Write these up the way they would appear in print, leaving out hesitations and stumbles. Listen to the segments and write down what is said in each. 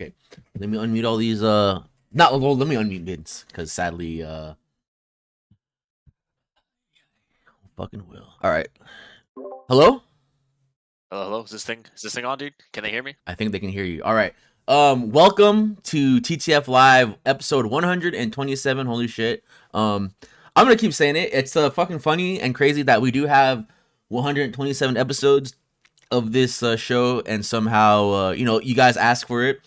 Okay, let me unmute all these. Not well, let me unmute Vince because sadly, fucking will. All right. Hello. Hello. Is this thing on, dude? Can they hear me? I think they can hear you. All right. Welcome to TTF Live episode 127. Holy shit. I'm gonna keep saying it. It's fucking funny and crazy that we do have 127 episodes of this show, and somehow you guys ask for it.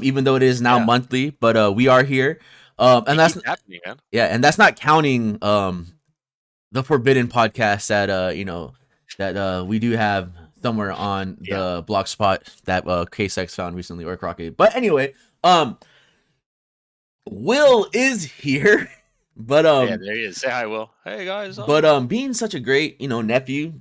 Even though it is now monthly, but we are here. And that's happening, man. Yeah, and that's not counting the forbidden podcast that that we do have somewhere on the blog spot that KSEX found recently, or Crockett. But anyway, Will is here. But yeah, there he is. Say hi, Will. Hey guys. But being such a great nephew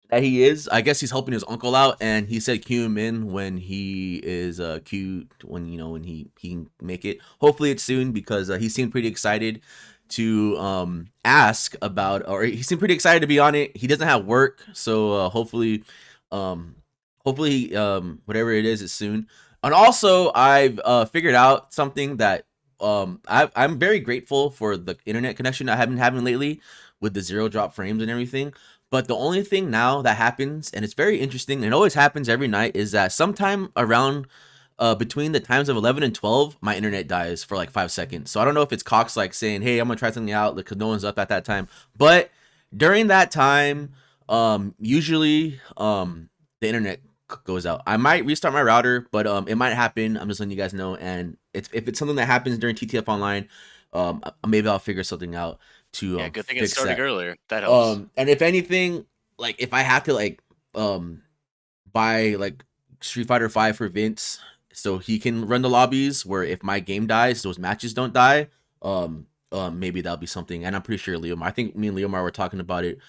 that he is, I guess he's helping his uncle out, and he said cue him in when he is cute, when he can make it. Hopefully it's soon, because he seemed pretty excited to ask about, or he seemed pretty excited to be on it. He doesn't have work, so hopefully whatever it is soon. And also I've figured out something that I'm very grateful for the internet connection I have been having lately with the 0 drop frames and everything. But the only thing now that happens, and it's very interesting, and it always happens every night, is that sometime around between the times of 11 and 12, my internet dies for like 5 seconds. So I don't know if it's Cox like saying, hey, I'm gonna try something out because no one's up at that time. But during that time, usually the internet goes out. I might restart my router, but it might happen. I'm just letting you guys know. And if it's something that happens during TTF Online, maybe I'll figure something out to good thing it started earlier. That helps. And if anything, like if I have to buy like Street Fighter 5 for Vince so he can run the lobbies, where if my game dies, those matches don't die, maybe that'll be something. And I'm pretty sure Leomar, I think me and Leomar were talking about it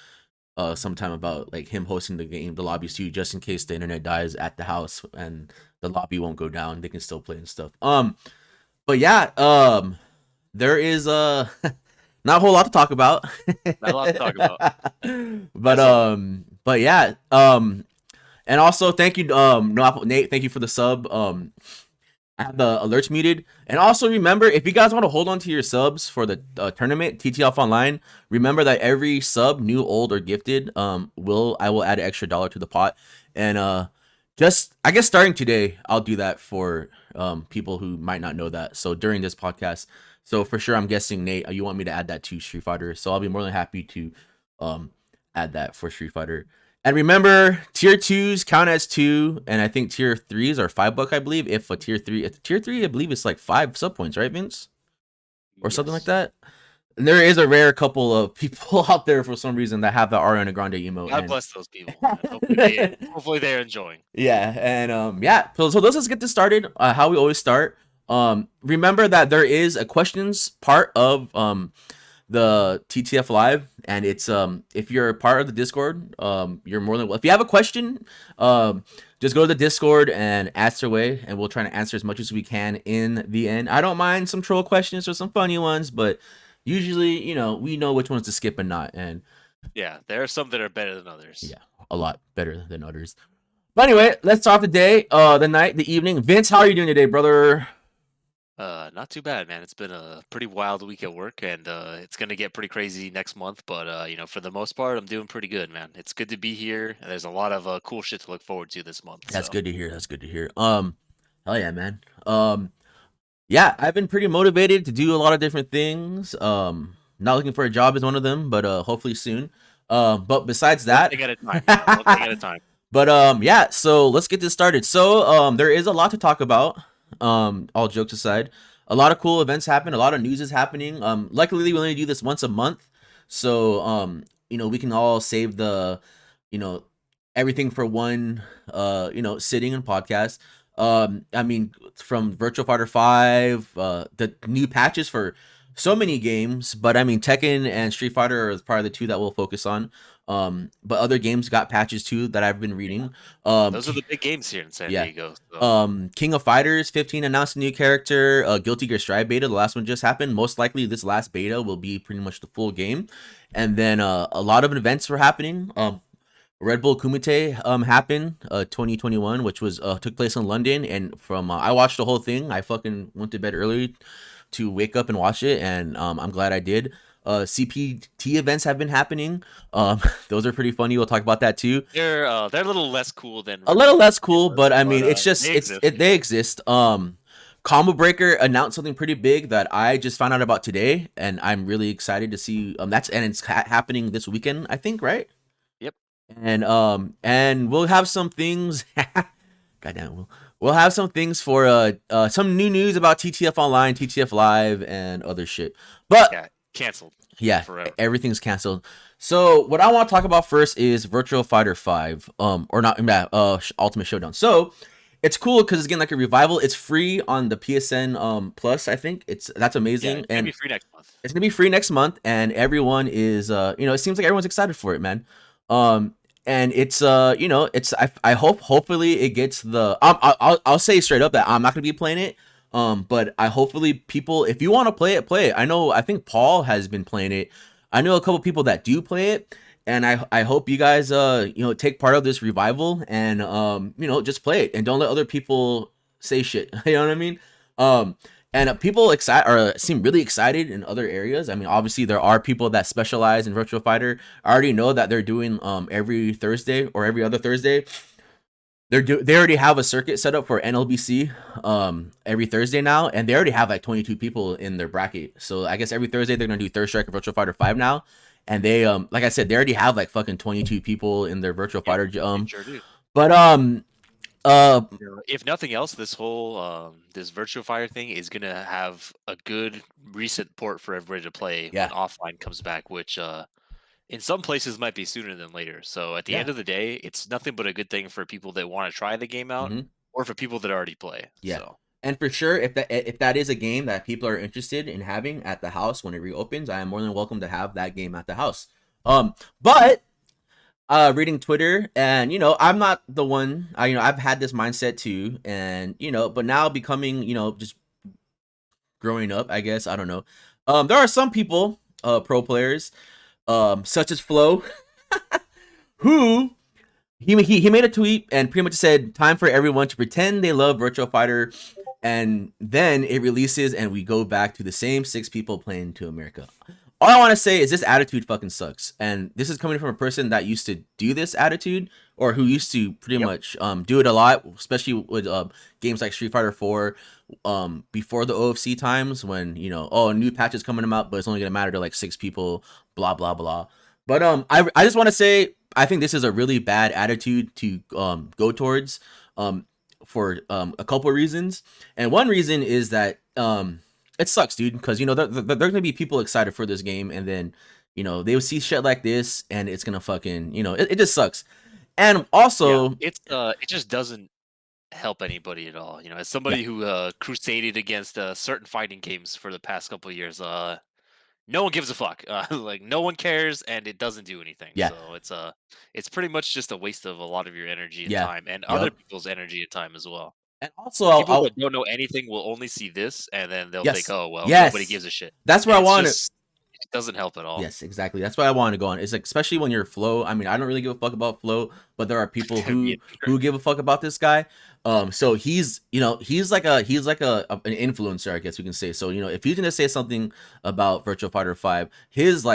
sometime, about like him hosting the lobbies too, just in case the internet dies at the house and the lobby won't go down, they can still play and stuff. But yeah, there is not a whole lot to talk about. Not a lot to talk about. But yeah, and also thank you, Nate, thank you for the sub. I have the alerts muted. And also remember, if you guys want to hold on to your subs for the tournament, TTF Online, remember that every sub, new, old, or gifted, I will add an extra $1 to the pot. And just, I guess starting today, I'll do that for people who might not know that. So during this podcast, so for sure, I'm guessing, Nate, you want me to add that to Street Fighter. So I'll be more than happy to add that for Street Fighter. And remember, tier 2s count as 2, and I think tier 3s are $5, I believe. If a tier 3, I believe it's like 5 sub points, right, Vince? Or something like that. And there is a rare couple of people out there for some reason that have the Ariana Grande emote. God bless those people. Hopefully they're enjoying. Yeah, and yeah. So let's get this started. How we always start. Remember that there is a questions part of the TTF Live, and it's if you're a part of the Discord, you're more than well. If you have a question, just go to the Discord and ask away, and we'll try to answer as much as we can in the end. I don't mind some troll questions or some funny ones, but usually, we know which ones to skip and not. And yeah, there are some that are better than others. Yeah, a lot better than others. But anyway, let's start the day, the night, the evening. Vince, how are you doing today, brother? Not too bad, man. It's been a pretty wild week at work, and it's gonna get pretty crazy next month. But for the most part, I'm doing pretty good, man. It's good to be here, and there's a lot of cool shit to look forward to this month. That's good to hear. That's good to hear. Hell yeah, man. Yeah, I've been pretty motivated to do a lot of different things. Not looking for a job is one of them, but hopefully soon. But besides that, one thing at a time. One thing at a time. But yeah, so let's get this started. So there is a lot to talk about. All jokes aside, a lot of cool events happen, a lot of news is happening. Luckily we only do this once a month, so we can all save the everything for one sitting and podcast. I mean, from Virtua Fighter 5, the new patches for so many games, but I mean Tekken and Street Fighter are probably the two that we'll focus on. But other games got patches too that I've been reading. Those are the big games here in San Diego. So. King of Fighters 15 announced a new character. Guilty Gear Strive beta, the last one just happened. Most likely this last beta will be pretty much the full game. And then a lot of events were happening. Red Bull Kumite happened 2021, which was took place in London, and from I watched the whole thing. I fucking went to bed early to wake up and watch it, and I'm glad I did. CPT events have been happening. Those are pretty funny. We'll talk about that too. They're a little less cool than A little less Virtua cool, was, but I mean, it's just they exist. they exist. Combo Breaker announced something pretty big that I just found out about today, and I'm really excited to see. It's happening this weekend, I think, right? Yep. And we'll have some things. Goddamn, we'll have some things for some new news about TTF Online, TTF Live, and other shit. But Yeah, canceled. yeah, Forever. everything's canceled. So what I want to talk about first is Virtua Fighter 5, or not, Ultimate Showdown. So it's cool because it's getting like a revival. It's free on the PSN Plus. I think that's Yeah, amazing, it's gonna and be free next month. it's gonna be free next month. And everyone is, it seems like everyone's excited for it, man. And it's, it's I hope hopefully it gets the. I'll say straight up that I'm not gonna be playing it. But I hopefully people, if you want to play it, play it. I think Paul has been playing it. I know a couple people that do play it, and I hope you guys take part of this revival and just play it and don't let other people say shit. You know what I mean? And people seem really excited in other areas. I mean, obviously there are people that specialize in Virtual Fighter. I already know that they're doing every Thursday or every other Thursday. They already have a circuit set up for NLBC every Thursday now, and they already have like 22 people in their bracket. So I guess every Thursday they're gonna do Third Strike and Virtual Fighter 5 now, and they like I said, they already have like fucking 22 people in their Virtual Fighter. They sure do. But If nothing else, this whole this Virtua Fighter thing is gonna have a good recent port for everybody to play Yeah. when offline comes back, which in some places might be sooner than later. So at the Yeah. end of the day, it's nothing but a good thing for people that want to try the game out, or for people that already play. Yeah. So And for sure, if that is a game that people are interested in having at the house when it reopens, I am more than welcome to have that game at the house. But reading Twitter, and I'm not the one. I've had this mindset too, and but now becoming just growing up, I guess, I don't know. There are some people, pro players, such as Flo, who he made a tweet and pretty much said, "Time for everyone to pretend they love Virtual Fighter," and then it releases and we go back to the same 6 people playing to America. All I want to say is this attitude fucking sucks, and this is coming from a person that used to do this attitude, or who used to pretty much do it a lot, especially with games like Street Fighter 4, before the OFC times, when a new patch is coming out, but it's only gonna matter to like 6 people, blah blah blah. But I just want to say, I think this is a really bad attitude to go towards, for a couple of reasons, and one reason is that it sucks, dude, because there gonna be people excited for this game, and then they will see shit like this, and it's gonna fucking it just sucks. And also, it just doesn't help anybody at all. As somebody who crusaded against certain fighting games for the past couple of years, no one gives a fuck. Like no one cares, and it doesn't do anything. Yeah. So it's pretty much just a waste of a lot of your energy and Yeah. time, and Yup. other people's energy and time as well. And also, People that don't know anything will only see this, and then they'll think, "Oh well, nobody gives a shit." That's where I want to. It doesn't help at all. Yes, exactly. That's what I want to go on. It's like, especially when you're Flo. I mean, I don't really give a fuck about Flo, but there are people who give a fuck about this guy. So he's like an influencer, I guess we can say. So if he's gonna say something about Virtua Fighter 5, his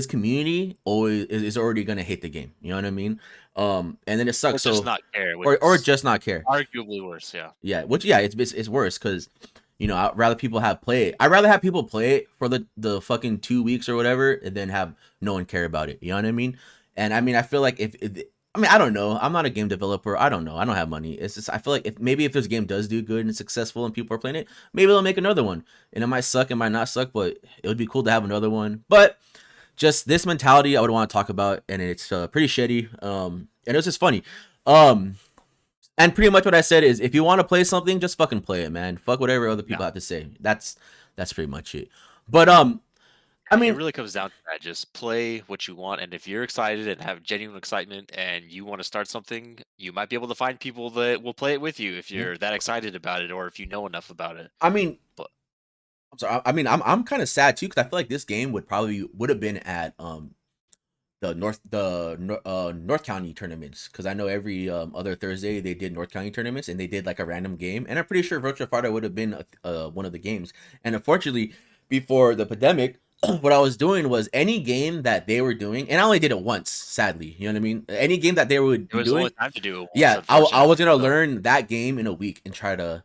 community always is already gonna hate the game. You know what I mean? And then it sucks. Or just not care. Or just not care. Arguably worse, yeah. Yeah, it's worse because I'd rather people play it. I'd rather have people play it for the fucking 2 weeks or whatever, and then have no one care about it. You know what I mean? And I mean, I feel like if I don't know. I'm not a game developer. I don't know. I don't have money. It's just, I feel like if this game does do good and successful and people are playing it, maybe they'll make another one. And it might suck, it might not suck, but it would be cool to have another one. But just this mentality I would want to talk about, and it's pretty shitty. And it was just funny. And pretty much what I said is, if you want to play something, just fucking play it, man. Fuck whatever other people have to say. That's pretty much it. But I mean, it really comes down to that. Just play what you want, and if you're excited and have genuine excitement, and you want to start something, you might be able to find people that will play it with you if you're that excited about it, or if you know enough about it. I mean, I'm sorry. I mean, I'm kind of sad too, because I feel like this game would have been at North County tournaments, because I know every other Thursday they did North County tournaments, and they did like a random game, and I'm pretty sure Virtua Fighter would have been one of the games. And unfortunately, before the pandemic, what I was doing was any game that they were doing, and I only did it once, sadly. You know what I mean? Any game that they would It be was only doing, time to do it once, yeah, I was unfortunately. gonna So learn that game in a week and try to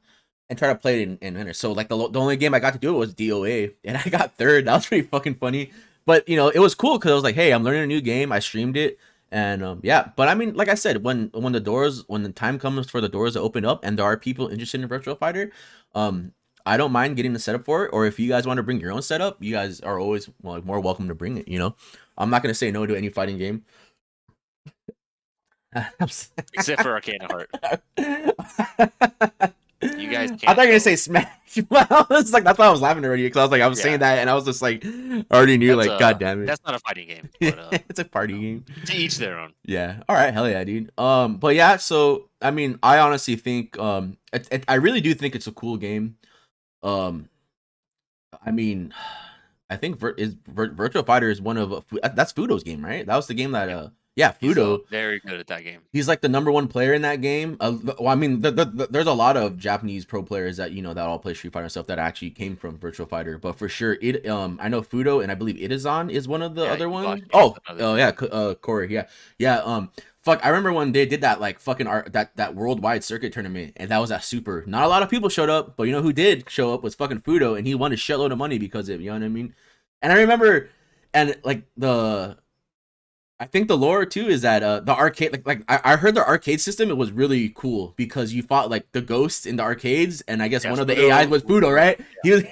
play it in winter. So like the only game I got to do it was DOA, and I got third. That was pretty fucking funny. But you know, it was cool because I was like, hey, I'm learning a new game. I streamed it, and yeah. But I mean, like I said, when the time comes for the doors to open up, and there are people interested in Virtual Fighter, um, I don't mind getting the setup for it. Or if you guys want to bring your own setup, you guys are always more welcome to bring it. You know, I'm not gonna say no to any fighting game. except for Arcane Heart, you guys I can't thought you were gonna go. say Smash. I was like, that's why I was laughing already because I was saying Yeah, that and I was just like, I already knew like, god damn it, that's not a fighting game, but it's a party you know, game. to each their own. Yeah. All right. Hell yeah, dude. But yeah. So I mean, I honestly think I really do think it's a cool game. Um, I mean, I think Virtual Fighter is one of that's Fudo's game, right? That was the game that Yep. yeah, He's Fudo. very good at that game. He's like the number one player in that game. Well, I mean, there's a lot of Japanese pro players that that all play Street Fighter and stuff that actually came from Virtual Fighter. But for sure, I know Fudo and I believe Itazan is one of the Yeah, other ones. Yubashi is Oh, another. oh yeah, Corey, yeah, yeah. Fuck, I remember when they did that like fucking that worldwide circuit tournament, and that was at Super. Not a lot of people showed up, but you know who did show up was fucking Fudo, and he won a shitload of money because of it. You know what I mean? And I remember, and like I think the lore too is that the arcade I heard the arcade system, it was really cool because you fought like the ghosts in the arcades, and I guess Yeah, one of the AIs was Fudo, right? He was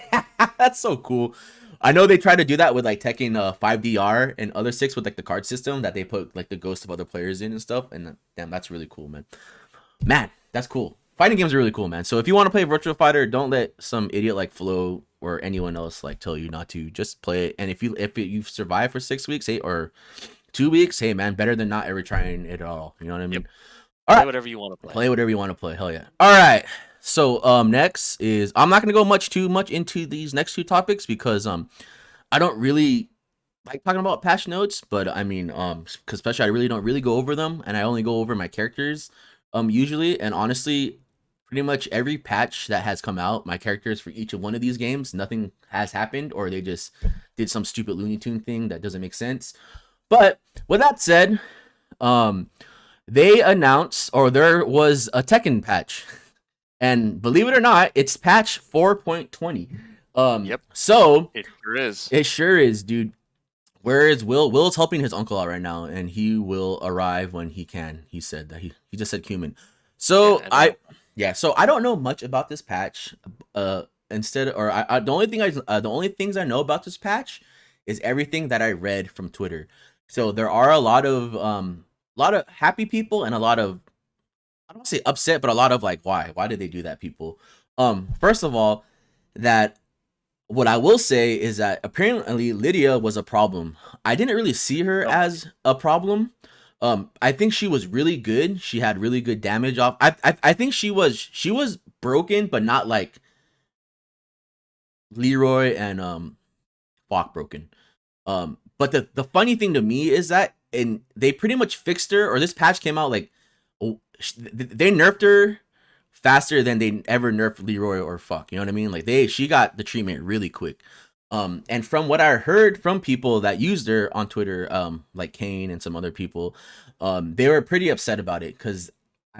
that's so cool. I know they tried to do that with like Tekken 5DR and other six with like the card system that they put like the ghosts of other players in and stuff, and damn, that's really cool, man. Man, that's cool. Fighting games are really cool, man. So if you want to play Virtual Fighter, don't let some idiot like Flo or anyone else like tell you not to. Just play it, and if you survive for 6 weeks, or 2 weeks, hey man, better than not ever trying it at all. You know what I Yep. mean? All Play right, whatever you want to play. play whatever you want to play. Hell yeah. All right. So next is I'm not gonna go too much into these next two topics because I don't really like talking about patch notes, but I mean because especially I really don't really go over them, and I only go over my characters usually, and honestly. Pretty much every patch that has come out, my characters for each of one of these games, nothing has happened, or they just did some stupid Looney Tune thing that doesn't make sense. But with that said, um, they announced, or there was a Tekken patch, and believe it or not, it's patch 4.20. Yep, So it sure is. it sure is, dude. Where is Will? Will's helping his uncle out right now, and he will arrive when he can. He said that he just said cumin. Yeah, So and then so I don't know much about this patch. Instead, or the only the only things I know about this patch is everything that I read from Twitter. So there are a lot of happy people and a lot of, I don't want to say upset, but a lot of like why did they do that, people. First of all, that what I will say is that apparently Lydia was a problem. I didn't really see her oh, as a problem. I think she was really good. She had really good damage off. I think she was broken, but not like Leroy and Falk broken. But the funny thing to me is that they pretty much fixed her, or this patch came out like they nerfed her faster than they ever nerfed Leroy or Fuck. You know what I mean? Like she got the treatment really quick. And from what I heard from people that used her on Twitter, like Kane and some other people, they were pretty upset about it because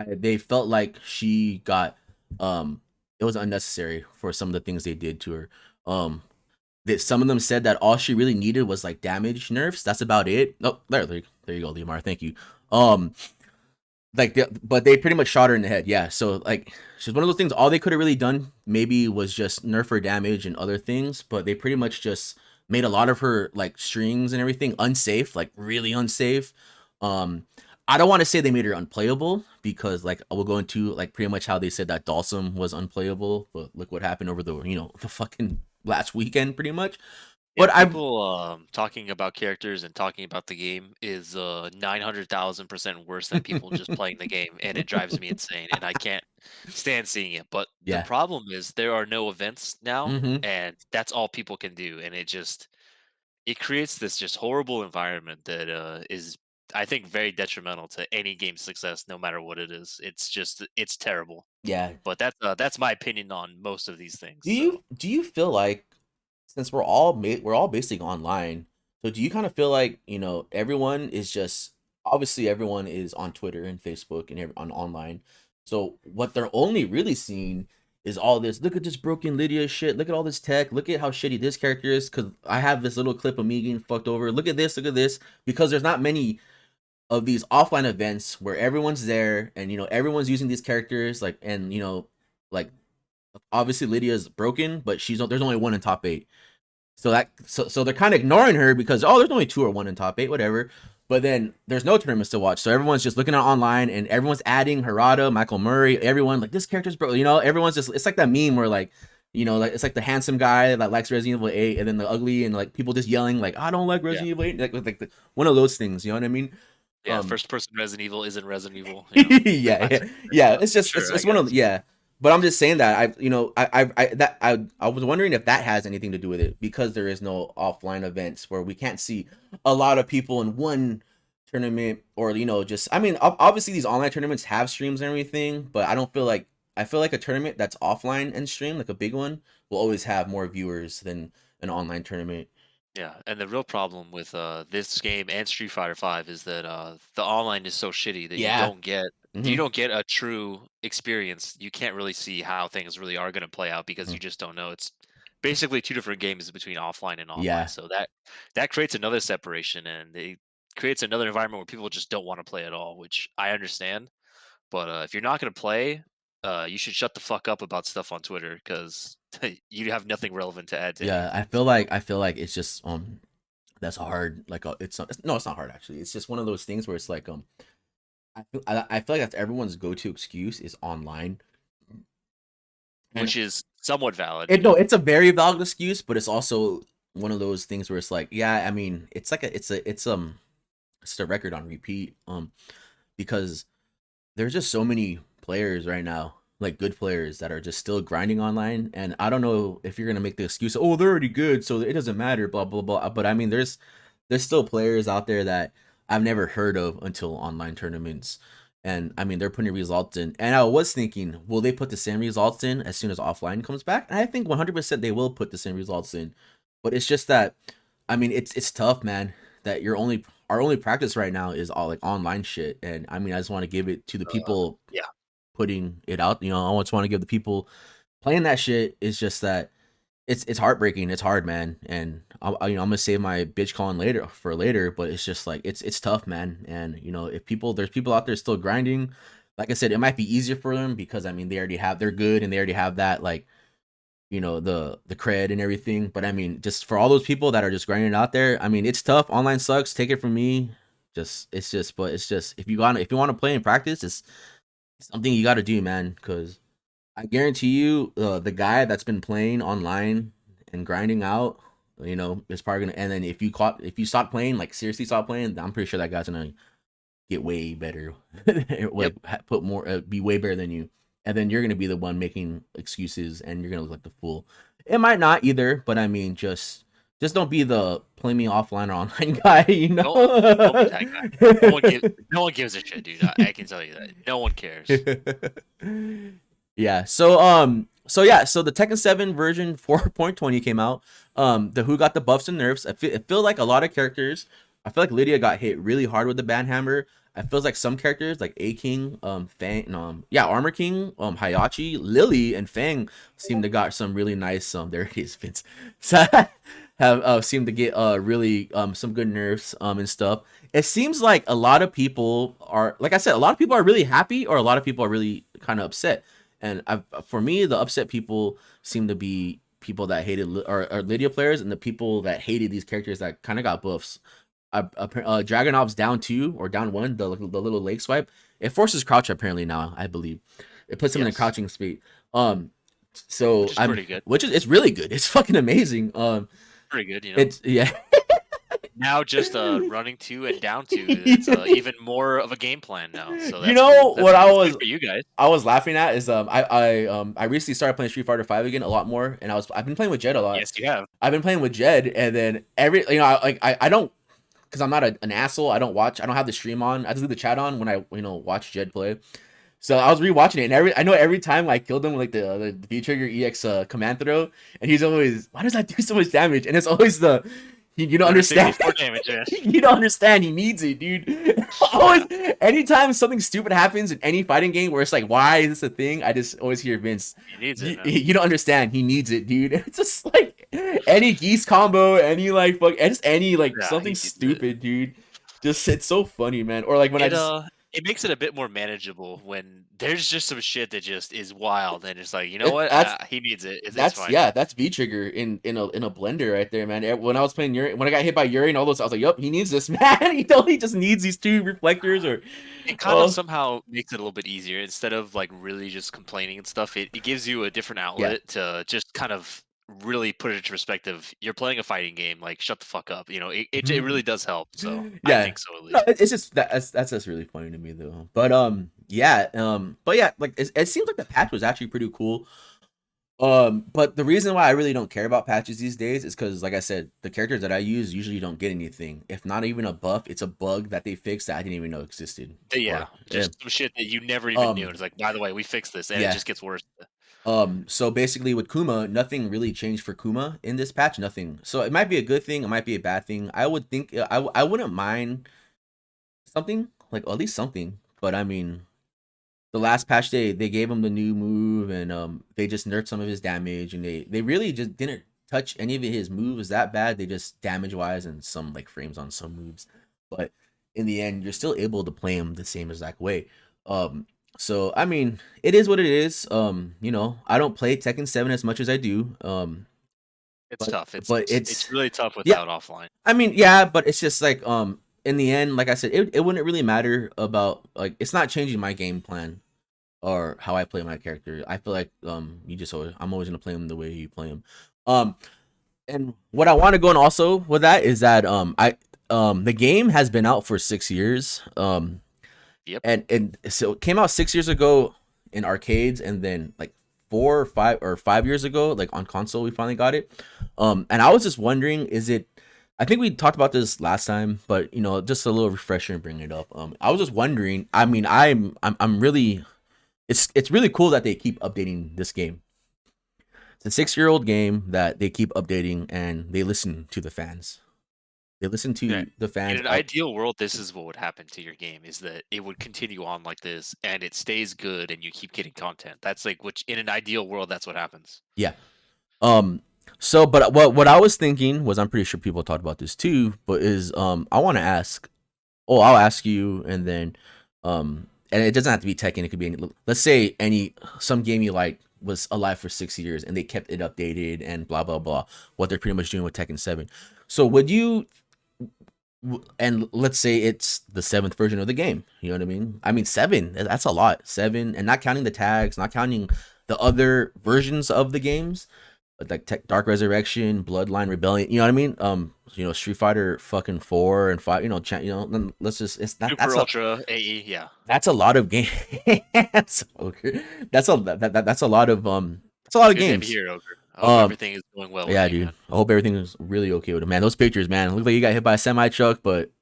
they felt like she got, it was unnecessary for some of the things they did to her. That some of them said that all she really needed was like damage nerfs. That's about it. Oh, there you go, Leomar. Thank you. But they pretty much shot her in the head. Yeah. So like she's one of those things. All they could have really done maybe was just nerf her damage and other things, but they pretty much just made a lot of her like strings and everything unsafe, like really unsafe. Um, I don't want to say they made her unplayable because like I will go into like pretty much how they said that Dalsum was unplayable, but look what happened over the fucking last weekend, pretty much. yeah, But I people talking about characters and talking about the game is 900,000% worse than people just playing the game, and it drives me insane, and I can't stand seeing it. But the yeah. problem is there are no events now, Mm-hmm. and that's all people can do, and it just it creates this just horrible environment that is, I think, very detrimental to any game's success, no matter what it is. It's terrible. Yeah. But that's my opinion on most of these things. Do So you feel like, since we're all basically online, so do you kind of feel like, everyone is just, obviously everyone is on Twitter and Facebook and on online. So what they're only really seeing is all this. Look at this broken Lydia shit. Look at all this tech. Look at how shitty this character is. Cause I have this little clip of me getting fucked over. Look at this. Look at this. Because there's not many of these offline events where everyone's there and everyone's using these characters, like, and like, obviously Lydia's broken, but there's only one in top 8. So they're kind of ignoring her because, oh, there's only 2 or 1 in top 8, whatever. But then there's no tournaments to watch, so everyone's just looking at online and everyone's adding Harada, Michael Murray, everyone, like, this character's bro. Everyone's just, it's like that meme where, like, like, it's like the handsome guy that likes Resident Evil 8, and then the ugly, and like people just yelling like, I don't like Resident Evil 8, like one of those things. You know what I mean? yeah, first person Resident Evil isn't Resident Evil. Yeah. It's just, Sure, it's one of, yeah. But I'm just saying that I was wondering if that has anything to do with it, because there is no offline events where we can't see a lot of people in one tournament, or just, I mean, obviously these online tournaments have streams and everything, but I feel like a tournament that's offline and streamed, like a big one, will always have more viewers than an online tournament. Yeah, and the real problem with this game and Street Fighter 5 is that the online is so shitty that Yeah. you don't get a true experience. You can't really see how things really are going to play out because Mhm. you just don't know. It's basically two different games between offline and online. Yeah. So that creates another separation, and it creates another environment where people just don't want to play at all, which I understand. But if you're not going to play, you should shut the fuck up about stuff on Twitter because you have nothing relevant to add to Yeah, anything. I feel like it's just, that's hard. Like, no, it's not hard actually. It's just one of those things where it's like, I feel like that's everyone's go-to excuse is online. And Which is somewhat valid. no, it's a very valid excuse, but it's also one of those things where it's like, yeah, I mean, it's like it's a record on repeat, because there's just so many players right now, like good players, that are just still grinding online. And I don't know if you're gonna make the excuse, oh, they're already good, so it doesn't matter, blah blah blah. But I mean, there's still players out there that I've never heard of until online tournaments. And I mean, they're putting results in. And I was thinking, will they put the same results in as soon as offline comes back? And I think 100% they will put the same results in. But it's just that, I mean, it's tough, man. That our only practice right now is all like online shit. And I mean, I just want to give it to the people Yeah. putting it out. I just want to give the people playing that shit. Is just that it's heartbreaking. It's hard, man. And I'm gonna save my bitch calling later, but it's just like, it's tough, man. And if there's people out there still grinding, like I said, it might be easier for them because I mean, they're good and they already have that, like, the cred and everything. But I mean, just for all those people that are just grinding out there, I mean, it's tough. Online sucks. Take it from me. But it's just, if you want to play and practice, it's something you got to do, man. Because I guarantee you, the guy that's been playing online and grinding out, is probably gonna. And then if you stop playing, like seriously stop playing, I'm pretty sure that guy's gonna get way better, like put more, be way better than you, and then you're gonna be the one making excuses, and you're gonna look like the fool. It might not either, but I mean, just don't be the play me offline or online guy, Don't be that guy. No one gives a shit, dude. I can tell you that. No one cares. Yeah. So the Tekken 7 version 4.20 came out. The who got the buffs and nerfs. I feel like a lot of characters. I feel like Lydia got hit really hard with the banhammer. I feels like some characters like A King, Fang, Armor King, Hayachi, Lily, and Fang seem to got some really nice. There it is, Vince. So have seemed to get really some good nerfs and stuff. It seems like a lot of people are, like I said, a lot of people are really happy, or a lot of people are really kind of upset. And for me, the upset people seem to be people that hated or Lydia players, and the people that hated these characters that kind of got buffs. Dragonov's down 2 or down 1, the little leg swipe. It forces crouch apparently now, I believe. It puts him in a crouching state. So which is pretty good. It's really good. It's fucking amazing. Pretty good, It's now just running two and down two. It's even more of a game plan now. So You that's cool. know what That's good for you guys. I was laughing at is I recently started playing Street Fighter 5 again a lot more, and I've been playing with Jed a lot. Yes, you have. I've been playing with Jed, and then I don't, because I'm not an asshole. I don't have the stream on. I just leave the chat on when I watch Jed play. So I was rewatching it, and I know every time I killed him with like the V trigger EX command throw, and he's always, why does that do so much damage? And it's always you don't understand. Damage, yeah. You don't understand. He needs it, dude. Always, anytime something stupid happens in any fighting game where it's like, why is this a thing? I just always hear Vince. He needs it. You don't understand. He needs it, dude. It's just like any geese combo, any like fuck, just any like something stupid, dude. Just it's so funny, man. Or like when it makes it a bit more manageable when there's just some shit that just is wild and it's like, you know what, he needs it. It's fine. Yeah, that's V trigger in a blender right there, man. When I was playing Yuri, when I got hit by Yuri and all those, I was like, yup, he needs this, man. He totally just needs these two reflectors. Or it kind of somehow makes it a little bit easier instead of like really just complaining and stuff. It gives you a different outlet to just kind of really put it into perspective. You're playing a fighting game, like shut the fuck up. It really does help. So yeah, I think so at least. No, it's just that's just really funny to me though. But like it seems like the patch was actually pretty cool. But the reason why I really don't care about patches these days is because, like I said, the characters that I use usually don't get anything. If not even a buff, it's a bug that they fixed that I didn't even know existed. Yeah, just some shit that you never even knew. It's like, by the way, we fixed this, and it just gets worse. So basically with Kuma, nothing really changed for Kuma in this patch, nothing. So it might be a good thing, it might be a bad thing. I would think I wouldn't mind something, like at least something, but I mean, the last patch they gave him the new move, and they just nerfed some of his damage, and they really just didn't touch any of his moves that bad. They just damage wise and some like frames on some moves, but in the end you're still able to play him the same exact way. So I mean, it is what it is. I don't play Tekken 7 as much as I do. It's tough. It's really tough without offline. I mean, yeah, but it's just like in the end, like I said, it wouldn't really matter about, like, it's not changing my game plan or how I play my character. I feel like I'm always gonna play him the way you play him. And what I want to go on also with that is that the game has been out for 6 years. Yep. And so it came out 6 years ago in arcades, and then like 5 years ago, like on console, we finally got it. And I was just wondering, I think we talked about this last time, but just a little refresher and bring it up. I was just wondering. I mean, I'm really, it's really cool that they keep updating this game. It's a 6-year-old game that they keep updating, and they listen to the fans. They listen to the fans. In an ideal world, this is what would happen to your game, is that it would continue on like this and it stays good and you keep getting content. That's like, which in an ideal world, that's what happens. Yeah. So, but what I was thinking was, I'm pretty sure people talked about this too, but is I want to ask. Oh, I'll ask you, and then and it doesn't have to be Tekken. It could be any. Let's say some game you like was alive for 6 years and they kept it updated and blah blah blah. What they're pretty much doing with Tekken 7. So would you? And let's say it's the 7th version of the game. You know what I mean? I mean, 7. That's a lot. 7, and not counting the tags, not counting the other versions of the games, like Dark Resurrection, Bloodline, Rebellion. You know what I mean? Street Fighter fucking 4 and 5. Let's just Super Ultra AE. Yeah, that's a lot of games. That's a lot of That's a lot of games. I hope everything is going well. Yeah, dude. Man. I hope everything is really okay with it, man. Those pictures, man. Look like you got hit by a semi truck, but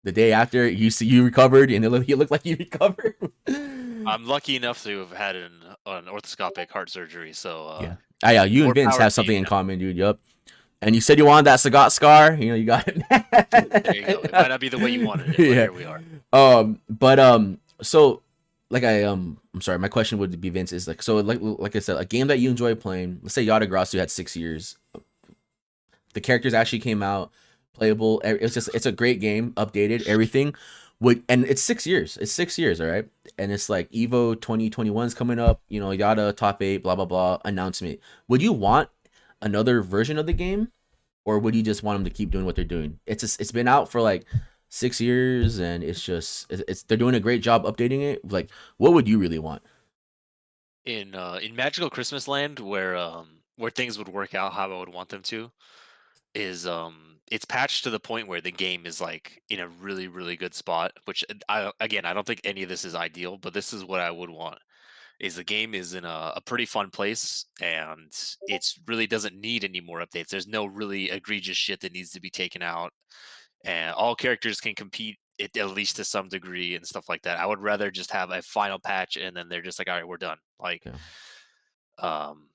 the day after, you recovered, and you look like you recovered. I'm lucky enough to have had an orthoscopic heart surgery, so yeah. You and Vince have something in common, dude. Yup. And you said you wanted that Sagat scar. You got it. There you go. It might not be the way you wanted it, but here we are. So, like I'm sorry, my question would be, Vince, is like I said, a game that you enjoy playing. Let's say Yatagrasu had 6 years. The characters actually came out playable. It's a great game, updated everything. And it's 6 years. It's 6 years, all right. And it's like Evo 2021 is coming up. Yada top 8, blah blah blah announcement. Would you want another version of the game, or would you just want them to keep doing what they're doing? It's been out for like 6 years, and they're doing a great job updating it. Like, what would you really want? In Magical Christmas Land, where things would work out how I would want them to, is it's patched to the point where the game is like in a really really good spot. Which I don't think any of this is ideal, but this is what I would want. Is the game is in a pretty fun place and it's really doesn't need any more updates. There's no really egregious shit that needs to be taken out, and all characters can compete at least to some degree and stuff like that. I would rather just have a final patch and then they're just like, all right, we're done. Yeah. Um,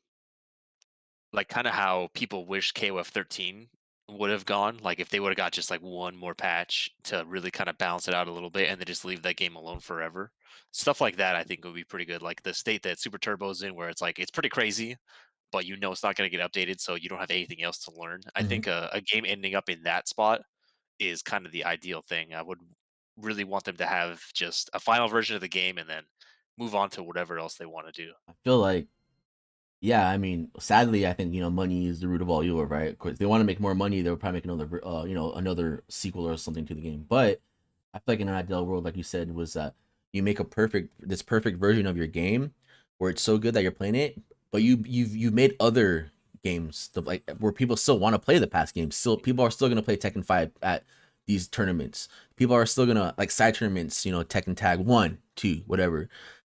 like kind of how people wish KOF 13 would have gone. Like if they would have got just like one more patch to really kind of balance it out a little bit and then just leave that game alone forever. Stuff like that, I think would be pretty good. Like the state that Super Turbo's in, where it's like it's pretty crazy, but you know it's not going to get updated, so you don't have anything else to learn. I Hmm. think a game ending up in that spot is kind of the ideal thing. I would really want them to have just a final version of the game and then move on to whatever else they want to do. I feel like, yeah, I mean, sadly, I think money is the root of all evil, right? Of course, if they want to make more money, they'll probably make another, another sequel or something to the game. But I feel like in an ideal world, like you said, was that you make this perfect version of your game where it's so good that you're playing it, but you've made other games like where people still want to play the past games. Still, people are still gonna play Tekken 5 at these tournaments. People are still gonna like side tournaments, Tekken Tag 1, 2, whatever,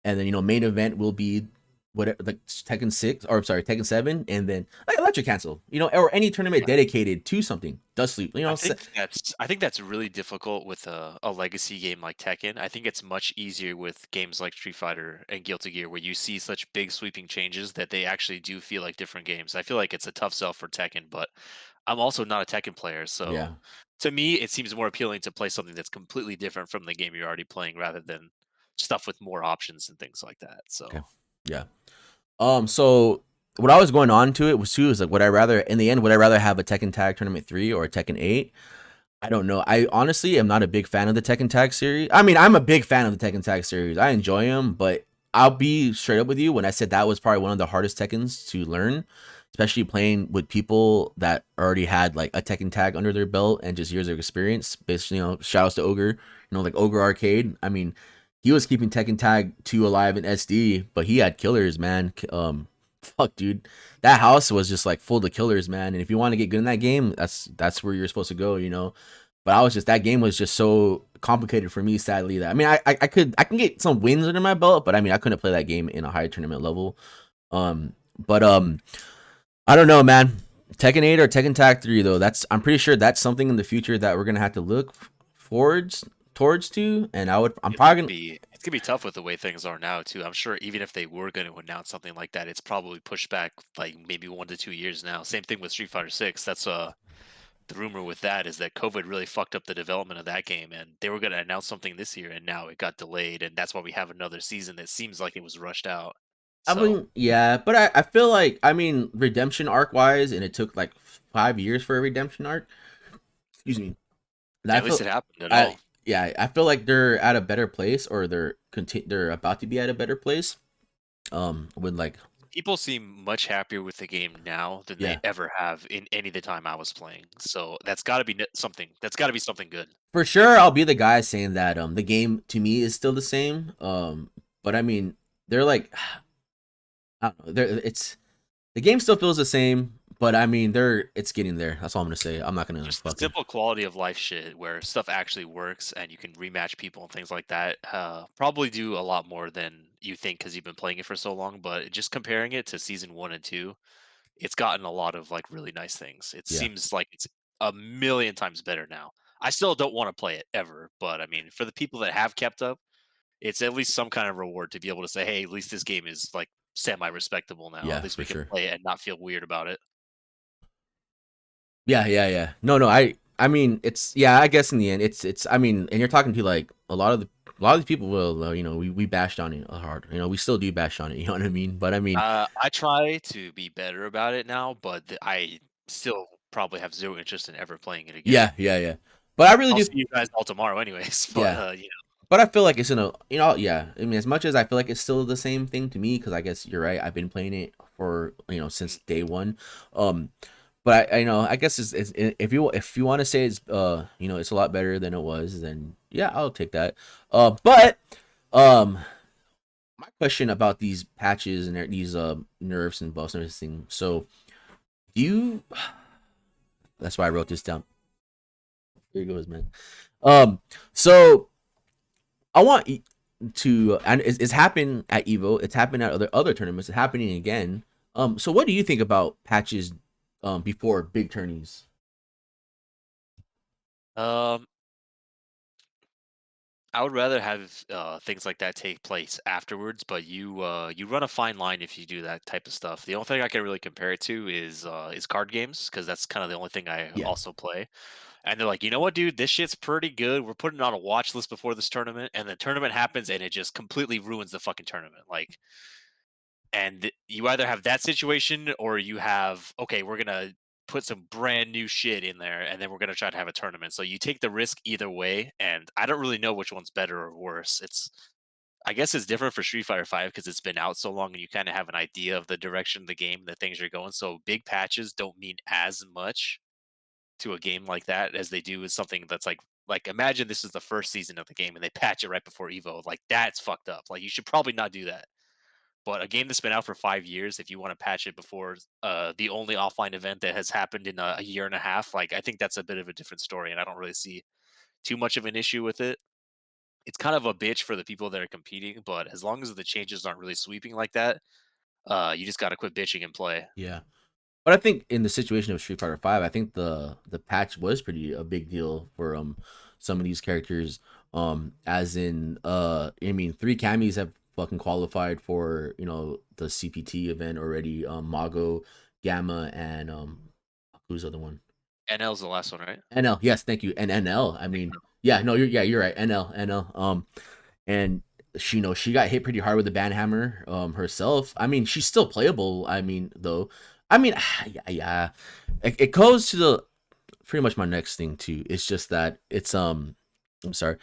and then main event will be whatever, like Tekken 6, or I'm sorry, Tekken 7, and then like Electric Cancel, or any tournament dedicated to something. Dust Sleep, I think that's really difficult with a legacy game like Tekken. I think it's much easier with games like Street Fighter and Guilty Gear, where you see such big sweeping changes that they actually do feel like different games. I feel like it's a tough sell for Tekken, but I'm also not a Tekken player, so yeah. to me, it seems more appealing to play something that's completely different from the game you're already playing, rather than stuff with more options and things like that. Okay. So Yeah. So what I was going on to it was too is like, would I rather in the end would I rather have a Tekken Tag Tournament 3 or a Tekken 8? I don't know. I honestly am not a big fan of the Tekken Tag series. I mean, I'm a big fan of the Tekken Tag series. I enjoy them, but I'll be straight up with you when I said that was probably one of the hardest Tekkens to learn, especially playing with people that already had like a Tekken Tag under their belt and just years of experience. Basically, shout outs to Ogre, like Ogre Arcade. I mean, he was keeping Tekken Tag 2 alive in SD, but he had killers, man. Fuck, dude, that house was just like full of killers, man. And if you want to get good in that game, that's where you're supposed to go. But that game was just so complicated for me, sadly. That I mean, I can get some wins under my belt, but I mean, I couldn't play that game in a high tournament level. But I don't know, man. Tekken 8 or Tekken Tag 3 though. I'm pretty sure that's something in the future that we're gonna have to look forwards towards to. And I'm probably gonna, it's gonna be tough with the way things are now too. I'm sure even if they were going to announce something like that, it's probably pushed back like maybe 1 to 2 years now. Same thing with Street Fighter 6. That's the rumor with that is that COVID really fucked up the development of that game, and they were going to announce something this year, and now it got delayed, and that's why we have another season that seems like it was rushed out. I So mean, yeah, but I feel like, I mean, redemption arc wise, and it took like 5 years for a redemption arc. Excuse me. And I at least feel, it happened at I all. yeah, I feel like they're at a better place, or they're about to be at a better place. With like, People seem much happier with the game now than they yeah, ever have in any of the time I was playing. So that's got to be something. That's got to be something good. for sure, I'll be the guy saying that the game to me is still the same. But I mean, they're like, I don't know, the game still feels the same, but I mean, it's getting there. That's all I'm gonna say. I'm not gonna Just the fucking, simple quality of life shit where stuff actually works and you can rematch people and things like that probably do a lot more than you think because you've been playing it for so long. But just comparing it to season 1 and 2, it's gotten a lot of like really nice things. It yeah, seems like it's a million times better now. I still don't want to play it ever, but I mean, for the people that have kept up, it's at least some kind of reward to be able to say, hey, at least this game is like semi respectable now. At yeah, least for we can sure. play it and not feel weird about it. Yeah, yeah, yeah. No, no. I mean, it's, yeah. I guess in the end, it's. I mean, and you're talking to like a lot of the people will. We bashed on it hard. We still do bash on it. You know what I mean? But I mean, I try to be better about it now, but I still probably have zero interest in ever playing it again. yeah, yeah, yeah. But I really I'll do. see you guys all tomorrow, anyways. But Yeah. But I feel like it's in a, yeah. I mean, as much as I feel like it's still the same thing to me, because I guess you're right. I've been playing it for since day one. Um, but I guess if you want to say it's it's a lot better than it was, then yeah, I'll take that. But um, my question about these patches and these nerfs and buffs and everything. So do you? That's why I wrote this down. Here he goes, man. So I want to, and it's happened at Evo. It's happened at other tournaments. It's happening again. So what do you think about patches before big tourneys? Um, I would rather have things like that take place afterwards, but you run a fine line if you do that type of stuff. The only thing I can really compare it to is card games because that's kind of the only thing I Yeah, also play. And they're like, you know what, dude, this shit's pretty good. We're putting it on a watch list before this tournament, and the tournament happens, and it just completely ruins the fucking tournament. Like, and you either have that situation or you have, okay, we're gonna put some brand new shit in there, and then we're gonna try to have a tournament. So you take the risk either way, and I don't really know which one's better or worse. I guess it's different for Street Fighter 5 because it's been out so long and you kind of have an idea of the direction of the game, the things are going. So big patches don't mean as much to a game like that as they do with something that's like imagine this is the first season of the game and they patch it right before Evo. Like that's fucked up. Like you should probably not do that. But a game that's been out for 5 years, if you want to patch it before the only offline event that has happened in a year and a half, like I think that's a bit of a different story, and I don't really see too much of an issue with it. It's kind of a bitch for the people that are competing, but as long as the changes aren't really sweeping like that, you just got to quit bitching and play. yeah. But I think in the situation of Street Fighter Five, I think the patch was pretty a big deal for some of these characters. As in I mean, three camis have fucking qualified for the CPT event already. Mago, Gamma, and who's the other one? NL's the last one, right? NL. Yes, thank you. And NL. I mean, yeah, no, you're right. NL. And she got hit pretty hard with the banhammer herself. I mean, she's still playable. I mean, though. I mean, yeah. It goes to the pretty much my next thing too. It's just that it's I'm sorry.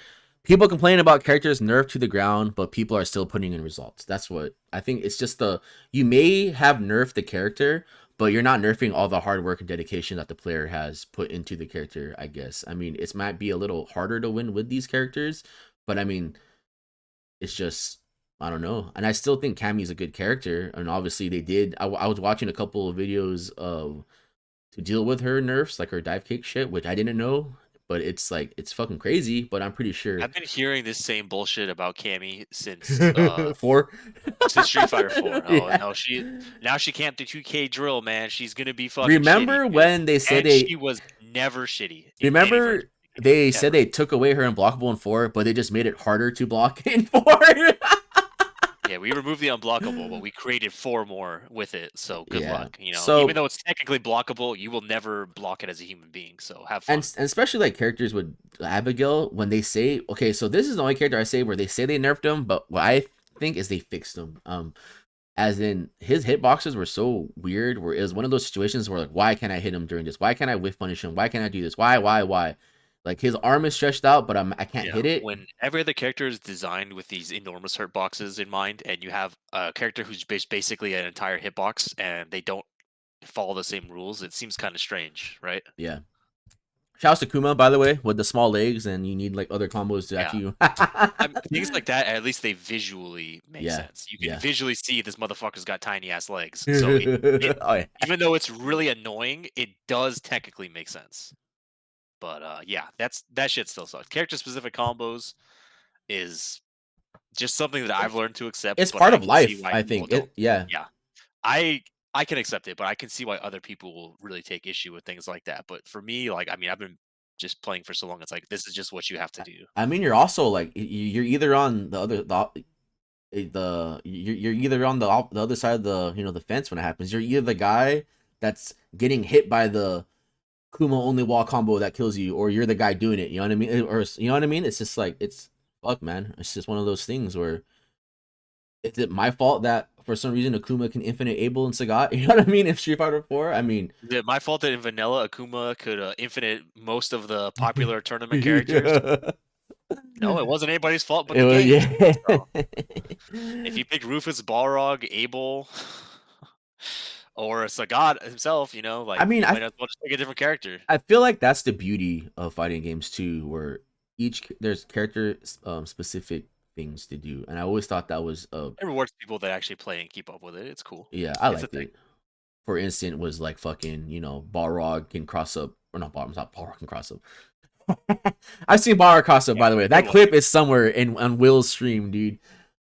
People complain about characters nerfed to the ground, but people are still putting in results. That's what I think. It's just you may have nerfed the character, but you're not nerfing all the hard work and dedication that the player has put into the character, I guess. I mean, it might be a little harder to win with these characters, but I mean, it's just I don't know. And I still think Cammy's a good character, and obviously they did. I was watching a couple of videos of to deal with her nerfs, like her dive kick shit, which I didn't know, but it's like it's fucking crazy. But I'm pretty sure I've been hearing this same bullshit about Cammy four. since Street Fighter 4. Oh Yeah. no, now she can't do 2K drill, man. She's gonna be fucking shitty, Remember dude. when they said And they she was never shitty in any remember version of the game, they said ever. they took away her unblockable in four, but they just made it harder to block in four. Yeah, we removed the unblockable, but we created 4 more with it. So good Yeah. luck. Even So though it's technically blockable, you will never block it as a human being. So have and, fun. and especially like characters with Abigail when they say okay, so this is the only character I say where they say they nerfed him, but what I think is they fixed him. As in his hitboxes were so weird where it was one of those situations where like why can't I hit him during this? Why can't I whiff punish him? Why can't I do this? Why? Like his arm is stretched out, but I can't Yeah, hit it. when every other character is designed with these enormous hurt boxes in mind, and you have a character who's basically an entire hitbox, and they don't follow the same rules, it seems kind of strange, right? Yeah. Shouts to Kuma, by the way, with the small legs, and you need like other combos to Yeah. actually. Things like that, at least they visually make Yeah, sense. You can yeah. visually see this motherfucker's got tiny ass legs. So Oh yeah. even though it's really annoying, it does technically make sense. But yeah, that shit still sucks. Character specific combos is just something that I've learned to accept, It's but part I of can see life, why I people think. don't. Yeah. Yeah, I I can accept it, but I can see why other people will really take issue with things like that. But for me, like I mean, I've been just playing for so long. It's like this is just what you have to do. I mean, you're also like you're either on you're either on the other side of the fence when it happens. You're either the guy that's getting hit by the Kuma only wall combo that kills you, or you're the guy doing it. You know what I mean? Or you know what I mean? It's just like it's fuck, man. It's just one of those things where is it my fault that for some reason Akuma can infinite Abel and Sagat? You know what I mean? In Street Fighter 4, I mean, Is it my fault that in Vanilla Akuma could infinite most of the popular tournament characters? it No, it wasn't anybody's fault but the was game's. So yeah. if you pick Rufus, Balrog, Abel, or Sagat himself, I like mean, you might as well just pick a different character. I feel like that's the beauty of fighting games too, where there's character specific things to do, and I always thought that was It rewards people that actually play and keep up with it. It's cool. yeah, I It's a liked thing. it. For instance, was like fucking Balrog can cross up or not Balrog, not Balrog can cross up. I've seen Bar cross up, Yeah, by the way. good That one. clip is somewhere in on Will's stream, dude.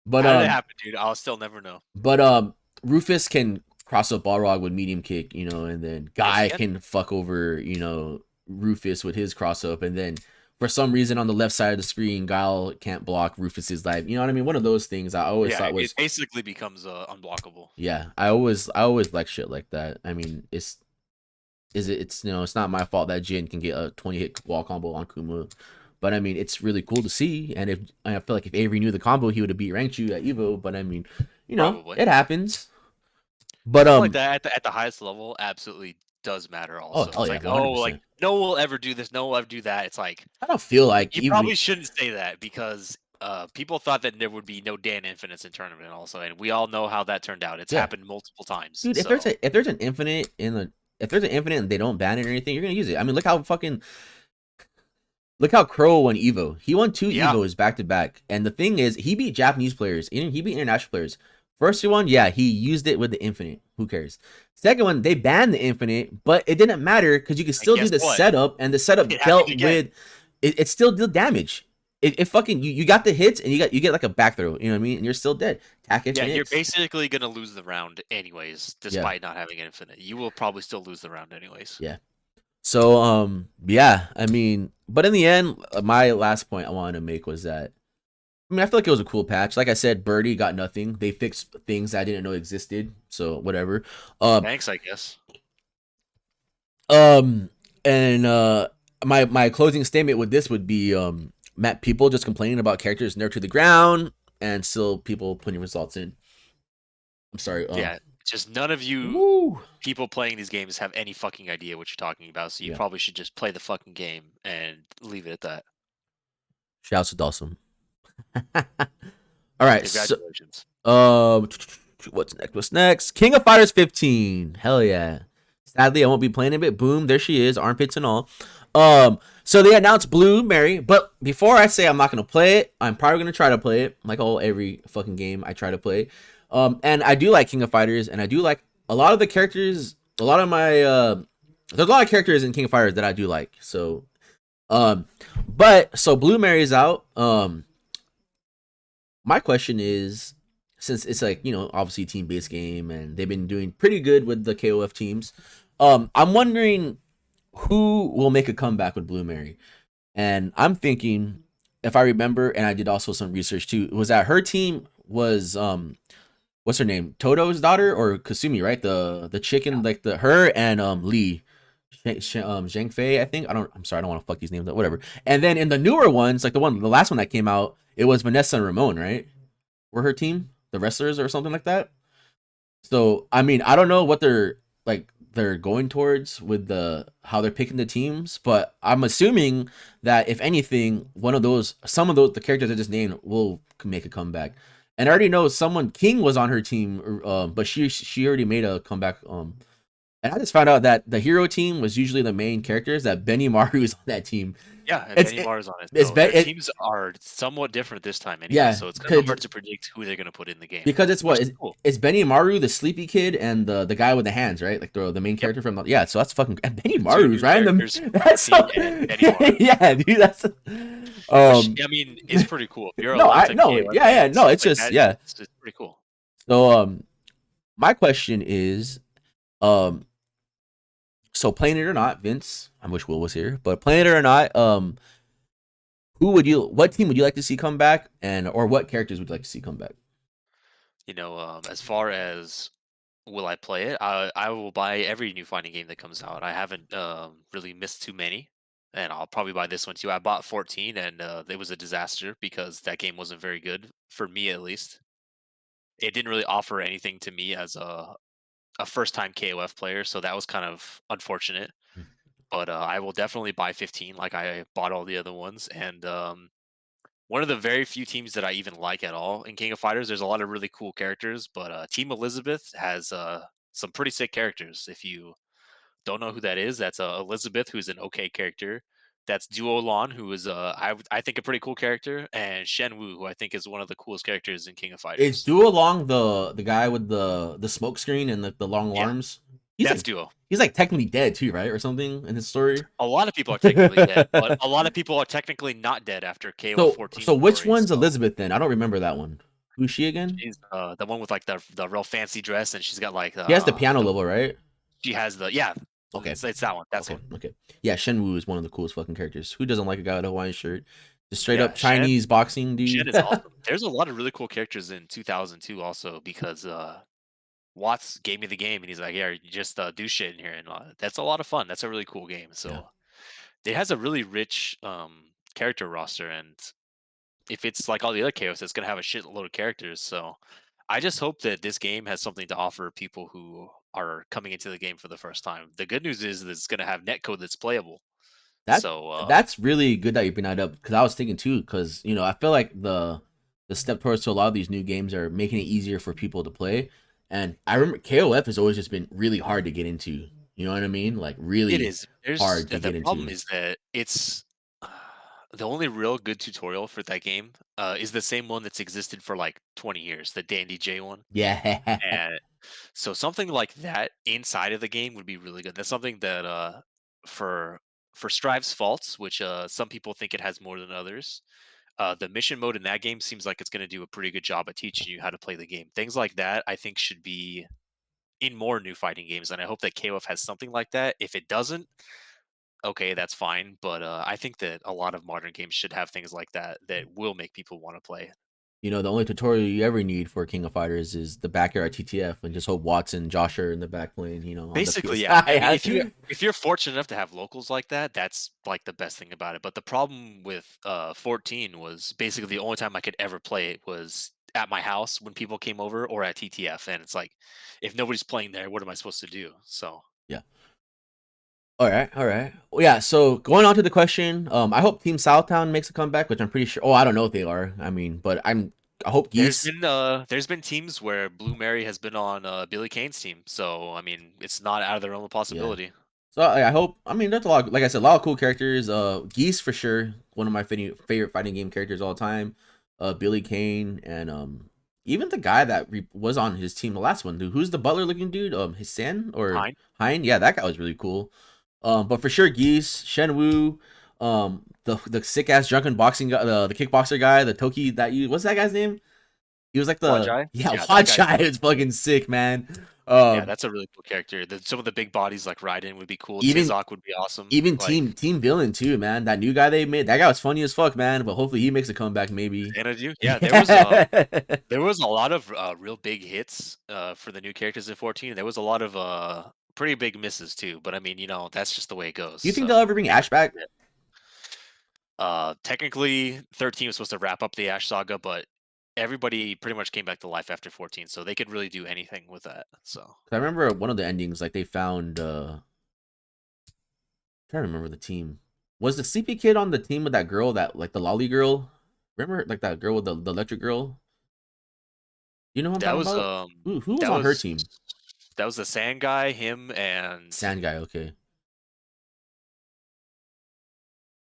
But How did it happen, dude? I'll still never know. but Rufus can cross up Balrog with medium kick, you know, and then Yes, he Guy can. can fuck over, you know, Rufus with his cross up, and then for some reason on the left side of the screen, Guile can't block Rufus's life. You know what I mean? One of those things I always Yeah, thought it was, basically becomes unblockable. yeah, I always like shit like that. I mean, it's you know, it's not my fault that Jin can get a 20 hit wall combo on Kuma. But I mean, it's really cool to see, and if I feel like if Avery knew the combo, he would have beat ranked you at Evo. But I mean, you know, Probably. it happens. But Stuff like that at the highest level absolutely does matter oh also. hell It's yeah, like, one hundred oh, like, percent. no one will ever do this, no one will ever do that. It's like, I don't feel like you even probably shouldn't say that because people thought that there would be no Dan Infinites in tournament also, and we all know how that turned out. It's yeah, happened multiple times. dude. So If there's an infinite in the if there's an infinite and they don't ban it or anything, you're gonna use it. I mean, look how Crow won Evo. He won 2 yeah, Evos back to back, and the thing is, he beat Japanese players. He beat international players. First one, yeah, he used it with the infinite. Who cares? Second one, they banned the infinite, but it didn't matter because you could and still do guess the what? setup, and the setup It happened dealt again. with it still did damage. It fucking you got the hits and you get like a back throw, you know what I mean? And you're still dead. Attack Yeah, you're infinite. basically gonna lose the round anyways, Yeah, despite not having infinite. You will probably still lose the round anyways. yeah. So yeah, I mean, but in the end, my last point I wanted to make was that I mean, I feel like it was a cool patch. Like I said, Birdie got nothing. They fixed things I didn't know existed. So whatever. Um, Thanks, I guess. um, and my closing statement with this would be Matt, people just complaining about characters nerfed to the ground, and still people putting results in. I'm sorry. Yeah, just none of you Woo. people playing these games have any fucking idea what you're talking about, so you Yeah. probably should just play the fucking game and leave it at that. Shouts to Dawson. All right. So, Congratulations. what's next? What's next? King of Fighters 15. Hell yeah. Sadly, I won't be playing it. Boom, there she is, armpits and all. So they announced Blue Mary, but before I say I'm not gonna play it, I'm probably gonna try to play it. Like every fucking game I try to play. And I do like King of Fighters, and I do like a lot of the characters. A lot of my there's a lot of characters in King of Fighters that I do like. So, but so Blue Mary's out. My question is, since it's like, you know, obviously team based game and they've been doing pretty good with the KOF teams, I'm wondering who will make a comeback with Blue Mary. And I'm thinking, if I remember, and I did also some research too, was that her team was what's her name, Toto's daughter or Kasumi, right? The chicken, like her and Lee. Zhang Fei, I think. I'm sorry, I don't want to fuck these names up. Whatever. And then in the newer ones, like the last one that came out, it was Vanessa and Ramon, right? Were her team the wrestlers or something like that? So I mean, I don't know what they're going towards with the how they're picking the teams, but I'm assuming that if anything, some of those the characters I just named will make a comeback. And I already know someone King was on her team, but she already made a comeback. And I just found out that the hero team was usually the main characters. That Benny Maru is on that team. Yeah, and It's Benny Mars on it. it's So their it, teams are somewhat different this time anyway, yeah, so it's kind of hard to predict who they're gonna put in the game, because it's which what is cool. it's Benny Maru, the sleepy kid, and the guy with the hands, right? Like the main Yep. character from yeah. So that's fucking and Benny The two Maru's new right. characters, That's so, Marky and Benny Mars. yeah, dude. That's Which, um I mean, is pretty cool. If you're a no, I lifetime no, KOF yeah, fan, no. stuff It's like just that, yeah. it's pretty cool. So my question is um, so playing it or not, Vince. I wish Will was here, but playing it or not, what team would you like to see come back, and or what characters would you like to see come back? You know, as far as will I play it, I will buy every new fighting game that comes out. I haven't really missed too many, and I'll probably buy this one too. I bought 14, and it was a disaster because that game wasn't very good for me, at least. It didn't really offer anything to me as a first time KOF player, so that was kind of unfortunate. But I will definitely buy 15, like I bought all the other ones, and one of the very few teams that I even like at all in King of Fighters. There's a lot of really cool characters, but Team Elizabeth has some pretty sick characters. If you don't know who that is, that's Elizabeth, who's an okay character. That's Duo Lon, who is I think a pretty cool character, and Shen Wu, who I think is one of the coolest characters in King of Is Fighters. Duo Long the guy with the smoke screen and the long Yeah, arms? That's duo. He's like technically dead too, right, or something in his story. A lot of people are technically dead, but a lot of people are technically not dead after KOF 14 So which story. one's So Elizabeth then? I don't remember that one. Who's she again? she's the one with like the real fancy dress, and she's got like He has the piano level, right? she has the Okay. It's that one. That's Okay. one. Okay. Yeah, Shenwu is one of the coolest fucking characters. Who doesn't like a guy with a Hawaiian shirt? Just straight Yeah, up Chinese boxing Shen dude. is awesome. There's a lot of really cool characters in 2002 also because Watts gave me the game and he's like, "Yeah, you just do shit in here," and that's a lot of fun. That's a really cool game. So Yeah. it has a really rich character roster, and if it's like all the other chaos, it's gonna have a shitload of characters. So I just hope that this game has something to offer people who are coming into the game for the first time. The good news is that it's gonna have netcode that's playable. That So that's really good that you bring that up because I was thinking too because I feel like the step towards to a lot of these new games are making it easier for people to play, and I remember KOF has always just been really hard to get into. You know what I mean? Like it really is. There's hard to the get problem into. is that it's the only real good tutorial for that game is the same one that's existed for like 20 years, the Dandy J one. Yeah. And so something like that inside of the game would be really good. That's something that for Strive's faults, which some people think it has more than others. The mission mode in that game seems like it's going to do a pretty good job at teaching you how to play the game. Things like that, I think, should be in more new fighting games, and I hope that KOF has something like that. If it doesn't, okay, that's fine. But I think that a lot of modern games should have things like that that will make people want to play. The only tutorial you ever need for King of Fighters is the backyard TTF and just hope Watson, Josh are in the back lane, on the Basically, yeah. PS. I mean, if you're fortunate enough to have locals like that, that's like the best thing about it. But the problem with 14 was basically the only time I could ever play it was at my house when people came over or at TTF, and it's like if nobody's playing there, what am I supposed to do? So Yeah. All right, all right. Well, yeah. So going on to the question, I hope Team Southtown makes a comeback, which I'm pretty sure. Oh, I don't know if they are. I mean, but I hope Geese. there's been teams where Blue Mary has been on Billy Kane's team, so I mean it's not out of the realm of Yeah. possibility. So I hope. I mean, there's a lot. Like I said, a lot of cool characters. Geese for sure. One of my favorite fighting game characters all time. Billy Kane and even the guy that was on his team, the last one. Dude, who's the butler looking dude? Hissan or Hein? Yeah, that guy was really cool. But for sure, Geese, Shenwu, the sick ass drunken boxing guy, the kickboxer guy, the Toki what's that guy's name? He was like Wajai is fucking sick, man. Yeah, that's a really cool character. Some of the big bodies like Raiden would be cool. Tizok would be awesome. Even like, team villain too, man. That new guy they made, that guy was funny as fuck, man. But hopefully he makes a comeback, maybe. Yeah, there was a lot of real big hits for the new characters in 14. There was a lot of pretty big misses too. But I mean, that's just the way it goes. Do you think they'll ever bring Ash back? Technically, 13 was supposed to wrap up the Ash saga, but everybody pretty much came back to life after 14, so they could really do anything with that. So I remember one of the endings, like they found. I'm trying to remember the team. Was the CP kid on the team with that girl, that like the lolly girl? Remember, like that girl with the electric girl? You know what I'm talking about? Who was on her team? That was the Sand guy, him, and Sand guy. Okay.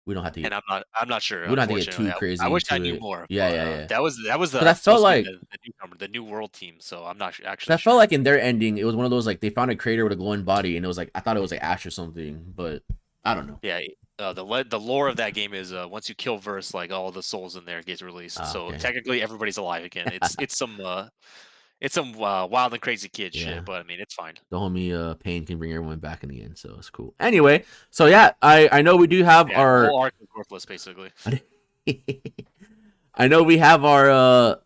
We don't have to. And I'm not sure. We don't have to get too crazy. I wish I knew more. Yeah. That was the. I felt like the newcomer, the new world team. So I'm not actually. I felt like in their ending, it was one of those like they found a crater with a glowing body, and it was like I thought it was like Ash or something, but I don't know. Yeah, the lore of that game is once you kill Verse, like all the souls in there gets released. So technically everybody's alive again. It's some wild and crazy kid shit, but I mean it's fine. The homie Pain can bring everyone back in the end, so it's cool. Anyway, so yeah, I know we do have our whole arc is worthless basically. I know we have our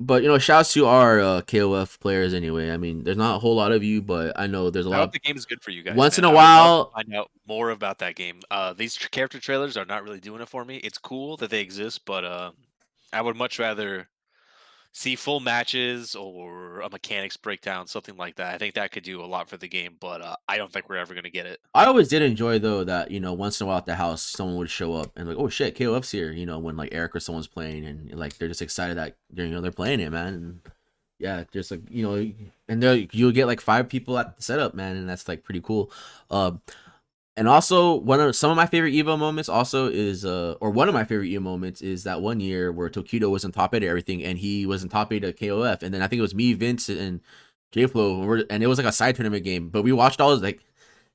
but shouts to our KOF players anyway. I mean, there's not a whole lot of you, but I know there's a lot. I hope the game is good for you guys. Once in a while, find out more about that game. These character trailers are not really doing it for me. It's cool that they exist, but I would much rather see full matches or a mechanics breakdown, something like that. I think that could do a lot for the game, but I don't think we're ever going to get it. I always did enjoy though that once in a while at the house someone would show up and like, oh shit, KOF's here. When like Eric or someone's playing and like they're just excited that they're playing it, man. And yeah, just like and you'll get like 5 people at the setup, man, and that's like pretty cool. And also some of my favorite Evo moments also is one of my favorite Evo moments is that one year where Tokido was in top 8 of everything and he was in top 8 of KOF, and then I think it was me, Vince, and J Flow, and it was like a side tournament game. But we watched all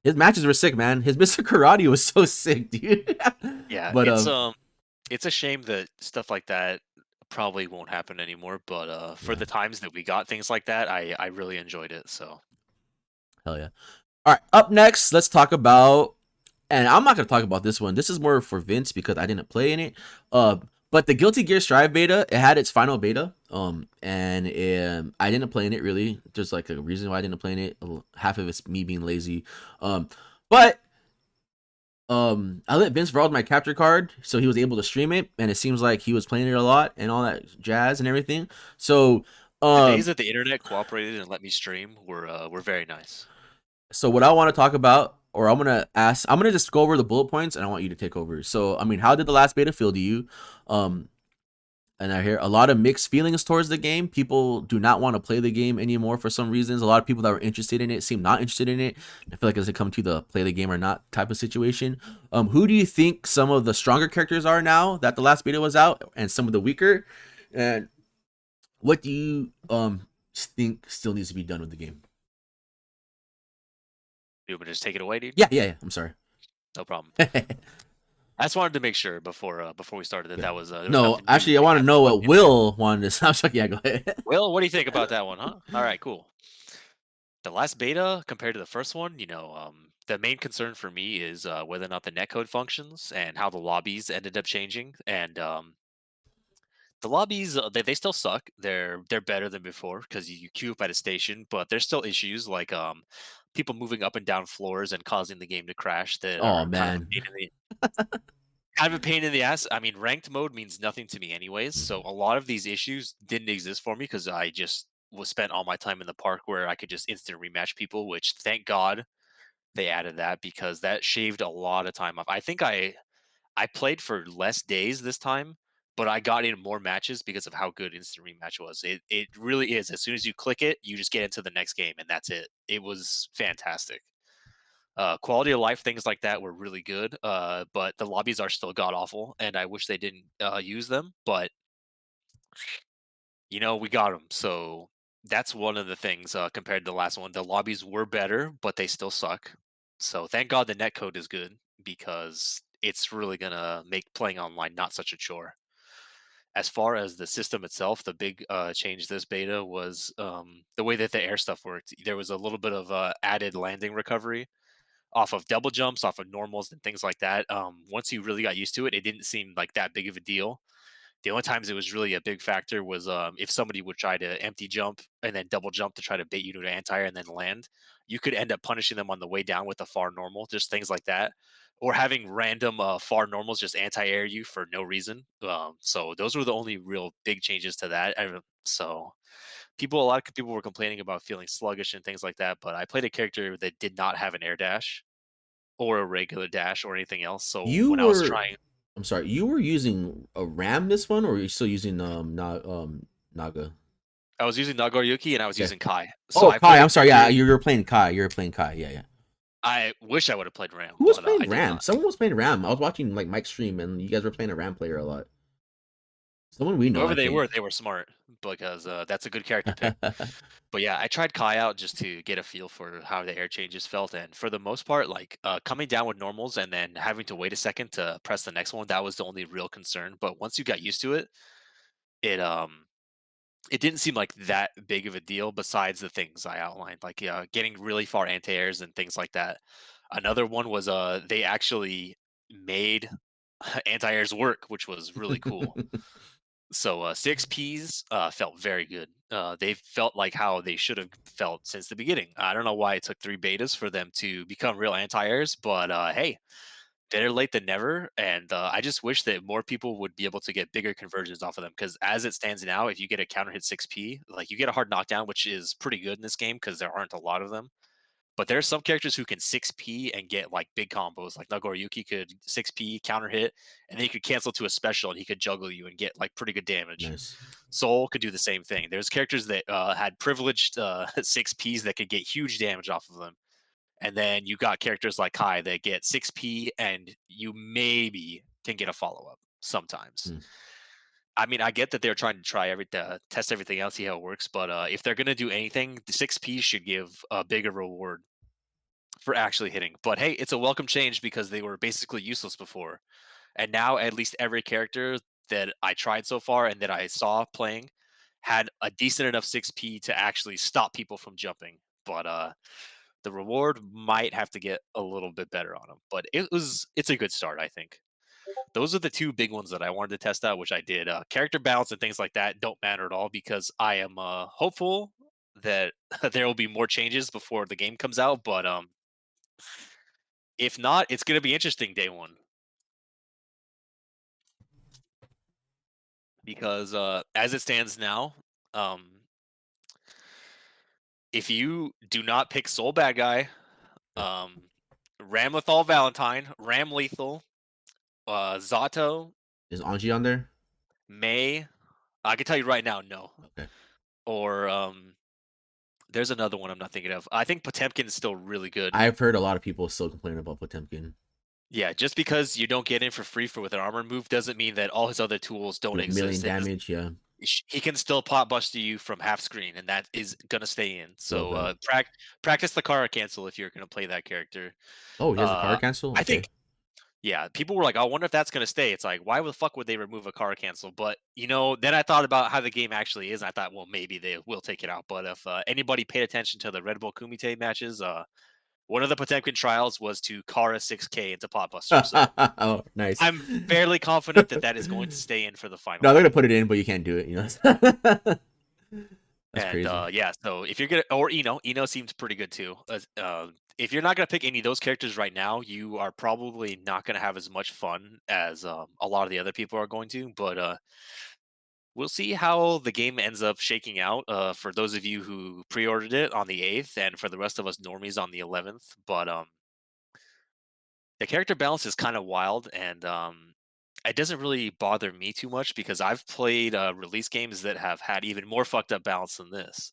his matches were sick, man. His Mr. Karate was so sick, dude. Yeah, But it's a shame that stuff like that probably won't happen anymore. But for yeah, the times that we got things like that, I really enjoyed it. So hell yeah. All right, up next, let's talk about. And I'm not gonna talk about this one. This is more for Vince because I didn't play in it. But the Guilty Gear Strive beta, it had its final beta. And I didn't play in it really. There's like a reason why I didn't play in it. Half of it's me being lazy. But I let Vince roll my capture card so he was able to stream it, and it seems like he was playing it a lot and all that jazz and everything. So the days that the internet cooperated and let me stream were very nice. So what I want to talk about, or I'm gonna just go over the bullet points, and I want you to take over. So I mean, how did the last beta feel to you? Um, and I hear a lot of mixed feelings towards the game. People do not want to play the game anymore for some reasons. A lot of people that were interested in it seem not interested in it. I feel like it's come to the play the game or not type of situation. Who do you think some of the stronger characters are now that the last beta was out, and some of the weaker? And what do you think still needs to be done with the game? You want me to just take it away, dude? Yeah. I'm sorry. No problem. I just wanted to make sure before we started that Yeah. that was there was No, nothing new actually, I like want to that. know what Will wanted to sound like. Yeah, go ahead. Will, what do you think about that one, huh? All right, cool. The last beta compared to the first one, the main concern for me is whether or not the netcode functions and how the lobbies ended up changing. And the lobbies, they still suck. They're better than before because you queue up at a station, but there's still issues like people moving up and down floors and causing the game to crash that Oh are kind of a man. pain in the ass. I mean, ranked mode means nothing to me anyways. So Mhm. a lot of these issues didn't exist for me because I just was spent all my time in the park where I could just instant rematch people, which thank God they added that because that shaved a lot of time off. I think I played for less days this time, but I got in more matches because of how good instant rematch was. It really is. As soon as you click it, you just get into the next game and that's it. It was fantastic. Quality of life things like that were really good, but the lobbies are still god awful, and I wish they didn't use them. But we got them, so that's one of the things compared to the last one. The lobbies were better, but they still suck. So thank God the netcode is good because it's really gonna make playing online not such a chore. As far as the system itself, the big change this beta was the way that the air stuff worked. There was a little bit of added landing recovery off of double jumps, off of normals, and things like that. Once you really got used to it, it didn't seem like that big of a deal. The only times it was really a big factor was if somebody would try to empty jump and then double jump to try to bait you to an anti-air and then land. You could end up punishing them on the way down with a far normal, just things like that. Or having random far normals just anti-air you for no reason. So those were the only real big changes to that. So a lot of people were complaining about feeling sluggish and things like that. But I played a character that did not have an air dash or a regular dash or anything else. So You when I was were trying, I'm sorry, you were using a RAM this one, or are you still using Naga? I was using Nagoriyuki and I was Okay. using Kai. So Oh, I Kai. played a I'm sorry. Yeah, character. you were playing Kai. You were playing Kai. Yeah. I wish I would have played Ram, Who was but playing I did RAM? not. Someone was playing RAM. I was watching like Mike's stream, and you guys were playing a RAM player a lot. Someone we know, Whoever I think. they were smart because that's a good character pick. But yeah, I tried Kai out just to get a feel for how the air changes felt, and for the most part, like coming down with normals and then having to wait a second to press the next one, that was the only real concern. But once you got used to it, it um it didn't seem like that big of a deal. Besides the things I outlined, like getting really far anti-airs and things like that. Another one was they actually made anti-airs work, which was really cool. So 6Ps felt very good. They felt like how they should have felt since the beginning. I don't know why it took 3 betas for them to become real anti-airs, but hey, better late than never. And I just wish that more people would be able to get bigger conversions off of them. Because as it stands now, if you get a counter hit 6P, like you get a hard knockdown, which is pretty good in this game because there aren't a lot of them. But there are some characters who can 6P and get like big combos. Like Nagoriyuki could 6P counter hit, and then he could cancel to a special, and he could juggle you and get like pretty good damage. Nice. Soul could do the same thing. There's characters that had privileged 6Ps that could get huge damage off of them. And then you got characters like Kai that get 6P and you maybe can get a follow up sometimes. Hmm. I mean, I get that they're trying to test everything out, see how it works, but if they're gonna do anything, the 6P should give a bigger reward for actually hitting. But hey, it's a welcome change because they were basically useless before. And now at least every character that I tried so far and that I saw playing had a decent enough 6P to actually stop people from jumping. But the reward might have to get a little bit better on them. But it's a good start, I think. Those are the two big ones that I wanted to test out, which I did. Character balance and things like that don't matter at all because I am hopeful that there will be more changes before the game comes out. But if not, it's going to be interesting day one because as it stands now, um, if you do not pick Soul Bad Guy, um, Ram Lethal Valentine, Ram Lethal, Zato, Is Anji on there? May, I can tell you right now, no. Okay. Or there's another one I'm not thinking of. I think Potemkin is still really good. I've heard a lot of people still complaining about Potemkin. Yeah, just because you don't get in for free for with an armor move doesn't mean that all his other tools Do don't like million exist. damage, yeah. He can still pot bust you from half screen, and that is gonna stay in. Love So that. practice the Kara cancel if you're gonna play that character. Oh, he has a Uh, card cancel? I Okay. think yeah, people were like, "I wonder if that's gonna stay." It's like, why the fuck would they remove a Kara cancel? But then I thought about how the game actually is, and I thought, well, maybe they will take it out. But if anybody paid attention to the Red Bull Kumite matches, one of the Potemkin trials was to Kara 6K into Potbuster. So Oh, nice. I'm fairly confident that that is going to stay in for the final No, they're game. gonna put it in, but you can't do it. That's And crazy. yeah, so if you're gonna or Eno seems pretty good too. If you're not gonna pick any of those characters right now, you are probably not gonna have as much fun as a lot of the other people are going to. But we'll see how the game ends up shaking out. For those of you who pre-ordered it on the 8th, and for the rest of us normies on the 11th. But the character balance is kind of wild, and it doesn't really bother me too much because I've played release games that have had even more fucked up balance than this.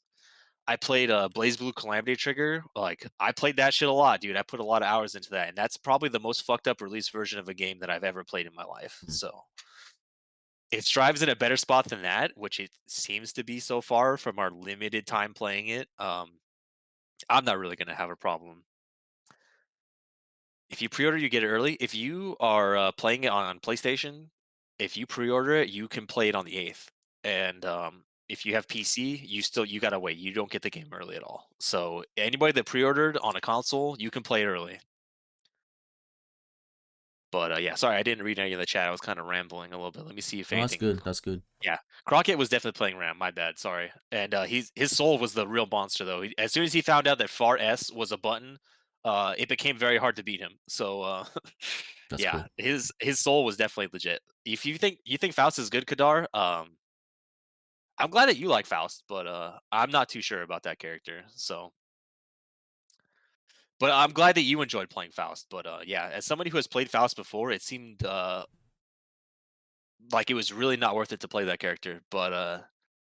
I played Blaze Blue Calamity Trigger. Like I played that shit a lot, dude. I put a lot of hours into that, and that's probably the most fucked up release version of a game that I've ever played in my life. Hmm. So it strives in a better spot than that, which it seems to be so far from our limited time playing it. I'm not really gonna have a problem. If you pre-order, you get it early. If you are playing it on PlayStation, if you pre-order it, you can play it on the 8th. And if you have PC, you gotta wait. You don't get the game early at all. So anybody that pre-ordered on a console, you can play it early. But yeah, sorry, I didn't read any of the chat. I was kind of rambling a little bit. Let me see if Oh, that's anything. good. That's good. Yeah, Crockett was definitely playing Ram. My bad, sorry. And his soul was the real monster though. As soon as he found out that Far S was a button, it became very hard to beat him. So That's yeah, cool. his soul was definitely legit. If you think Faust is good, Kadar, I'm glad that you like Faust, but I'm not too sure about that character. So, but I'm glad that you enjoyed playing Faust. But yeah, as somebody who has played Faust before, it seemed like it was really not worth it to play that character. But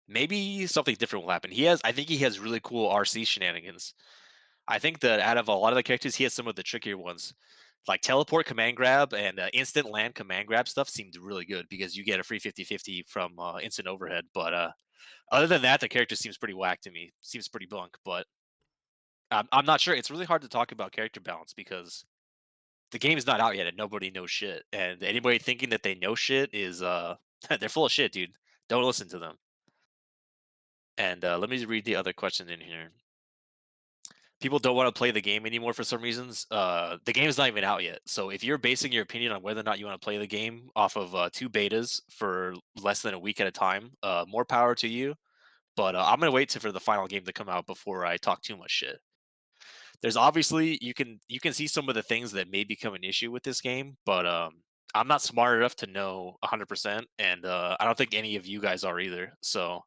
maybe something different will happen. I think he has really cool RC shenanigans. I think that out of a lot of the characters, he has some of the trickier ones. Like teleport command grab and instant land command grab stuff seemed really good because you get a free 50-50 from instant overhead. But other than that, the character seems pretty whack to me. Seems pretty bunk, but I'm not sure. It's really hard to talk about character balance because the game's not out yet and nobody knows shit. And anybody thinking that they know shit is they're full of shit, dude. Don't listen to them. And let me read the other question in here. People don't want to play the game anymore for some reasons. The game is not even out yet. So if you're basing your opinion on whether or not you want to play the game off of two betas for less than a week at a time, more power to you. But I'm gonna wait for the final game to come out before I talk too much shit. There's obviously you can see some of the things that may become an issue with this game, but I'm not smart enough to know 100%, and I don't think any of you guys are either. So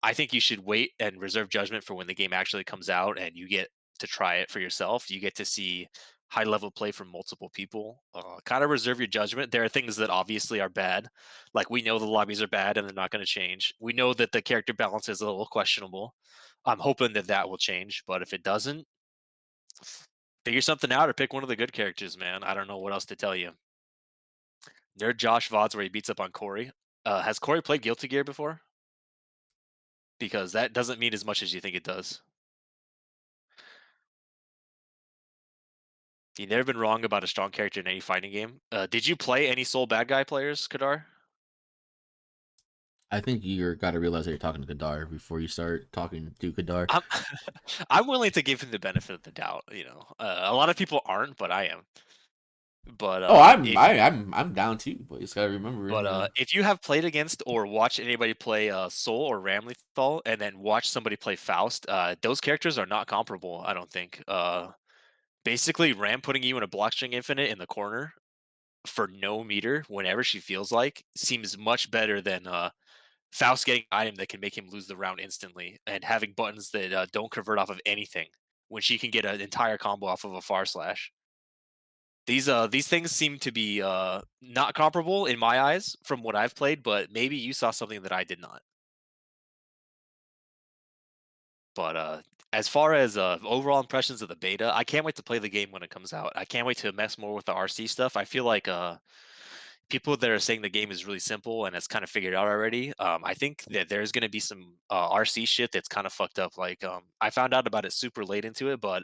I think you should wait and reserve judgment for when the game actually comes out and you get to try it for yourself. You get to see high level play from multiple people. Kind of reserve your judgment. There are things that obviously are bad. Like we know the lobbies are bad and they're not going to change. We know that the character balance is a little questionable. I'm hoping that that will change, but if it doesn't, figure something out or pick one of the good characters, man. I don't know what else to tell you. There, Josh VODs where he beats up on Corey. Has Corey played Guilty Gear before? Because that doesn't mean as much as you think it does. You've never been wrong about a strong character in any fighting game. Did you play any Soul Bad Guy players, Kadar? I think you gotta realize that you're talking to Kadar before you start talking to Kadar. I'm I'm willing to give him the benefit of the doubt. A lot of people aren't, but I am. But Oh, uh, if I'm down too, but you just gotta remember. if you have played against or watched anybody play Soul or Ramlethal, and then watch somebody play Faust, those characters are not comparable. I don't think. Basically, Ram putting you in a blockstring infinite in the corner for no meter whenever she feels like seems much better than Faust getting an item that can make him lose the round instantly and having buttons that don't convert off of anything when she can get an entire combo off of a far slash. These things seem to be not comparable in my eyes from what I've played, but maybe you saw something that I did not. But as far as overall impressions of the beta, I can't wait to play the game when it comes out. I can't wait to mess more with the RC stuff. I feel like people that are saying the game is really simple and it's kind of figured out already. I think that there's going to be some RC shit that's kind of fucked up. Like I found out about it super late into it, but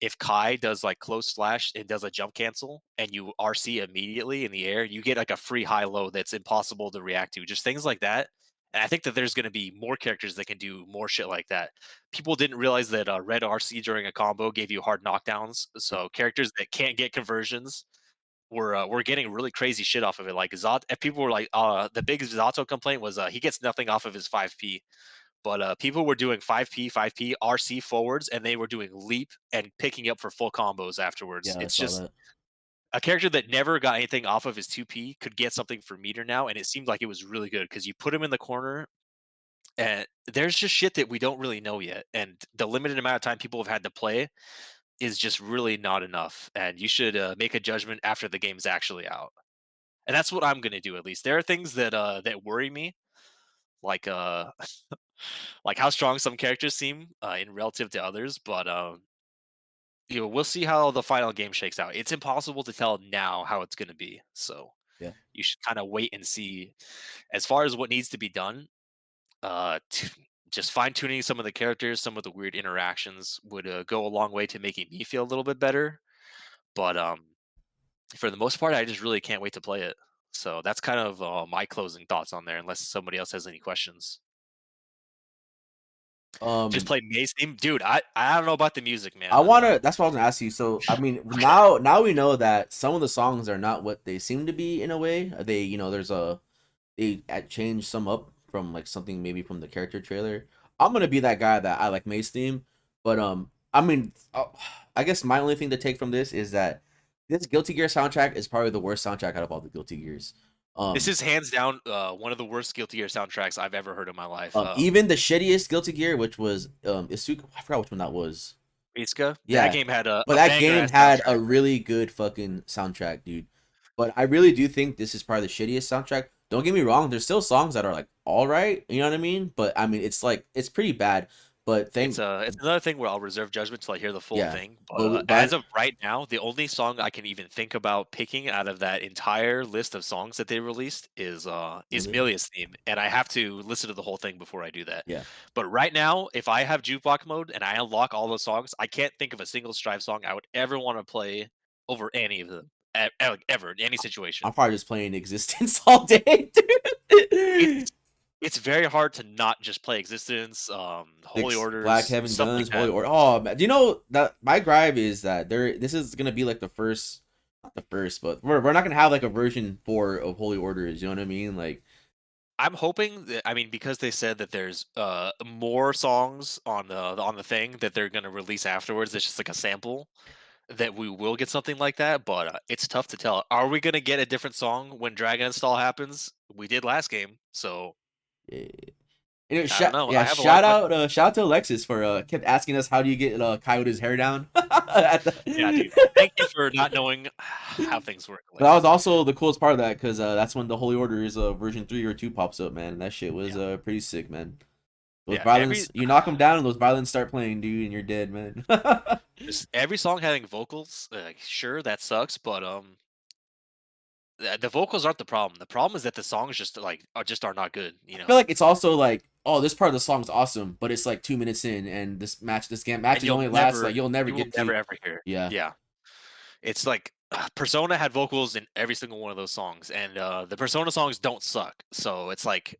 if Kai does like close slash and does a jump cancel and you RC immediately in the air, you get like a free high low that's impossible to react to. Just things like that. And I think that there's going to be more characters that can do more shit like that. People didn't realize that red RC during a combo gave you hard knockdowns. So characters that can't get conversions were getting really crazy shit off of it. Like people were like, the big Zato complaint was he gets nothing off of his 5P. But people were doing 5P RC forwards, and they were doing leap and picking up for full combos afterwards. Yeah, I It's saw just that. a character that never got anything off of his 2P could get something for meter now, and it seemed like it was really good because you put him in the corner, and there's just shit that we don't really know yet, and the limited amount of time people have had to play is just really not enough. And you should make a judgment after the game's actually out. And that's what I'm gonna do at least. There are things that worry me, like like how strong some characters seem in relative to others, but we'll see how the final game shakes out. It's impossible to tell now how it's gonna be, so Yeah. you should kind of wait and see. As far as what needs to be done, to just fine tuning some of the characters, some of the weird interactions would go a long way to making me feel a little bit better. But for the most part, I just really can't wait to play it. So that's kind of my closing thoughts on there, unless somebody else has any questions. Just Um, play Maze theme, dude. I don't know about the music, man. I wanna. That's what I was gonna ask you. So, I mean, now we know that some of the songs are not what they seem to be in a way. They, there's a changed some up from like something maybe from the character trailer. I'm gonna be that guy that I like Mace theme, but I mean, I guess my only thing to take from this is that this Guilty Gear soundtrack is probably the worst soundtrack out of all the Guilty Gears. This Um, is hands down one of the worst Guilty Gear soundtracks I've ever heard in my life. Even the shittiest Guilty Gear, which was Isuka, I forgot which one that was. Iska, that Yeah, game had but a that banger game ass had soundtrack. a really good fucking soundtrack, dude. But I really do think this is probably the shittiest soundtrack. Don't get me wrong, there's still songs that are like all right, you know what I mean? But I mean, it's like it's pretty bad. But It's another thing where I'll reserve judgment till I hear the full yeah, thing. But as but of right now, the only song I can even think about picking out of that entire list of songs that they released is really, Milia's theme, and I have to listen to the whole thing before I do that. yeah. But right now, if I have jukebox mode and I unlock all those songs, I can't think of a single Strive song I would ever want to play over any of them, ever in any situation. I'm probably just playing Existence all day, dude. It's it's very hard to not just play Existence, Holy Six Black Orders, Heaven stuff like Guns, that. Holy Order. Oh man, do you know that my gripe is that this is gonna be like the first, not the first, but we're not gonna have like a version 4 of Holy Orders. You know what I mean? Like, I'm hoping that, I mean, because they said that there's more songs on the thing that they're gonna release afterwards. It's just like a sample that we will get something like that, but it's tough to tell. Are we gonna get a different song when Dragon Install happens? We did last game, so eh, I don't know. I yeah, have a lot of questions. shout out to Alexis for kept asking us how do you get Coyote's hair down. At Yeah, dude. the... Thank you for not knowing how things work, But that was Alexis. also the coolest part of that because that's when the Holy Orders version 3 or 2 pops up, man. And that shit was Yeah, pretty sick, man. Those yeah. Every violins, you knock them down, and those violins start playing, dude, and you're dead, man. just every song having vocals, sure that sucks, but The vocals aren't the problem. The problem is that the songs just like are not good. You I feel know, like it's also like, oh, this part of the song's awesome, but it's like 2 minutes in, and match and is only lasts like you'll never you will get never to. ever hear. Yeah, Yeah, it's like Persona had vocals in every single one of those songs, and the Persona songs don't suck. So it's like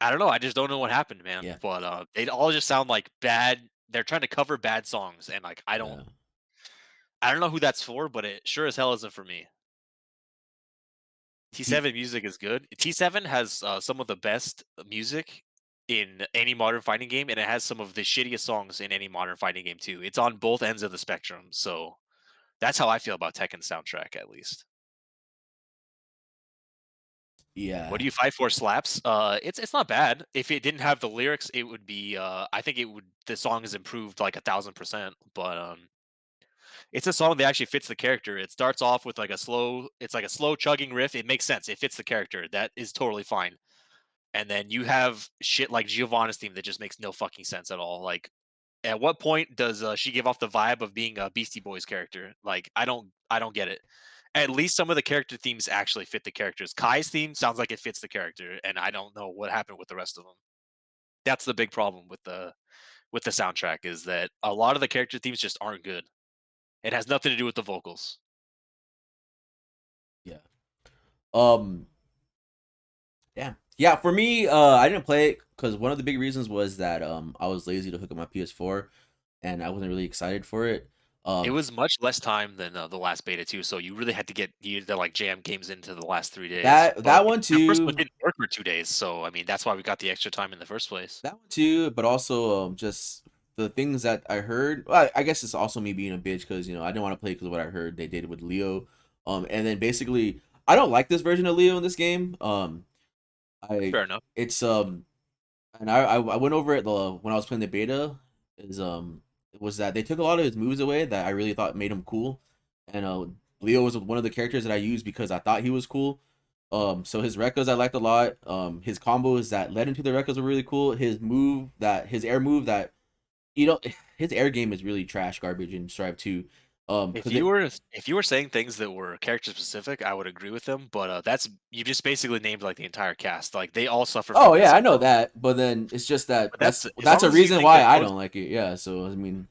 I don't know. I just don't know what happened, man. yeah, But they all just sound like bad. They're trying to cover bad songs, and like yeah. I don't know who that's for, but it sure as hell isn't for me. He, T7 music is good. T7 has some of the best music in any modern fighting game, and it has some of the shittiest songs in any modern fighting game too. It's on both ends of the spectrum, so that's how I feel about Tekken soundtrack, at least. What yeah, do you fight for slaps? It's not bad. If it didn't have the lyrics, it would be. I think it would. The song is improved like 1,000%. But it's a song that actually fits the character. It starts off with like a slow. It's like a slow chugging riff. It makes sense. It fits the character. That is totally fine. And then you have shit like Giovanna's theme that just makes no fucking sense at all. Like, at what point does she give off the vibe of being a Beastie Boys character? Like, I don't get it. At least some of the character themes actually fit the characters. Kai's theme sounds like it fits the character, and I don't know what happened with the rest of them. That's the big problem with the soundtrack is that a lot of the character themes just aren't good. It has nothing to do with the vocals. yeah. Um, yeah, yeah. For me, I didn't play it because one of the big reasons was that I was lazy to hook up my PS4, and I wasn't really excited for it. It Um, was much less time than the last beta too, so you really had to get you to like jam games into the last 3 days. But I that mean, one the first one too. didn't work for 2 days, so I mean that's why we got the extra time in the first place. That one too, but also just the things that I heard. Well, I guess it's also me being a bitch because I didn't want to play because of what I heard they did with Leo. And then basically I don't like this version of Leo in this game. I Fair enough. it's and I went over it when I was playing the beta. Is was that they took a lot of his moves away that I really thought made him cool, and Leo was one of the characters that I used because I thought he was cool. So his recos I liked a lot. His combos that led into the recos were really cool. His air move that you know, his air game is really trash garbage in Strive 2. Because it If you were saying things that were character specific, I would agree with them. But that's you just basically named like the entire cast. Like they all suffer from oh that yeah, I same know problem. that, but then it's just that But that's as that's long a as you reason think why that I those don't like it. Yeah, so I mean,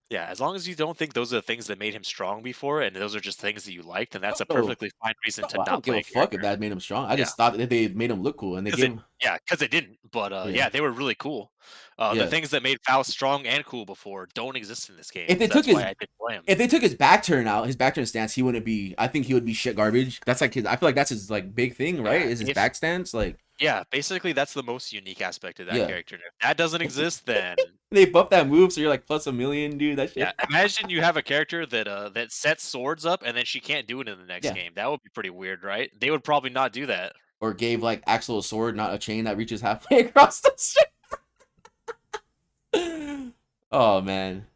yeah, as long as you don't think those are the things that made him strong before, and those are just things that you like, then that's a no, perfectly fine reason no, to I not don't give play a a fuck if character. that made him strong. I Yeah. just thought that they made him look cool, and they Because gave it him yeah, because it didn't, but, yeah, yeah, they were really cool. The yeah. things that made Faust strong and cool before don't exist in this game, If they so took that's why his I didn't play him. if they took his back turn out, his back turn stance, he wouldn't be. I think he would be shit garbage. That's like his. I feel like that's his like big thing, right? Yeah, Is his if back stance? Like yeah, basically, that's the most unique aspect of that yeah, character, and if that doesn't exist, then they buff that move, so you're like plus a million, dude. That yeah, shit. imagine you have a character that sets swords up, and then she can't do it in the next Yeah. game. That would be pretty weird, right? They would probably not do that. Or gave like Axel a sword, not a chain that reaches halfway across the shit. Oh man,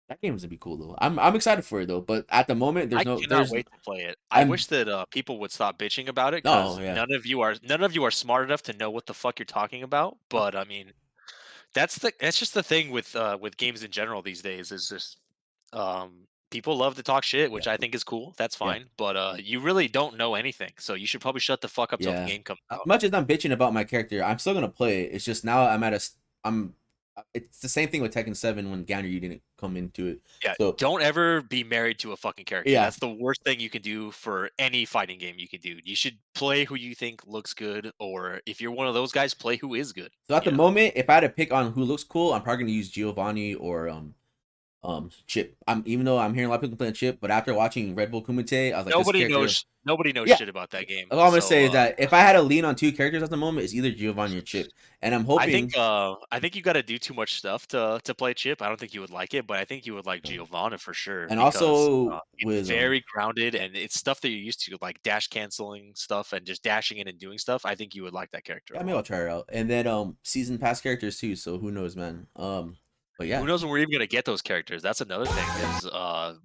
that game's gonna be cool though. I'm excited for it though, but at the moment, I cannot there's wait to play it. I I'm wish that people would stop bitching about it no because yeah none of you are smart enough to know what the fuck you're talking about. But I mean, that's just the thing with games in general these days is just people love to talk shit, yeah which I think is cool. That's yeah fine. But you really don't know anything, so you should probably shut the fuck up till the yeah. game comes As out. much as I'm bitching about my character, I'm still gonna play it. It's just now I'm. It's the same thing with Tekken 7 when Ganryu didn't come into it. Yeah, So don't ever be married to a fucking character. yeah. That's the worst thing you can do for any fighting game you can do. You should play who you think looks good, or if you're one of those guys, play who is good. So at You the know, moment, if I had to pick on who looks cool, I'm probably gonna use Giovanni or Chip. Even though I'm hearing a lot of people playing Chip, but after watching Red Bull Kumite, I was like, this character. nobody knows Yeah, shit about that game. all I'm gonna So say is that if I had to lean on two characters at the moment, it's either Giovanni or Chip, and I'm hoping. I think you got to do too much stuff to play Chip. I don't think you would like it, but I think you would like Giovanna for sure And because also it's with very grounded and it's stuff that you're used to, like dash canceling stuff and just dashing in and doing stuff. I think you would like that character yeah, a maybe lot. I'll try her out. And then season pass characters too. So who knows, man. But Who yeah, knows when we're even gonna get those characters? That's another thing is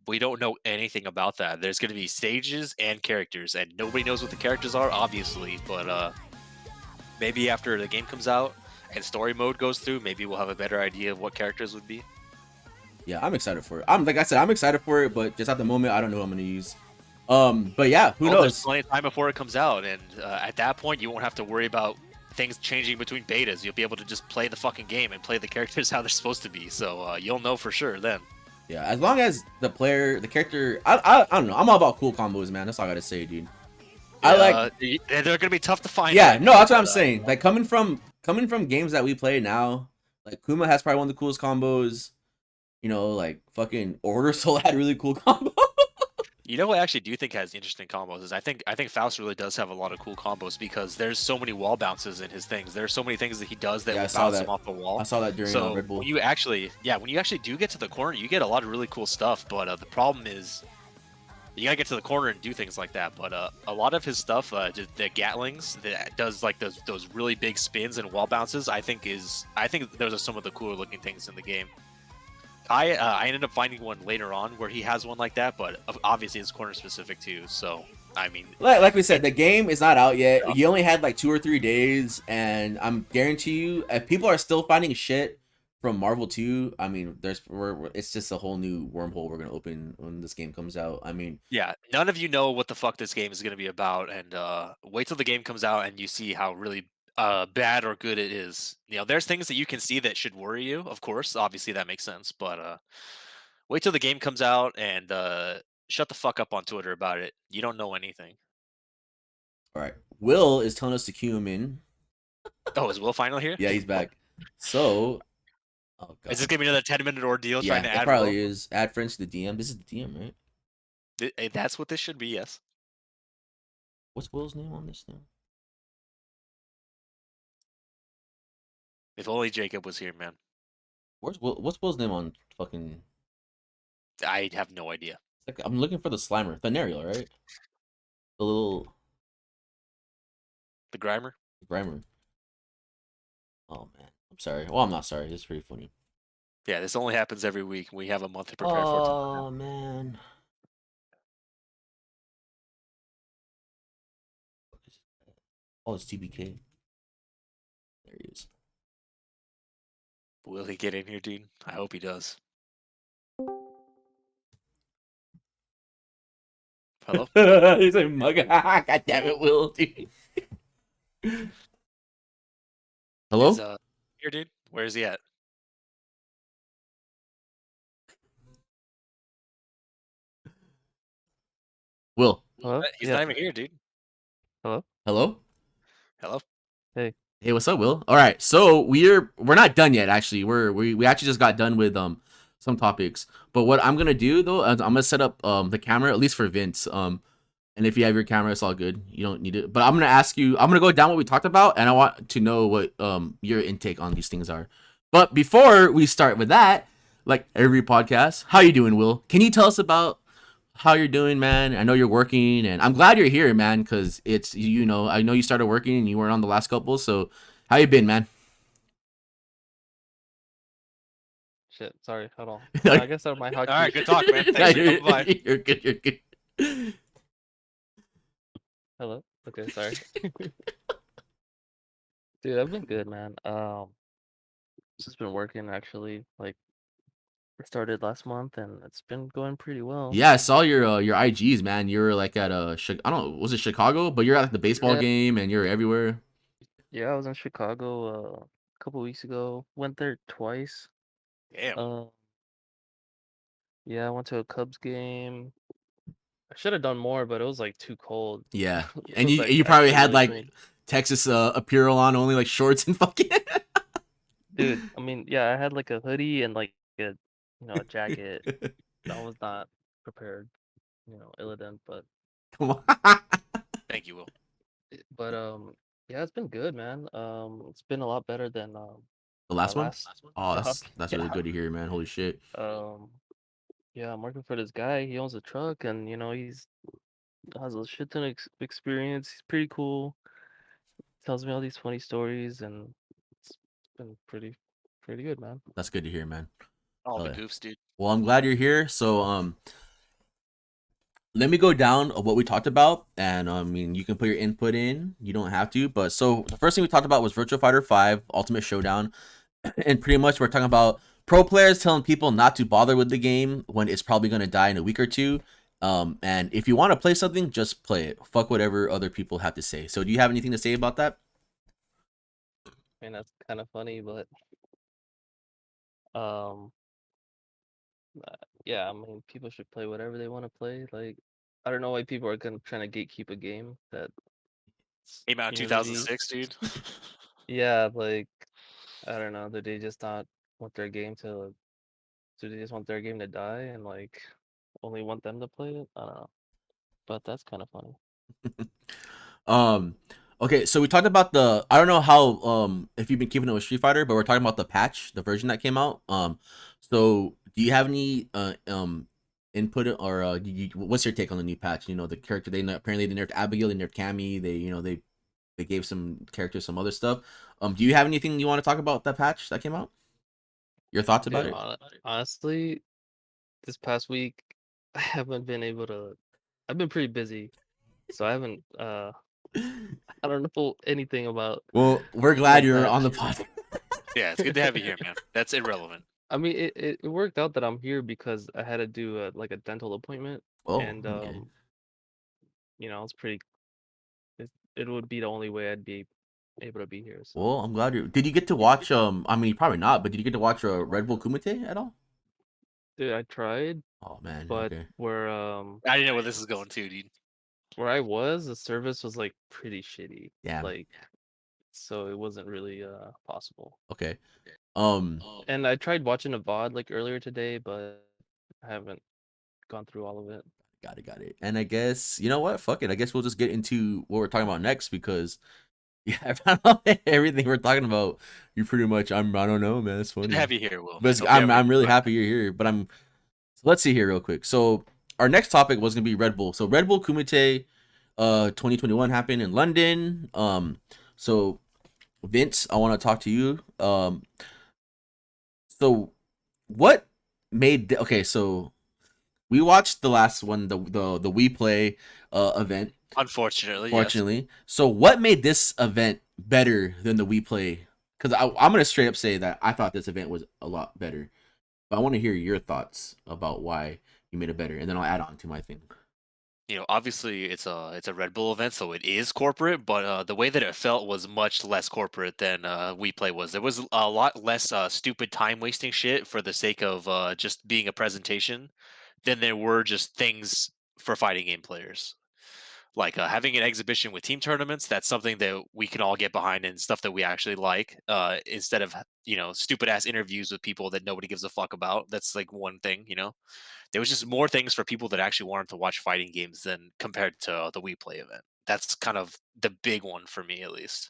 we don't know anything about that. There's gonna be stages and characters, and nobody knows what the characters are, obviously. But maybe after the game comes out and story mode goes through, maybe we'll have a better idea of what characters would be. yeah, I'm excited for it. I'm like I said, I'm excited for it, but just at the moment, I don't know who I'm gonna use. But yeah, who There's knows? plenty of time before it comes out, and at that point, you won't have to worry about things changing between betas. You'll be able to just play the fucking game and play the characters how they're supposed to be. So you'll know for sure then. Yeah, as long as the character, I don't know. I'm all about cool combos, man. That's all I gotta say, dude. I like. They're gonna be tough to find. Yeah, right no, now, that's what I'm but, saying. Like coming from games that we play now, like Kuma has probably one of the coolest combos. You know, like fucking Order Soul had really cool combo. You know what I actually do think has interesting combos is I think Faust really does have a lot of cool combos because there's so many wall bounces in his things. There's so many things that he does that Yeah, I will saw bounce that. him off the wall. I saw that during So Red Bull. when you actually do get to the corner, you get a lot of really cool stuff. But the problem is you gotta get to the corner and do things like that. But a lot of his stuff, the Gatlings that does like those really big spins and wall bounces, I think those are some of the cooler looking things in the game. I ended up finding one later on where he has one like that, but obviously it's corner specific too. So I mean, like we said, the game is not out yet. You only had like 2 or 3 days, and I'm guarantee you, if people are still finding shit from Marvel 2, I mean, it's just a whole new wormhole we're gonna open when this game comes out. I mean, yeah, none of you know what the fuck this game is gonna be about, and wait till the game comes out and you see how really bad or good it is. You know, there's things that you can see that should worry you. Of course, obviously that makes sense, but wait till the game comes out and shut the fuck up on Twitter about it. You don't know anything. all right, Will is telling us to cue him in. Oh, is Will finally here? Yeah, he's back. So, oh god, Is this gonna be another 10-minute ordeal yeah, trying to it add probably Will? is. Add friends to the DM. This is the DM, right? That's what this should be. Yes. What's Will's name on this thing? If only Jacob was here, man. Where's Will? What's Will's name on fucking? I have no idea. Like, I'm looking for the Slimer, Thanariel, right? The little The Grimer? Grimer. Oh man, I'm sorry. Well, I'm not sorry. It's pretty funny. Yeah, this only happens every week. We have a month to prepare for it. Oh man. Oh, it's TBK. There he is. Will he get in here, dude? I hope he does. Hello? He's like, mug. God damn it, Will, dude. Hello? Is, here, dude? Where is he at? Will. Hello? He's Yeah. not even here, dude. Hello? Hello? Hello? Hey. Hey, what's up, Will? All right, so we're not done yet. Actually, we actually just got done with some topics. But what I'm gonna do though, is I'm gonna set up the camera at least for Vince. And if you have your camera, it's all good. You don't need it. But I'm gonna ask you. I'm gonna go down what we talked about, and I want to know what your intake on these things are. But before we start with that, like every podcast, how you doing, Will? Can you tell us about how you're doing, man? I know you're working, and I'm glad you're here, man, because it's, you know, I know you started working and you weren't on the last couple. So how you been, man? Shit, sorry, hold on. Like- I guess that my hotkey. All right, good talk, man. Yeah, Thanks for coming by. you're good. You're good. Hello? Okay, sorry. Dude, I've been good, man. Just been working actually. Like, I started last month and it's been going pretty well. Yeah, I saw your IGs, man. You were like at I don't know, was it Chicago? But you're at like, the baseball Yeah. game and you're everywhere. Yeah, I was in Chicago a couple weeks ago. Went there twice. Damn. Yeah, I went to a Cubs game. I should have done more, but it was like too cold. Yeah, It and was, you like, you probably actually had really like sweet. Texas apparel on, only like shorts and fucking. Dude, I mean, yeah, I had like a hoodie and like a a jacket. I was not prepared, illidan, but Come on. Thank you, Will. yeah, it's been good, man. It's been a lot better than The last my one? last Oh, job. that's really Yeah. good to hear, man. Holy shit. Yeah, I'm working for this guy. He owns a truck, and he's has a shit ton of experience. He's pretty cool. Tells me all these funny stories, and it's been pretty good, man. That's good to hear, man. All the yeah. goofs, dude. Well, I'm glad you're here. So let me go down what we talked about, and I mean, you can put your input in. You don't have to, but so the first thing we talked about was Virtua Fighter 5 Ultimate Showdown, and pretty much we're talking about pro players telling people not to bother with the game when it's probably going to die in a week or two, And if you want to play something, just play it. Fuck whatever other people have to say. So do you have anything to say about that? I mean, that's kind of funny, but um, yeah, I mean, people should play whatever they want to play. Like, I don't know why people are trying to gatekeep a game that Came out in community. 2006, dude. Yeah, like I don't know. Do they just not want their game to? Do they just want their game to die and like only want them to play it? I don't know. But that's kind of funny. Um, okay, so we talked about the. I don't know how if you've been keeping it with Street Fighter, but we're talking about the patch, the version that came out. So do you have any input or what's your take on the new patch? You know, the character apparently they nerfed Abigail, they nerfed Cammy, they gave some characters some other stuff. Do you have anything you want to talk about that patch that came out? Your thoughts about Dude, it? honestly, this past week I haven't been able to. I've been pretty busy, so I haven't. I don't know anything about Well, we're glad that you're patch. on the pod. Yeah, it's good to have you here, man. That's irrelevant. I mean, it worked out that I'm here because I had to do like a dental appointment, Oh, and okay. it's pretty. It would be the only way I'd be able to be here. So, Well, I'm glad you. Did you get to watch? I mean, probably not, but did you get to watch Red Bull Kumite at all? dude, I tried, Oh man, but okay. I didn't know where this is going to, dude. where I was, the service was like pretty shitty. Yeah. Like, so it wasn't really possible. Okay. And I tried watching a VOD like earlier today, but I haven't gone through all of it. Got it. And I guess you know what? Fuck it. I guess we'll just get into what we're talking about next because yeah, everything we're talking about, you pretty much. I don't know, man. It's Good funny. to have you here, Will. But I'm really happy you're here. But let's see here real quick. So our next topic was gonna be Red Bull. So Red Bull Kumite, 2021 happened in London. So Vince, I want to talk to you. So what made okay? So we watched the last one, the We Play event. Unfortunately, Fortunately, so what made this event better than the We Play? Because I'm gonna straight up say that I thought this event was a lot better. But I want to hear your thoughts about why you made it better, and then I'll add on to my thing. Obviously it's a Red Bull event, so it is corporate, but the way that it felt was much less corporate than We Play was. There was a lot less stupid time wasting shit for the sake of just being a presentation than there were just things for fighting game players. Like having an exhibition with team tournaments, that's something that we can all get behind and stuff that we actually like. Instead of stupid ass interviews with people that nobody gives a fuck about. That's like one thing. There was just more things for people that actually wanted to watch fighting games than compared to the We Play event. That's kind of the big one for me, at least.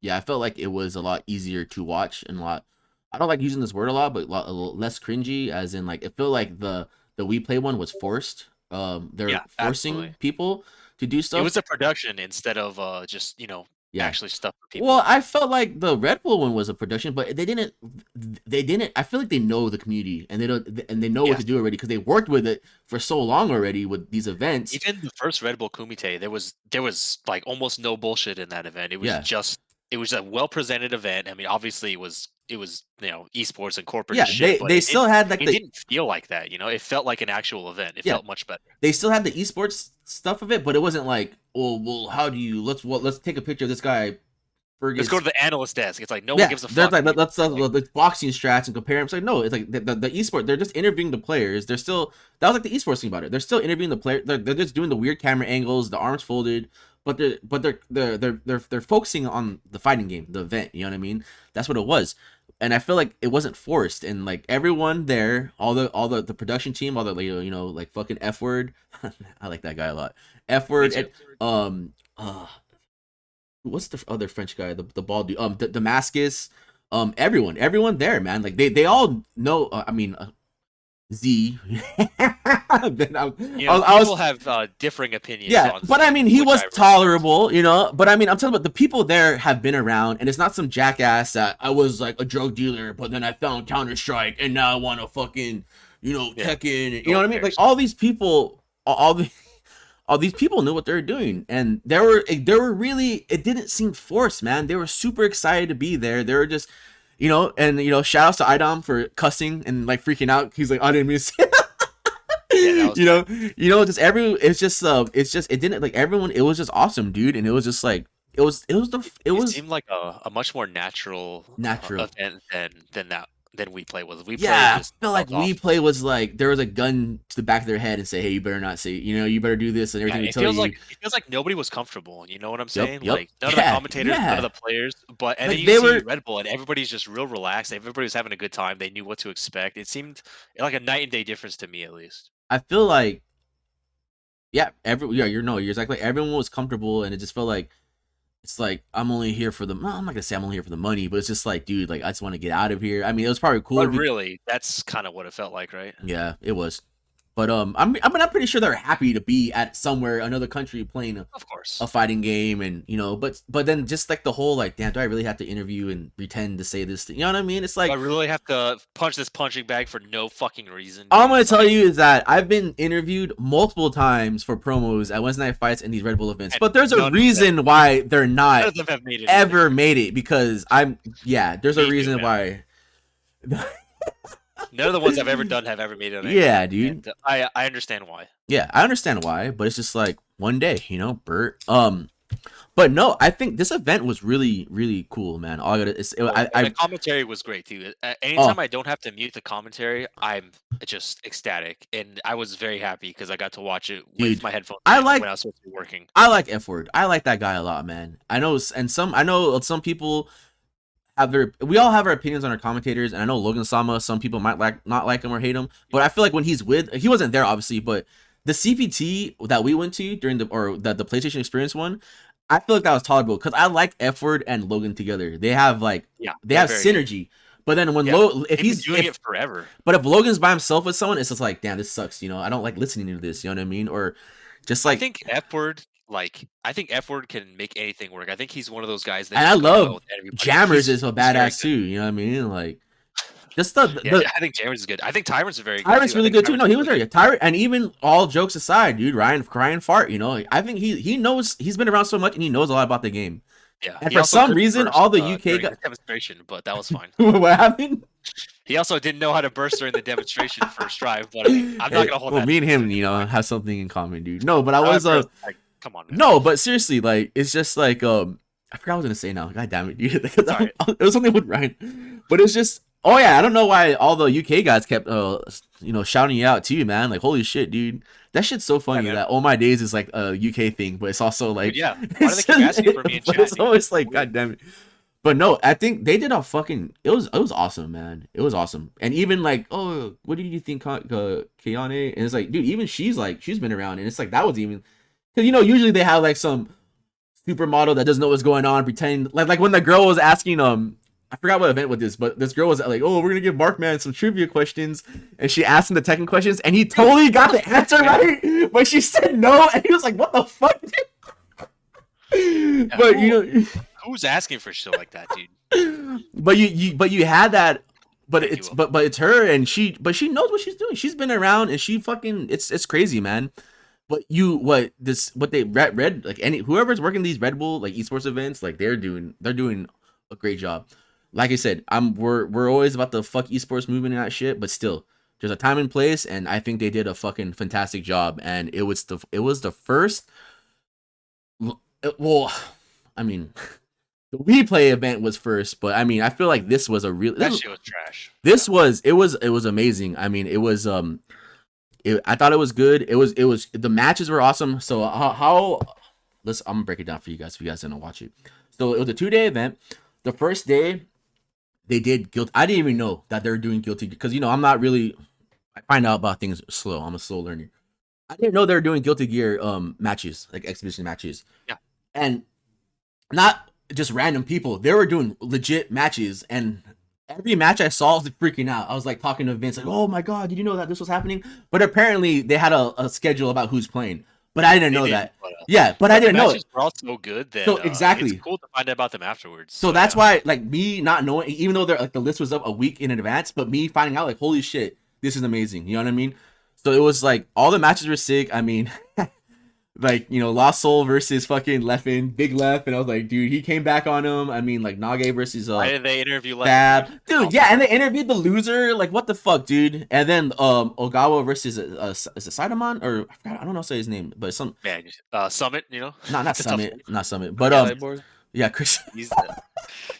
Yeah, I felt like it was a lot easier to watch and a lot. I don't like using this word a lot, but a lot less cringy. As in, like, it felt like the We Play one was forced. They're Yeah, forcing absolutely. people to do It stuff. was a production instead of just Yeah. actually stuff for people. Well, I felt like the Red Bull one was a production, but they didn't. I feel like they know the community and they know what to do already because they worked with it for so long already with these events. Even the first Red Bull Kumite, there was like almost no bullshit in that event. It was it was a well presented event. I mean, obviously it was esports and corporate as shit, but they still had like it didn't feel like that. It felt like an actual event. It felt much better. They still had the esports stuff of it, but it wasn't like, well, how do you let's take a picture of this guy. Let's go to the analyst desk. It's like no one gives a fuck. They're like let's boxing strats and compare them. It's like no, it's like the esport. They're just interviewing the players. They're still that was like the esports thing about it. They're still interviewing the player. They're just doing the weird camera angles, the arms folded, but they're focusing on the fighting game, the event. You know what I mean? That's what it was. And I feel like it wasn't forced, and like everyone there, all the production team, all the like fucking F word, I like that guy a lot. F word, what's the other French guy, the bald dude, Damascus, everyone there, man, like they all know. I mean, Z. People have differing opinions. Yeah, but I mean, he was tolerable, But I mean, I'm talking about the people there have been around, and it's not some jackass that I was like a drug dealer, but then I found Counter-Strike, and now I want to fucking, Tekken. You know what I mean? Like all these people, all these people knew what they were doing, and they were really. It didn't seem forced, man. They were super excited to be there. They were just. Shout outs to Idom for cussing and like freaking out. He's like, I didn't mean to say that. that was just it didn't like everyone. It was just awesome, dude, and it was just like it seemed like a much more natural event than we play with. We play I just feel like felt off. we play was like there was a gun to the back of their head and say, hey, you better not say, you better do this and everything we It tell feels you. like nobody was comfortable. You know what I'm saying? yep. Like none of the commentators, none of the players, and Like, then you they see were- Red Bull and everybody's just real relaxed. Everybody was having a good time. They knew what to expect. It seemed like a night and day difference to me, at least. I feel like, you're exactly. Everyone was comfortable, and it just felt like it's like I'm only here for I'm not gonna say I'm only here for the money, but it's just like, dude, like I just want to get out of here. I mean, it was probably cool. But really, that's kind of what it felt like, right? Yeah, it was. But I'm pretty sure they're happy to be at somewhere, another country, playing Of course. a fighting game, and but then just like the whole like, damn, do I really have to interview and pretend to say this thing? You know what I mean? It's like I really have to punch this punching bag for no fucking reason. all I'm gonna tell you is that I've been interviewed multiple times for promos at Wednesday Night Fights and these Red Bull events, And but there's a none of reason why they're None not of them have made it. ever made it, because there's a Me too, reason man. why. None of the ones I've ever done have ever made it. Yeah, dude. And I understand why. Yeah, I understand why, but it's just like one day, Bert. But no, I think this event was really, really cool, man. All I gotta, The commentary was great too. Anytime I don't have to mute the commentary, I'm just ecstatic, and I was very happy because I got to watch it with my headphones. I when like- I was supposed to be working. I like F Word. I like that guy a lot, man. I know some people we all have our opinions on our commentators, and I know Logan Sama, some people might not like him or hate him, but I feel like when he wasn't there obviously, but the CPT that we went to during the PlayStation Experience one, I feel like that was tolerable because I like F Word and Logan together. They have they have synergy. But then when if he's doing it forever, but if Logan's by himself with someone, it's just like, damn, this sucks. I don't like listening to this. You know what I mean? Or just like, I think F Word can make anything work. I think he's one of those guys that. And I just goes out love with everybody. Jammers is a He's very badass good. too. You know what I mean? Like, just I think Jammers is good. I think Tyrant's very good. Tyrant's too. really I think good too. No, Tyrant's he was really there. Tyrant, and even all jokes aside, dude, Ryan crying fart. I think he knows, he's been around so much and he knows a lot about the game. Yeah. And He for also some couldn't reason, burst, all the UK during guys. the demonstration, but that was fine. What happened? He also didn't know how to burst during the demonstration first drive, but I mean, I'm not gonna hold that. Me and him, have something in common, dude. No, but I was come on, man. no, but seriously, like, it's just like I forgot what I was gonna say now. God damn it, dude. Sorry. It was something with Ryan, but it's just, oh yeah, I don't know why all the UK guys kept shouting you out too, man. Like, holy shit, dude, that shit's so funny. man. That All My Days is like a UK thing, but it's also like, Yeah. Why do they keep asking for me in but chat? it's dude? always like, Weird. god damn it. But no, I think they did a fucking. It was awesome, man. It was awesome, and even like, oh, what did you think, Kayane? And it's like, dude, even she's been around, and it's like that was even, because usually they have like some supermodel that doesn't know what's going on, pretend like when the girl was asking I forgot what event with this, but this girl was like, oh, we're gonna give Markman some trivia questions, and she asked him the Tekken questions, and he totally got the answer right, but she said no, and he was like, what the fuck? But who's asking for shit like that, dude? but you had that, but Thank it's you. but it's her, and she knows what she's doing. She's been around, and she fucking, it's crazy, man. But what they read like, whoever's working these Red Bull like esports events, like they're doing a great job. Like I said, we're always about the fuck esports movement and that shit, but still, there's a time and place, and I think they did a fucking fantastic job. And it was the first. Well, I mean, the replay event was first, but I mean, I feel like this was a real. That shit was trash. It was amazing. I mean, it was I thought it was good. It was the matches were awesome. So I'm gonna break it down for you guys if you guys didn't watch it. So it was a 2-day event. The first day they did guilty. I didn't even know that they were doing guilty because I'm not really. I find out about things slow. I'm a slow learner. I didn't know they were doing Guilty Gear matches, like exhibition matches. Yeah. And not just random people. They were doing legit matches, and every match I saw, I was freaking out. I was like talking to Vince, like, "Oh my god, did you know that this was happening?" But apparently they had a schedule about who's playing. But I didn't know that. But I didn't know it. We're all so good that So exactly, it's cool to find out about them afterwards. So that's why, like, me not knowing, even though they're like the list was up a week in advance, but me finding out, like, holy shit, this is amazing. You know what I mean? So it was like all the matches were sick. I mean, like, you know, Lost Soul versus fucking Leffen, Big Left, and I was like, dude, he came back on him. I mean, like Nage versus Why did they interview Leffen, Fab, dude? dude, yeah, and they interviewed the loser. Like, what the fuck, dude? And then Ogawa versus is it Saidaman or I forgot, I don't know how to say his name, but some Man, Summit, you know, not it's a tough Summit, one. not Summit, but Cyborg. yeah, Chris. He's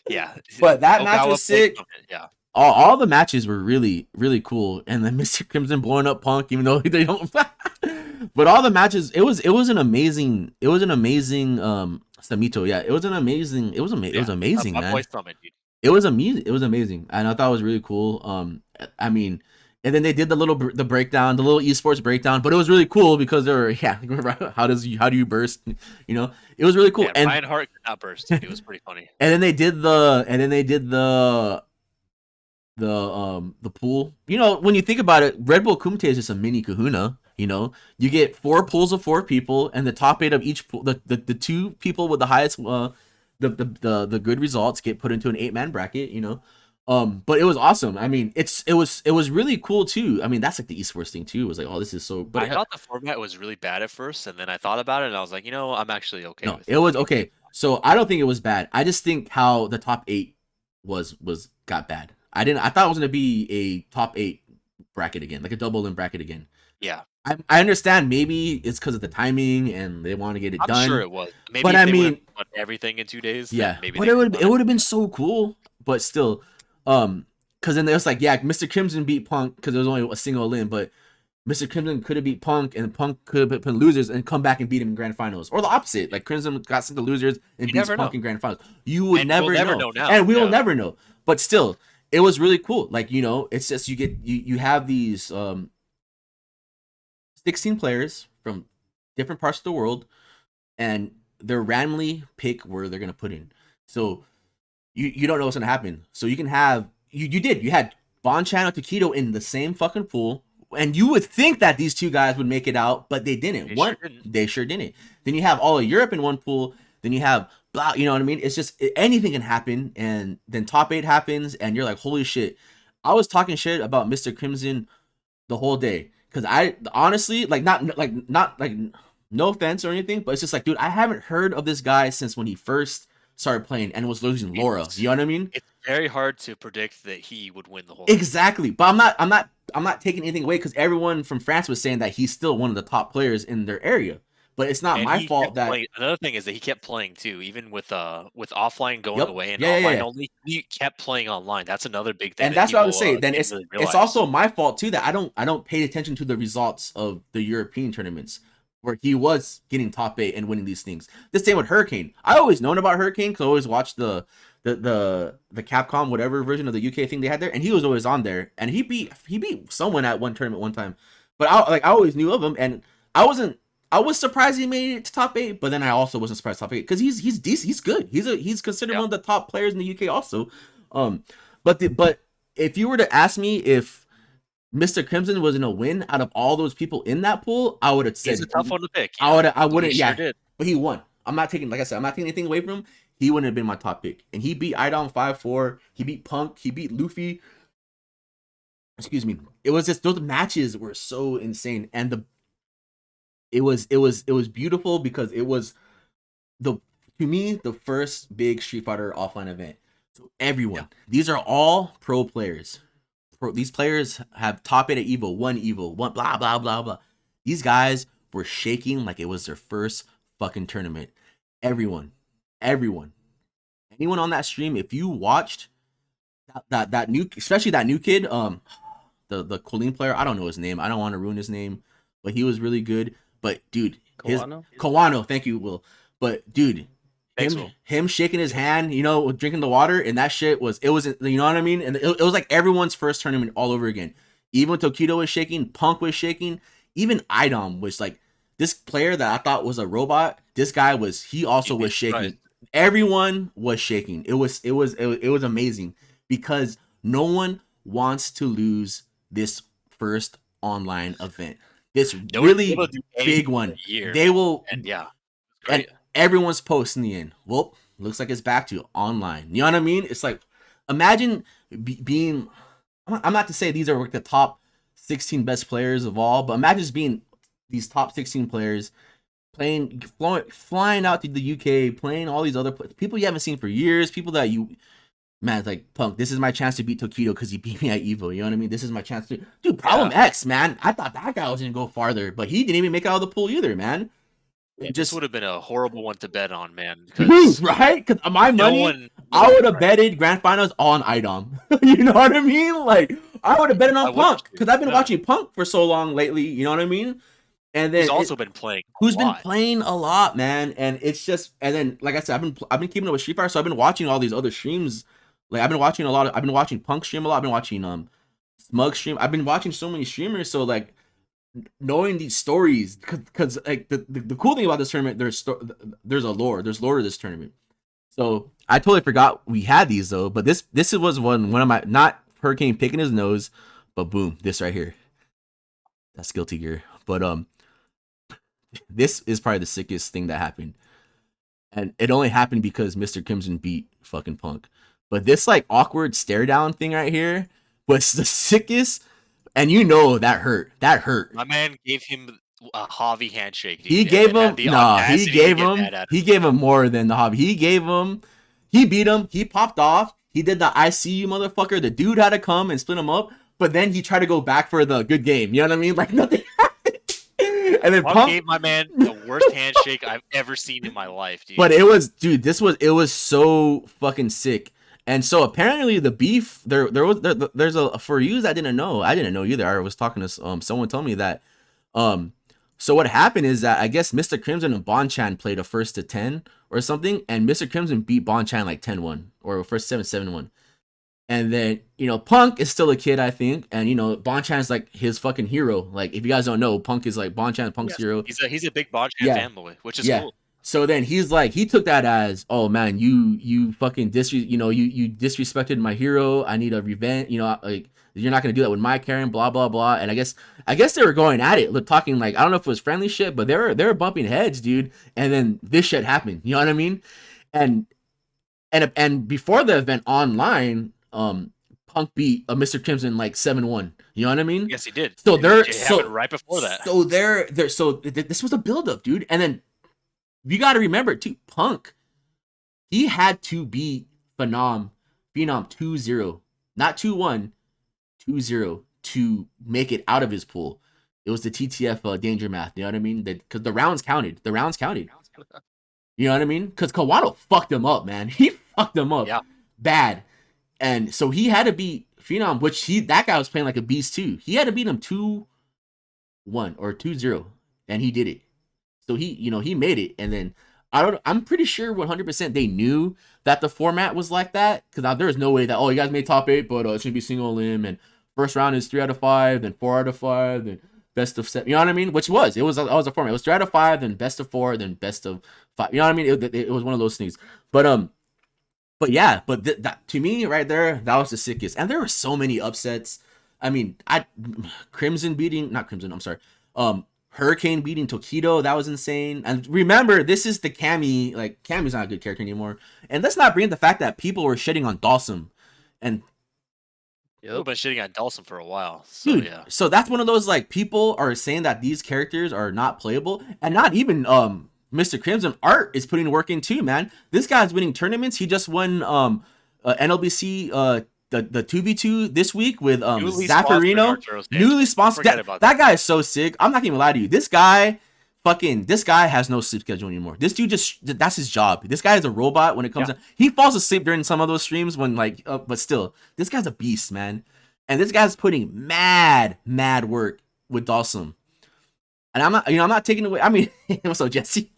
yeah. But that match Ogawa was played sick. Summit, yeah. All the matches were really, really cool. And then Mr. Crimson blowing up Punk, even though they don't. But all the matches, it was an amazing Samito. Yeah, it was amazing, My man. boy Summit, dude. It was amazing, and I thought it was really cool. I mean, and then they did the breakdown, the little esports breakdown, but it was really cool because they were how do you burst? You know, it was really cool. Yeah, and Ryan Hart could not burst. Dude. It was pretty funny. And then they did the pool. You know, when you think about it, Red Bull Kumite is just a mini kahuna. You know, you get 4 pools of 4 people, and the top 8 of each pool, the 2 people with the highest the good results get put into an 8-man bracket. You know, but it was awesome. I mean, it was really cool too. I mean, that's like the esports thing too. It was like, oh, this is so. But I thought the format was really bad at first, and then I thought about it, and I was like, you know, I'm actually okay. No, with it was okay. So I don't think it was bad. I just think how the top 8 got bad. I thought it was gonna be a top 8 bracket again, like a double in bracket again. Yeah. I understand maybe it's because of the timing and they want to get it done. I'm sure it was. Maybe but if I they mean, done everything in 2 days. Yeah, maybe but it would have been so cool. But still, because then it was like, yeah, Mr. Crimson beat Punk because there was only a single win, but Mr. Crimson could have beat Punk and Punk could have been losers and come back and beat him in grand finals, or the opposite, like Crimson got sent to losers and beats Punk in grand finals. You would never know, now. And we will never know. But still, it was really cool. Like, you know, it's just you have these 16 players from different parts of the world, and they're randomly pick where they're gonna put in. So you don't know what's gonna happen. So you can have you had Bonchan or Taquito in the same fucking pool, and you would think that these 2 guys would make it out, but they didn't. They sure didn't. Then you have all of Europe in one pool. Then you have blah. You know what I mean? It's just anything can happen, and then top 8 happens, and you're like, holy shit! I was talking shit about Mr. Crimson the whole day because I honestly not no offense or anything, but it's just like, dude, I haven't heard of this guy since when he first started playing and was losing Laura. You know what I mean? It's very hard to predict that he would win the whole Exactly. But I'm not taking anything away because everyone from France was saying that he's still one of the top players in their area. But it's not my fault that another thing is that he kept playing too, even with offline going away and online online only. He kept playing online. That's another big thing. And that's what I would say. Then it's really it's also my fault too that I don't pay attention to the results of the European tournaments where he was getting top 8 and winning these things. The same with Hurricane. I always known about Hurricane because I always watched the Capcom whatever version of the UK thing they had there, and he was always on there, and he beat someone at one tournament one time. But I always knew of him, and I was surprised he made it to top 8, but then I also wasn't surprised top 8 because he's decent, he's good. He's considered one of the top players in the UK also. But if you were to ask me if Mr. Crimson was gonna win out of all those people in that pool, I would have said he's a tough one to pick. I wouldn't. He yeah, sure did. But he won. I'm not taking anything away from him. He wouldn't have been my top pick, and he beat Idom 5-4. He beat Punk. He beat Luffy. Excuse me. It was just those matches were so insane, and it was beautiful because it was to me the first big Street Fighter offline event. So everyone, these are all pro players. These players have top 8 at Evo, 1 blah blah blah blah. These guys were shaking like it was their first fucking tournament. Anyone on that stream, if you watched that new, especially that new kid, the Colleen player, I don't know his name. I don't want to ruin his name, but he was really good. But dude, Kawano, thank you, Will. But dude, him shaking his hand, you know, drinking the water, and that shit you know what I mean? And it was like everyone's first tournament all over again. Even Tokido was shaking, Punk was shaking, even Idom was like, this player that I thought was a robot, this guy was shaking. Right. Everyone was shaking. It was amazing because no one wants to lose this first online event. This really big one. They will, and everyone's posting the end. Well, looks like it's back to online. You know what I mean? It's like, imagine being. I'm not to say these are like the top 16 best players of all, but imagine just being these top 16 players flying out to the UK, playing all these other people you haven't seen for years, people that you, man, like, Punk, this is my chance to beat Tokido because he beat me at Evo. You know what I mean? This is my chance to, dude. Problem X, man. I thought that guy was gonna go farther, but he didn't even make it out of the pool either, man. Yeah, this would have been a horrible one to bet on, man. Dude, right? Because my money, I would have betted grand finals on IDOM. You know what I mean? Like, I would have betted on Punk because I've been watching Punk for so long lately. You know what I mean? And then who's also been playing. Been playing a lot, man. And it's just, and then like I said, I've been keeping up with Street Fighter, so I've been watching all these other streams. Like I've been watching Punk stream a lot. I've been watching Smug stream. I've been watching so many streamers. So like, knowing these stories, because like the cool thing about this tournament, there's a lore. There's lore to this tournament. So I totally forgot we had these though. But this was one of my, not Hurricane picking his nose, but boom, this right here. That's guilty gear. But this is probably the sickest thing that happened. And it only happened because Mr. Crimson beat fucking Punk. But this like awkward stare down thing right here was the sickest. And you know that hurt. That hurt. My man gave him a Javi handshake. Dude. He gave him he gave him more than the Javi. He beat him. He popped off. He did the I see you motherfucker. The dude had to come and split him up. But then he tried to go back for the good game. You know what I mean? Like nothing happened. And then Punk gave my man the worst handshake I've ever seen in my life, dude. But it was so fucking sick. And so apparently the beef there's a, for you that didn't know, I didn't know either. I was talking to someone told me that so what happened is that I guess Mr. Crimson and Bonchan played a first to 10 or something, and Mr. Crimson beat Bonchan like 10-1 or first 7-1. And then, you know, Punk is still a kid, I think, and you know, Bonchan's like his fucking hero. Like if you guys don't know, Punk is like Punk's hero. He's a big Bonchan fanboy, which is cool. So then he's like, he took that as, oh man, you fucking you disrespected my hero. I need a revenge. You know, like you're not gonna do that with my Karen, blah blah blah. And I guess they were going at it, talking like, I don't know if it was friendly shit, but they were bumping heads, dude. And then this shit happened. You know what I mean? And before the event online, Punk beat Mr. Crimson like 7-1. You know what I mean? Yes, he did. So right before that. So this was a build up, dude. And then you got to remember too, Punk, he had to beat Phenom 2-0, not 2-1, 2-0 to make it out of his pool. It was the TTF danger math. You know what I mean? Because the rounds counted. You know what I mean? Because Kawano fucked him up, man. He fucked him up bad. And so he had to beat Phenom, which that guy was playing like a beast too. He had to beat him 2-1 or 2-0, and he did it. So he made it, and then I'm pretty sure 100% they knew that the format was like that, because there was no way that, oh, you guys made top 8, but it's gonna be single elim, and first round is 3 out of 5, then 4 out of 5, then best of 7. You know what I mean? Which was a format. It was 3 out of 5, then best of 4, then best of 5. You know what I mean? It was one of those things. But yeah, that to me right there, that was the sickest. And there were so many upsets. I mean, Hurricane beating Tokido, that was insane. And remember, this is the Cammy. Like, Cammy's not a good character anymore. And let's not bring the fact that people were shitting on Dawson. And We've been shitting on Dawson for a while. So, dude, yeah. So that's one of those, like, people are saying that these characters are not playable. And not even Mr. Crimson Art is putting work in too, man. This guy's winning tournaments. He just won NLBC the 2v2 this week with Zaffarino. Newly sponsored. That guy is so sick. I'm not gonna lie to you. This guy has no sleep schedule anymore. This dude that's his job. This guy is a robot when it comes to, he falls asleep during some of those streams when but still, this guy's a beast, man. And this guy's putting mad work with Dawson. And I'm not taking away. I mean, what's up, Jesse?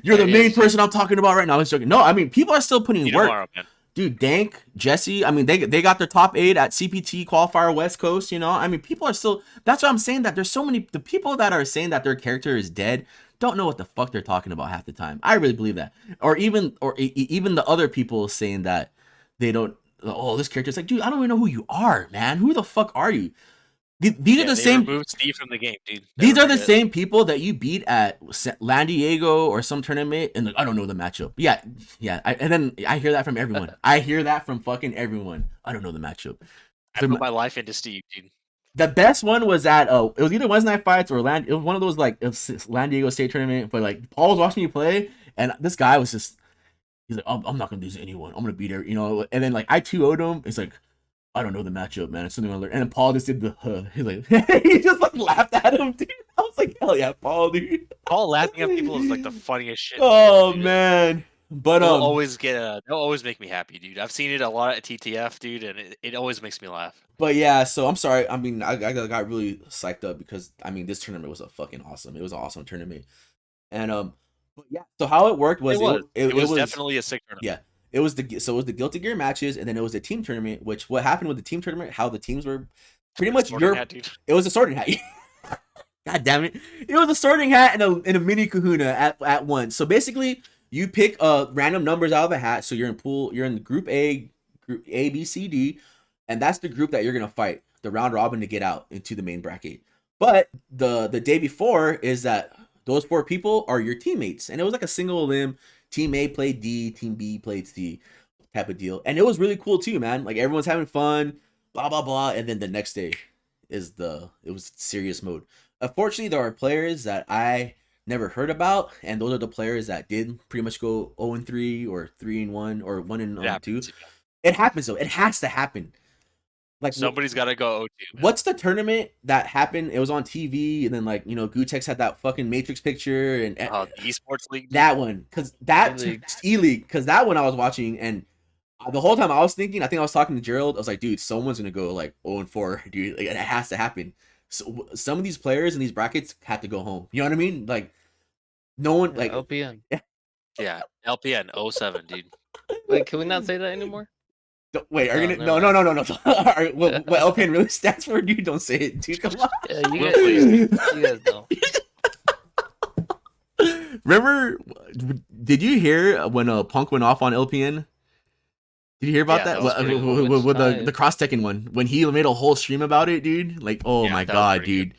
You're the main person I'm talking about right now. I was joking. No, I mean, people are still putting work. Tomorrow, man. Dude, Dank, Jesse, I mean, they got their top 8 at CPT qualifier West Coast, you know? I mean, people are still, that's what I'm saying, that there's so many, the people that are saying that their character is dead don't know what the fuck they're talking about half the time. I really believe that. Or even the other people saying that they don't, oh, this character's like, dude, I don't even know who you are, man. Who the fuck are you? These are the same. Removed Steve from the game, dude. These are the same people that you beat at San Diego or some tournament, and I don't know the matchup. Yeah. And then I hear that from everyone. I hear that from fucking everyone. I don't know the matchup. I put my life into Steve, dude. The best one was at it was either Wednesday Night Fights or it was one of those like it was San Diego State tournament. But like Paul was watching me play, and this guy was just he's like, I'm not gonna lose to anyone. I'm gonna beat her, you know. And then like I 2-0'd him. It's like I don't know the matchup, man. It's something I learned. And then Paul just did the he's like he just like laughed at him, dude. I was like, hell yeah, Paul, dude. Paul laughing at people is like the funniest shit. Oh dude. man. But they'll always make me happy, dude. I've seen it a lot at TTF, dude, and it always makes me laugh. But yeah, so I'm sorry. I mean, I got really psyched up because I mean this tournament was a fucking awesome. It was an awesome tournament, and but yeah. So how it worked was it was definitely a sick tournament. Yeah, it was the Guilty Gear matches, and then it was the team tournament. Which what happened with the team tournament? How the teams were pretty much it was a sorting hat. God damn it! It was a sorting hat and a mini Kahuna at once. So basically, you pick random numbers out of a hat. So you're in group A, B, C, D. And that's the group that you're gonna fight the round robin to get out into the main bracket. But the day before is that those 4 people are your teammates, and it was like a single limb. Team A played D, Team B played C, type of deal, and it was really cool too, man. Like everyone's having fun, blah blah blah, and then the next day it was serious mode. Unfortunately, there are players that I never heard about, and those are the players that did pretty much go 0-3 or 3-1 or 1-2. It happens though. It has to happen. Like somebody's got to go 0-2. What's the tournament that happened? It was on TV, and then like Gutex had that fucking Matrix picture and the esports league. That one, because that E-League, because that one I was watching, and the whole time I was thinking, I think I was talking to Gerald. I was like, dude, someone's gonna go like 0-4, dude. Like it has to happen. So some of these players in these brackets have to go home. You know what I mean? Like no one like LPN. Yeah, LPN 07, dude. Wait, can we not say that anymore? Wait, are you gonna? No. What LPN really stands for, dude? Don't say it, dude. Come on. Yeah, you guys know. Remember? Did you hear when Punk went off on LPN? Did you hear about that? With the cross Tekken one, when he made a whole stream about it, dude. Like, oh my god, dude.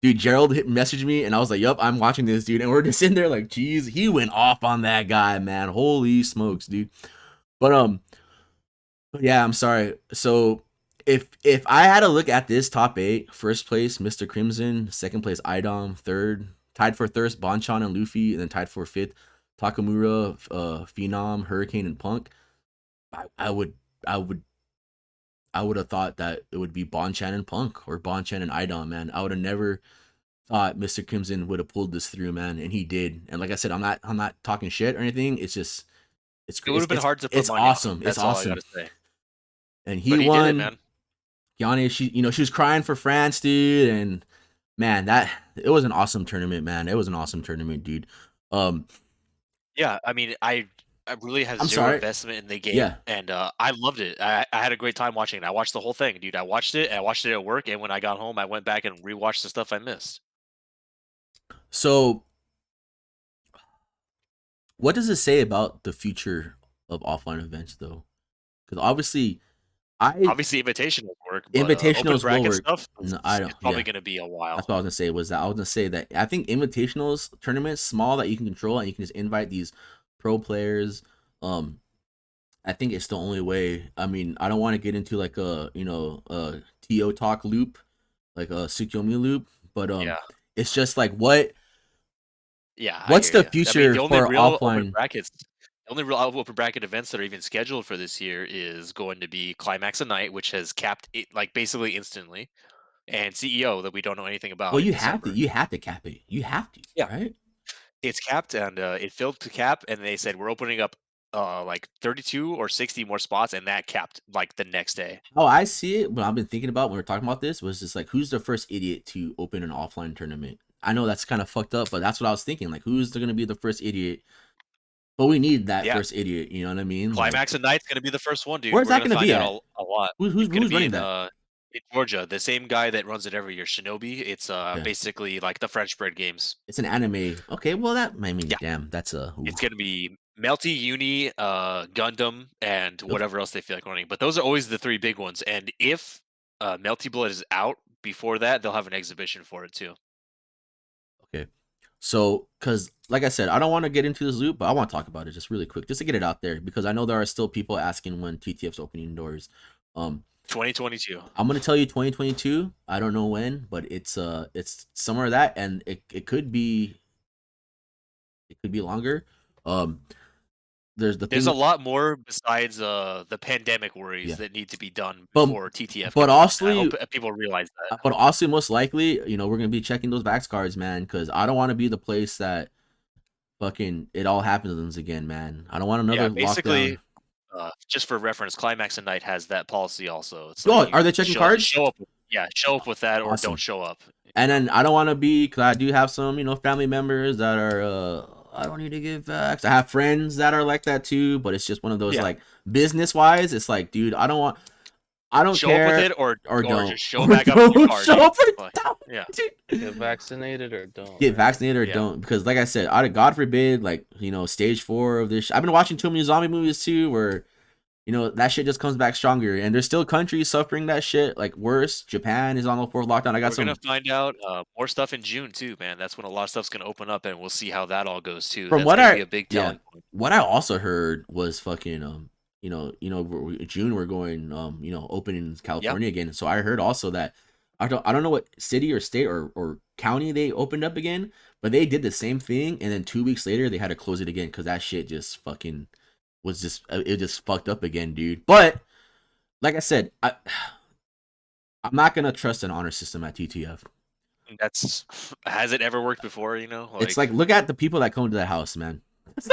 Dude, Gerald messaged me, and I was like, "Yup, I'm watching this, dude." And we're just in there like, "Geez, he went off on that guy, man. Holy smokes, dude." But yeah, I'm sorry. So if I had to look at this top 8, first place Mr. Crimson, second place Idom, third tied for third Bonchan and Luffy, and then tied for 5th Takamura, Phenom, Hurricane, and Punk. I would have thought that it would be Bonchan and Punk or Bonchan and Idom, man. I would have never thought Mr. Crimson would have pulled this through, man, and he did. And like I said, I'm not talking shit or anything. It's just it would have been hard to put money awesome. It's awesome. And he won. Did it, man. Yanni, she was crying for France, dude, and man, it was an awesome tournament, man. It was an awesome tournament, dude. Yeah, I mean, I really had zero investment in the game, and I loved it. I had a great time watching it. I watched the whole thing, dude. I watched it at work, and when I got home, I went back and rewatched the stuff I missed. So, what does it say about the future of offline events, though? Because obviously invitationals work. But, invitationals will work. Stuff, no, I don't. It's probably going to be a while. That's what I was gonna say. That I think invitationals tournaments small that you can control and you can just invite these pro players. I think it's the only way. I mean, I don't want to get into like a TO talk loop, like a Tsukiyomi loop, but it's just like what. Yeah. What's the future for offline brackets? The only real open bracket events that are even scheduled for this year is going to be Climax of Night, which has capped it like basically instantly, and CEO that we don't know anything about. Well, you have to cap it. You have to. Yeah. Right. It's capped, and it filled to cap, and they said we're opening up like 32 or 60 more spots, and that capped like the next day. Oh, I see it. What I've been thinking about when we're talking about this was just like, who's the first idiot to open an offline tournament? I know that's kind of fucked up, but that's what I was thinking. Like, who's going to be the first idiot? But we need that first idiot. You know what I mean? Climax of Night's going to be the first one, dude. Where's that going to be at? A lot. Who's running that? In Georgia, the same guy that runs it every year, Shinobi. It's basically like the French bread games. It's an anime. Okay, well damn, that's It's gonna be Melty, Uni, Gundam, and whatever else they feel like running. But those are always the 3 big ones. And if Melty Blood is out before that, they'll have an exhibition for it too. Okay, so because like I said, I don't want to get into this loop, but I want to talk about it just really quick, just to get it out there, because I know there are still people asking when TTF's opening doors. 2022. I'm gonna tell you 2022. I don't know when, but it's somewhere that, and it could be longer. Um, there's the There's thing, a lot more besides the pandemic worries yeah, that need to be done but before TTF but can open. I also hope people realize that. but also most likely, we're gonna be checking those vax cards, man, because I don't want to be the place that fucking it all happens again, man. I don't want Yeah, another basically, lockdown. just for reference, Climax and Night has that policy also. It's like Oh, you are they checking just cards? show up. Yeah, show up with that or don't Awesome. show up. And then I don't want to be, because I do have some, family members that are, I don't need to give vax. I have friends that are like that too, but it's just one of those, Yeah. like, business wise, it's like, dude, I don't Show up with care, it or don't. just show back up to your car. Show dude. up or Like, don't. yeah. Get vaccinated or don't. Get right? vaccinated or Yeah. don't, because like I said, God forbid, like, stage 4 of this. I've been watching too many zombie movies too, where that shit just comes back stronger, and there's still countries suffering that shit like worse. Japan is on the 4th lockdown. We're gonna find out more stuff in June too, man. That's when a lot of stuff's gonna open up, and we'll see how that all goes too. From That's what gonna be a big telling point. what I also heard was fucking June we're going open in California again. So I heard also that I don't know what city or state or county they opened up again, but they did the same thing, and then 2 weeks later they had to close it again because that shit just fucking was just it just fucked up again, dude. But like I said, I'm not gonna trust an honor system at TTF. Has it ever worked before? It's like, look at the people that come to that house, man.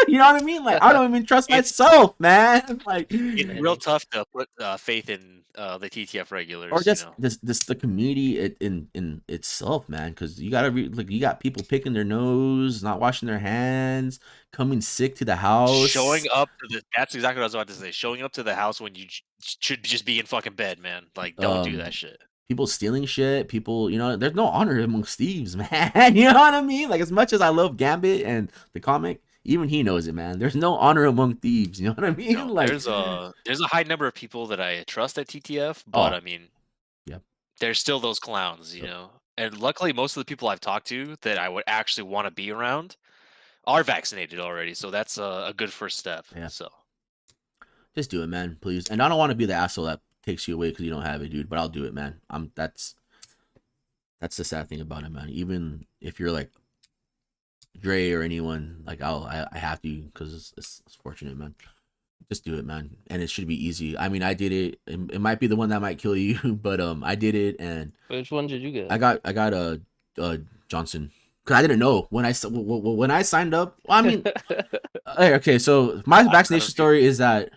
You know what I mean? Like, I don't even trust myself, man. Like, it's real tough to put faith in the TTF regulars, or just this the community in itself, man. Because you gotta you got people picking their nose, not washing their hands, coming sick to the house, showing up to that's exactly what I was about to say. Showing up to the house when you should just be in fucking bed, man. Like, don't do that shit. People stealing shit. People, there's no honor amongst thieves, man. You know what I mean? Like, as much as I love Gambit and the comic, even he knows it, man. There's no honor among thieves. You know what I mean? No, like, there's a high number of people that I trust at TTF, but I mean, yeah, there's still those clowns, And luckily, most of the people I've talked to that I would actually want to be around are vaccinated already, so that's a good first step. Yeah. So just do it, man, please. And I don't want to be the asshole that takes you away because you don't have it, dude. But I'll do it, man. That's the sad thing about it, man. Even if you're like Dre or anyone, like I have to because it's fortunate, man. Just do it, man, and it should be easy. I mean, I did it. It might be the one that might kill you, but I did it, and which one did you get? I got Johnson because I didn't know when I signed up. Well, I mean, okay, so my vaccination story is that.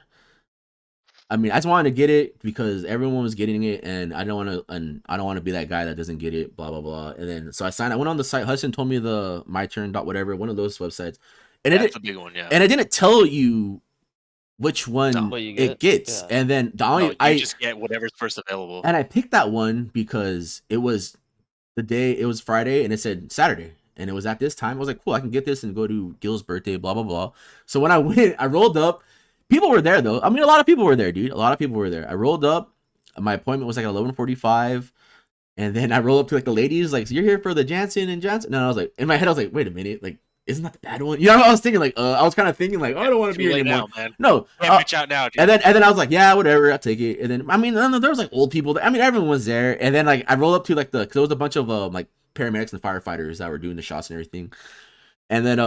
I mean, I just wanted to get it because everyone was getting it, and I don't want to be that guy that doesn't get it. Blah blah blah. And then so I signed. I went on the site. Hudson told me the my turn dot whatever, one of those websites, and that's a big one, yeah. And it didn't tell you which one it gets, yeah. and then you just get whatever's first available. And I picked that one because it was it was Friday, and it said Saturday, and it was at this time. I was like, cool, I can get this and go to Gil's birthday. Blah blah blah. So when I went, I rolled up. People were there though. I mean, a lot of people were there, dude. A lot of people were there. I rolled up. My appointment was like 11:45, and then I rolled up to like the ladies, like, so you're here for the Jansen and Johnson. And I was like, in my head, I was like, wait a minute, like, isn't that the bad one? You know what I was thinking? Like, I was kind of thinking like, oh, I don't want to be here anymore. Now, man. No, reach out now, dude. And then I was like, yeah, whatever, I'll take it. And then I mean, there was like old people. I mean, everyone was there. And then like I rolled up to like cause there was a bunch of like paramedics and firefighters that were doing the shots and everything. And then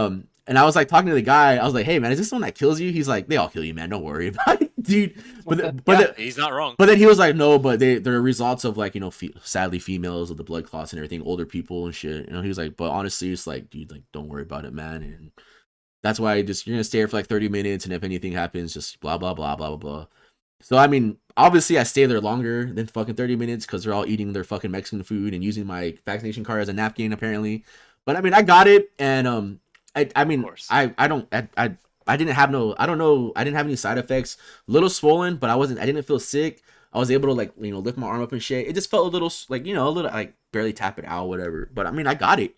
and I was like talking to the guy. I was like, "Hey man, is this the one that kills you?" He's like, "They all kill you, man. Don't worry about it, dude." But he's not wrong. But then he was like, "No, but they're results of like sadly females with the blood clots and everything, older people and shit." He was like, "But honestly, it's like, dude, like don't worry about it, man." And that's why you're gonna stay here for like 30 minutes, and if anything happens, just blah blah blah blah blah blah. So I mean, obviously, I stay there longer than fucking 30 minutes because they're all eating their fucking Mexican food and using my vaccination card as a napkin, apparently. But I mean, I got it, and I mean, I didn't have any side effects. A little swollen, but I didn't feel sick. I was able to like, lift my arm up and shit. It just felt a little like, a little like barely tap it out, whatever. But I mean, I got it.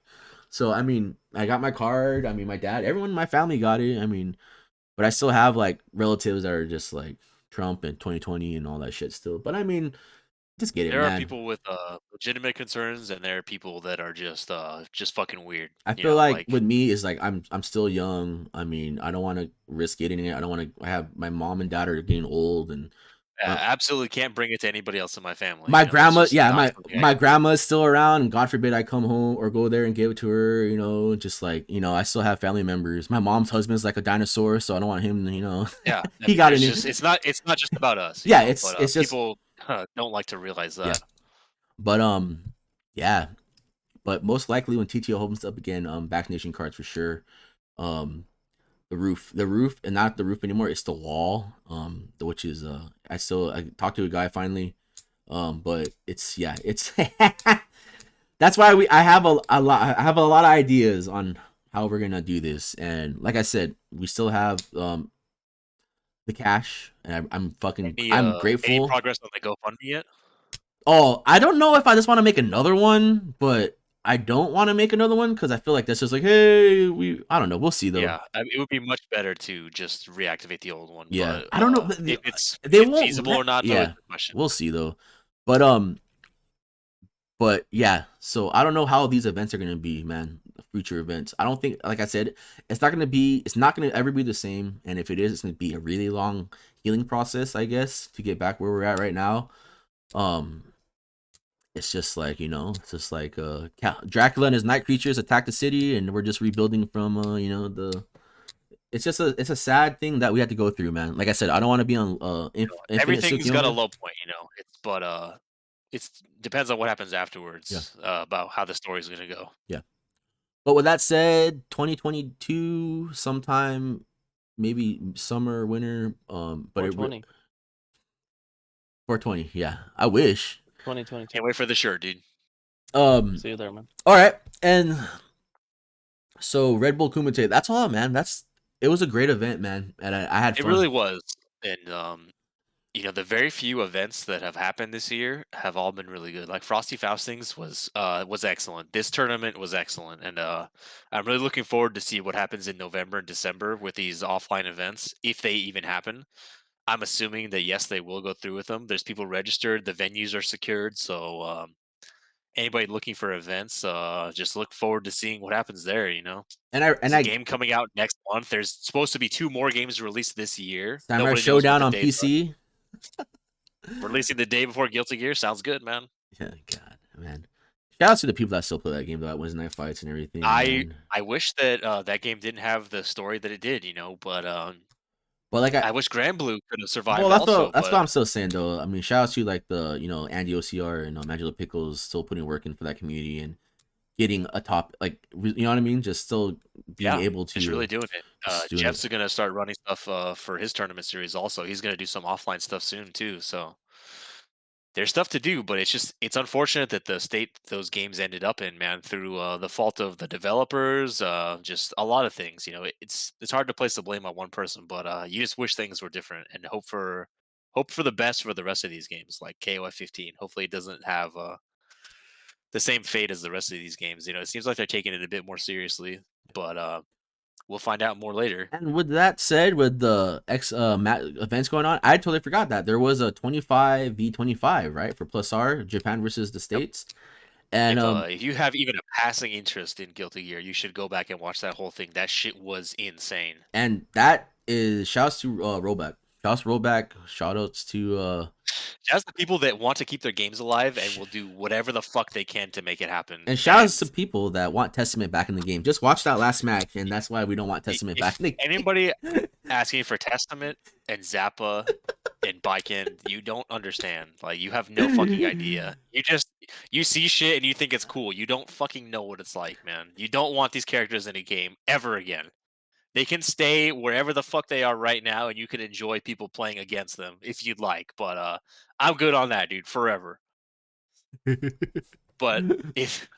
So, I mean, I got my card. I mean, my dad, everyone in my family got it. I mean, but I still have like relatives that are just like Trump and 2020 and all that shit still. But I mean, just get it, there man. Are people with legitimate concerns, and there are people that are just fucking weird. I feel like with me is like I'm still young. I mean, I don't want to risk getting it. I don't want to. I have my mom and dad are getting old, and absolutely can't bring it to anybody else in my family. My you know, that's grandma, just yeah, not something I my can do. grandma's still around, and God forbid I come home or go there and give it to her. You know, just like I still have family members. My mom's husband's like a dinosaur, so I don't want him. Yeah, I he mean, got there's it. just it's not just about us, Yeah, but it's just people don't like to realize yeah, that. but yeah, but most likely when TTO opens up again, vaccination cards for sure. The roof, and not the roof anymore. It's the wall. Which is I talked to a guy finally. But it's that's why I have a lot. I have a lot of ideas on how we're gonna do this, and like I said, we still have the cash, and I'm Any grateful. progress on the GoFundMe yet? Oh, I don't know if I just want to make another one, but I don't want to make another one because I feel like that's just like, hey, I don't know. We'll see though. Yeah, I mean, it would be much better to just reactivate the old one. Yeah, But I don't know. if it's They won't feasible or not, though, yeah, is the question. we'll see though. But yeah, so I don't know how these events are gonna be, man. Future events. I don't think, like I said, it's not gonna ever be the same. And if it is, it's gonna be a really long healing process, I guess, to get back where we're at right now. It's just like it's just like Dracula and his night creatures attack the city, and we're just rebuilding from the. It's just it's a sad thing that we had to go through, man. Like I said, I don't want to be on Infinite Everything's got a Tsukuyomi. low point, but it depends on what happens afterwards about how the story's gonna go. Yeah. But with that said, 2022 sometime, maybe summer, winter. But 420. 420. Yeah, I wish. 2022. Can't wait for the shirt, dude. See you there, man. All right, and so Red Bull Kumite. That's all, man. It was a great event, man, and I had fun. It really was, and the very few events that have happened this year have all been really good. Like Frosty Faustings was excellent. This tournament was excellent, and I'm really looking forward to see what happens in November and December with these offline events, if they even happen. I'm assuming that yes, they will go through with them. There's people registered, the venues are secured, so anybody looking for events, just look forward to seeing what happens there. There's a game coming out next month. There's supposed to be 2 more games released this year. Samurai Nobody knows what Showdown the on dates are. PC. Releasing the day before Guilty Gear sounds good, man. Yeah, God, man. Shout out to the people that still play that game, that Wednesday night fights and everything. I wish that that game didn't have the story that it did, but like I wish Grand Blue could have survived. Well, that's also, what I'm still saying though. I mean, shout out to like the Andy OCR and Angela Pickles still putting work in for that community and getting a top, like, you know what I mean, just still being able to just really doing it. Jeff's it. gonna start running stuff for his tournament series. Also, he's gonna do some offline stuff soon too. So there's stuff to do, but it's unfortunate that the state those games ended up in, man, through the fault of the developers, just a lot of things. It's hard to place the blame on one person, but you just wish things were different and hope for the best for the rest of these games, like KOF 15. Hopefully, it doesn't have the same fate as the rest of these games. It seems like they're taking it a bit more seriously, but we'll find out more later. And with that said, with the events going on, I totally forgot that there was a 25v25, right, for Plus R, Japan versus the States. And if you have even a passing interest in Guilty Gear, you should go back and watch that whole thing. That shit was insane. And that is shouts to Rollback. Shoutouts to shouts to people that want to keep their games alive and will do whatever the fuck they can to make it happen. And shoutouts to people that want Testament back in the game. Just watch that last match, and that's why we don't want Testament back in the game. Anybody asking for Testament and Zappa and Biken, you don't understand. Like, you have no fucking idea. You see shit and you think it's cool. You don't fucking know what it's like, man. You don't want these characters in a game ever again. They can stay wherever the fuck they are right now, and you can enjoy people playing against them if you'd like. But I'm good on that, dude, forever. But if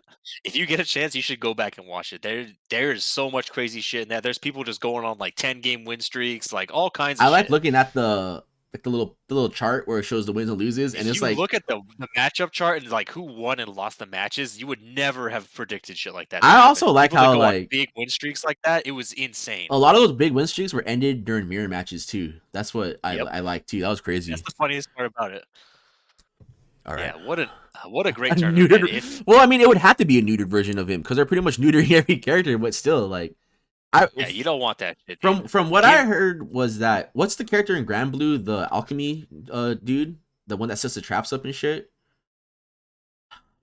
you get a chance, you should go back and watch it. There is so much crazy shit in that. There's people just going on like 10-game win streaks, like all kinds of shit. I like looking at the little chart where it shows the wins and loses, and it's like, look at the matchup chart and like who won and lost the matches. You would never have predicted shit like that. I also like people how go like on big win streaks like that. It was insane. A lot of those big win streaks were ended during mirror matches too. That's what I like too. That was crazy. That's the funniest part about it. All right. Yeah, what a great tournament. Well, I mean, it would have to be a neutered version of him because they're pretty much neutering every character, but still, like, Yeah, you don't want that shit. From what I heard was that what's the character in Grand Blue, the alchemy dude, the one that sets the traps up and shit.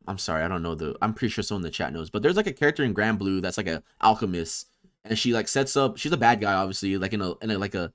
I'm sorry, I don't know I'm pretty sure someone in the chat knows, but there's like a character in Grand Blue that's like a alchemist, and she like sets up. She's a bad guy, obviously, like in a like a.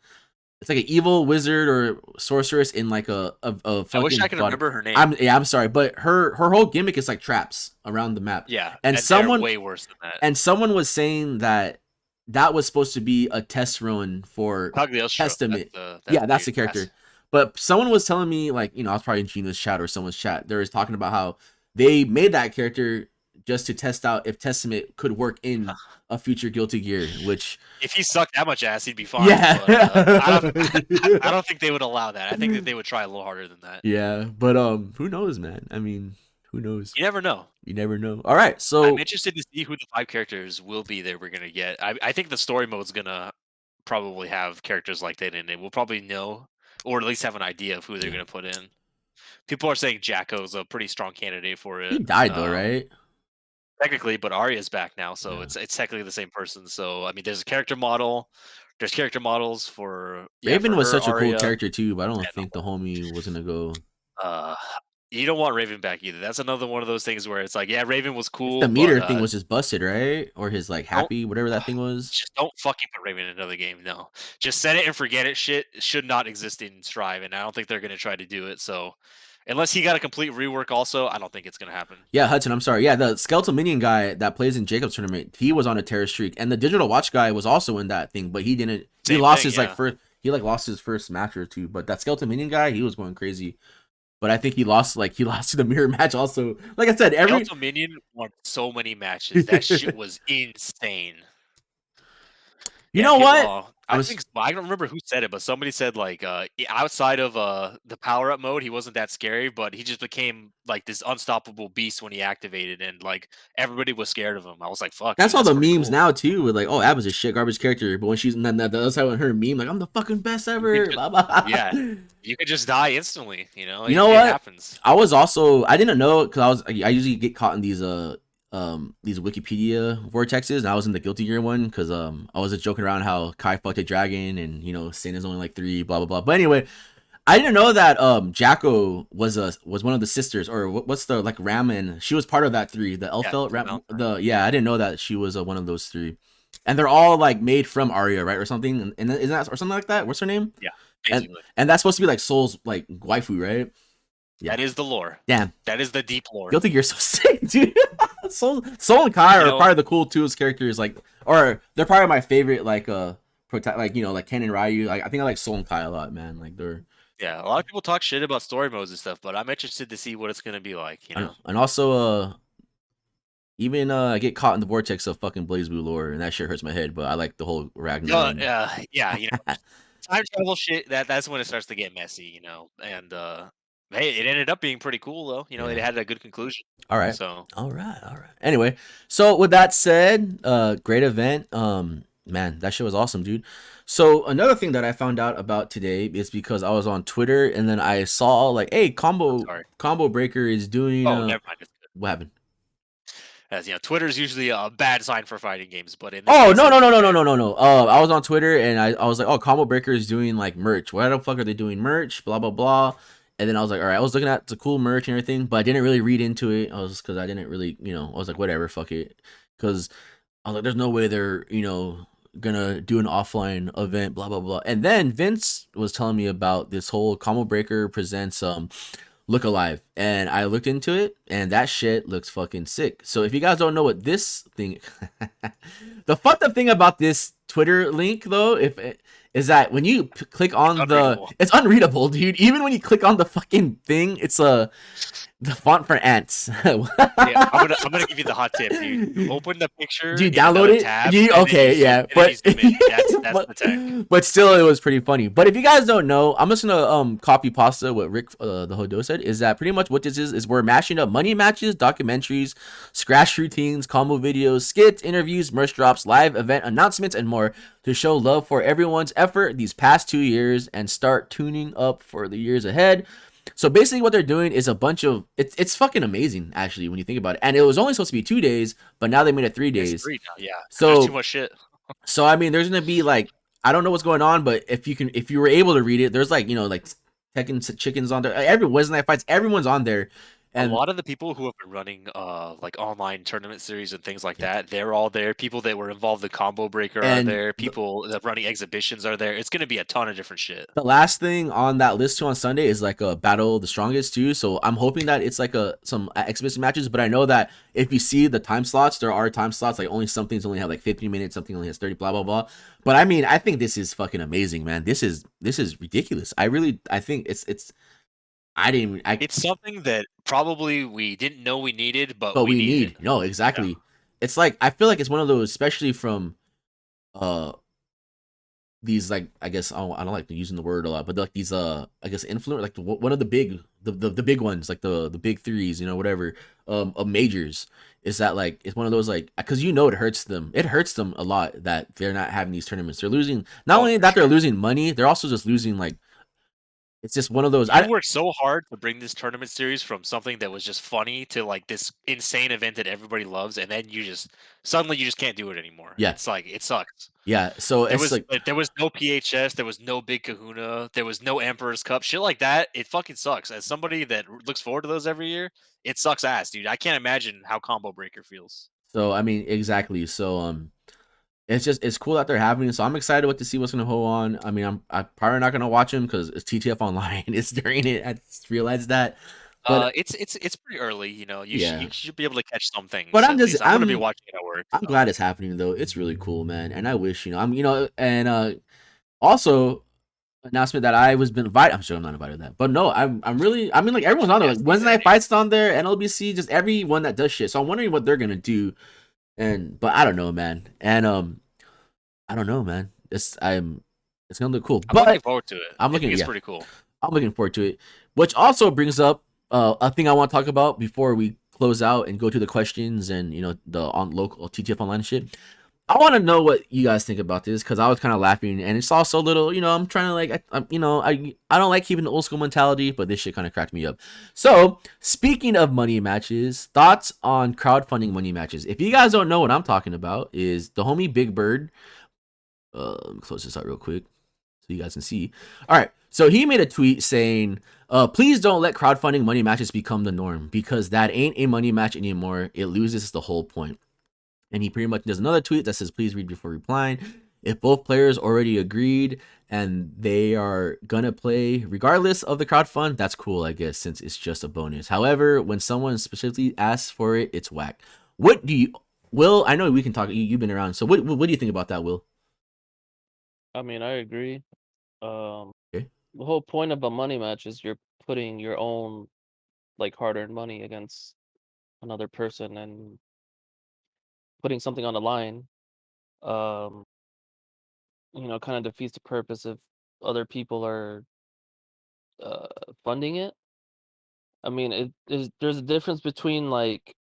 It's like an evil wizard or sorceress in like a fucking. I wish I could remember her name. I'm sorry, but her whole gimmick is like traps around the map. Yeah, and someone way worse than that. And someone was saying that was supposed to be a test run for Testament. That's the character. Yes. But someone was telling me, like, I was probably in Gina's chat or someone's chat. They was talking about how they made that character just to test out if Testament could work in a future Guilty Gear, which... If he sucked that much ass, he'd be fine. Yeah. But, I don't think they would allow that. I think that they would try a little harder than that. Yeah, but who knows, man? I mean, who knows? You never know. You never know. All right, so... I'm interested to see who the 5 characters will be that we're going to get. I think the story mode's going to probably have characters like that in it. We'll probably know, or at least have an idea of who they're going to put in. People are saying Jacko's a pretty strong candidate for it. He died, though, right? Technically, but Arya's back now, so it's technically the same person. So I mean, there's a character model. There's character models for Raven for was her, such Arya. a cool character too, but I don't think the homie was gonna go. You don't want Raven back either. That's another one of those things where it's like, yeah, Raven was cool. The meter thing was just busted, right? Or his like happy, whatever that thing was. Just don't fucking put Raven in another game. No, just set it and forget it. Shit should not exist in Strive, and I don't think they're gonna try to do it. So. Unless he got a complete rework also, I don't think it's going to happen. Yeah, Hudson, I'm sorry. Yeah, the Skeletal Minion guy that plays in Jacob's tournament, he was on a terror streak. And the Digital Watch guy was also in that thing, but he didn't. He lost his first. He lost his first match or two. But that Skeletal Minion guy, he was going crazy. But I think he lost to the mirror match also. Like I said, Skeletal Minion won so many matches. That shit was insane. You know what? I don't remember who said it, but somebody said like outside of the power up mode, he wasn't that scary, but he just became like this unstoppable beast when he activated, and like everybody was scared of him. I was like, "Fuck." That's all the memes now too, with like, "Oh, Abba's a shit garbage character," but when she's the other side with her meme, like, "I'm the fucking best ever." Yeah, you could just die instantly. You know what? It happens. I didn't know because I usually get caught in these Wikipedia vortexes, and I was in the Guilty Gear one because I was just joking around how Kai fucked a dragon and Sin is only like 3, blah blah blah. But anyway, I didn't know that Jacko was one of the sisters, or what's the like Ramen. She was part of that 3, the Elfelt I didn't know that she was one of those 3, and they're all like made from Arya, right, or something, and isn't that or something like that? What's her name? Yeah, basically. And that's supposed to be like Soul's like waifu, right? Yeah. That is the lore. Damn. That is the deep lore. Guilty Gear's so sick, dude. Soul and Kai are probably the cool coolest characters, like, or they're probably my favorite, like, like Ken and Ryu. Like, I think I like Soul and Kai a lot, man. Like, they're... Yeah, a lot of people talk shit about story modes and stuff, but I'm interested to see what it's gonna be like, And also, even I get caught in the vortex of fucking BlazBlue lore, and that shit hurts my head, but I like the whole Ragnar. Yeah, time travel shit, that's when it starts to get messy, and hey, it ended up being pretty cool though. It had a good conclusion. All right. So all right. Anyway, so with that said, great event. Man, that shit was awesome, dude. So another thing that I found out about today is because I was on Twitter and then I saw like, hey, Combo Breaker is doing. Oh, never mind. What happened? As Twitter's usually a bad sign for fighting games, but in no. I was on Twitter and I was like, oh, Combo Breaker is doing like merch. Why the fuck are they doing merch? Blah blah blah. And then I was like, all right, I was looking at the cool merch and everything, but I didn't really read into it. Because I didn't really, I was like, whatever, fuck it. Because I was like, there's no way they're, gonna do an offline event, blah, blah, blah. And then Vince was telling me about this whole Combo Breaker presents Look Alive. And I looked into it, and that shit looks fucking sick. So if you guys don't know what this thing... the fucked up thing about this Twitter link, though, is that when you click on it's unreadable, dude. Even when you click on the fucking thing, it's the font for ants. I'm gonna give you the hot tip, dude. Open the picture. Do you download it? But that's the tech. But still, it was pretty funny. But if you guys don't know, I'm just gonna copy pasta what Rick the Hodo said. Is that pretty much what this is we're mashing up money matches, documentaries, scratch routines, combo videos, skits, interviews, merch drops, live event announcements, and more to show love for everyone's effort these past 2 years and start tuning up for the years ahead. So basically what they're doing is a bunch of it's fucking amazing actually when you think about it. And it was only supposed to be 2 days, but now they made it 3 days. It's 3 now, yeah. So there's too much shit. So I mean, there's gonna be like I don't know what's going on, but if you were able to read it, there's like like Tekken chickens on there. Every Wednesday night fights, everyone's on there, A and lot of the people who have been running like online tournament series and things like yeah, that, they're all there. People that were involved in Combo Breaker are and there. People that running exhibitions are there. It's gonna be a ton of different shit. the last thing on that list too on Sunday is like a battle of the strongest too. So I'm hoping that it's like some exhibition matches. But I know that if you see the time slots, there are time slots like only some things only have like 15 minutes, something only has 30, blah blah blah. But I mean, I think this is fucking amazing, man. This is ridiculous. I think it's I didn't I It's something that probably we didn't know we needed, but but we we need need it. no Yeah. exactly. It's like I feel like it's one of those, especially from uh these like I don't like using the word a lot, but like these I guess influence like one of the big the big ones like the big threes, whatever, of majors, is that like it's one of those like because it hurts them a lot that they're not having these tournaments. They're losing, not Oh, only for that they're sure. losing money, they're also just losing like it's just one of those You I worked so hard to bring this tournament series from something that was just funny to like this insane event that everybody loves, and then you just suddenly you just can't do it anymore. yeah It's like it sucks. yeah so There it's was like there was no PHS, there was no Big Kahuna, there was no Emperor's Cup, shit like that. It fucking sucks. As somebody that looks forward to those every year, it sucks ass, dude. I can't imagine how Combo Breaker feels. so I mean exactly so it's cool that they're having it. So I'm excited to see what's gonna go on. I mean, I'm probably not gonna watch them because it's TTF online. It's during it. I just realized that, but It's pretty early, yeah. you should be able to catch some But things at least. I'm gonna be watching it at work, I'm so. glad it's happening though. It's really cool, man. And I wish I'm and also announcement that I was been invited. I'm sure I'm not invited to that, but no, I'm really. I mean, like everyone's on there. Like Yes, Wednesday Danny. Night Fights is on there, NLBC, just everyone that does shit. So I'm wondering what they're gonna do. And but I don't know, man. And I don't know, man. It's gonna look cool. I'm looking But forward to it. I'm I think looking it's yeah, pretty cool. I'm looking forward to it. Which also brings up a thing I want to talk about before we close out and go to the questions and the on local TTF online shit. I want to know what you guys think about this because I was kind of laughing and it's also a little, I'm trying to like, I don't like keeping the old school mentality, but this shit kind of cracked me up. So speaking of money matches, thoughts on crowdfunding money matches. If you guys don't know what I'm talking about, is the homie Big Bird. Let me close this out real quick so you guys can see. All right, so he made a tweet saying, please don't let crowdfunding money matches become the norm because that ain't a money match anymore. It loses the whole point. And he pretty much does another tweet that says, please read before replying. If both players already agreed and they are gonna play regardless of the crowdfund, that's cool, I guess, since it's just a bonus. However, when someone specifically asks for it, it's whack. What do you, Will? I know we can talk. You've been around, so what do you think about that, Will? I mean, I agree. Um, Okay. the whole point of a money match is you're putting your own like hard-earned money against another person and putting something on the line. Um, kind of defeats the purpose if other people are uh funding it. I mean, there's a difference between like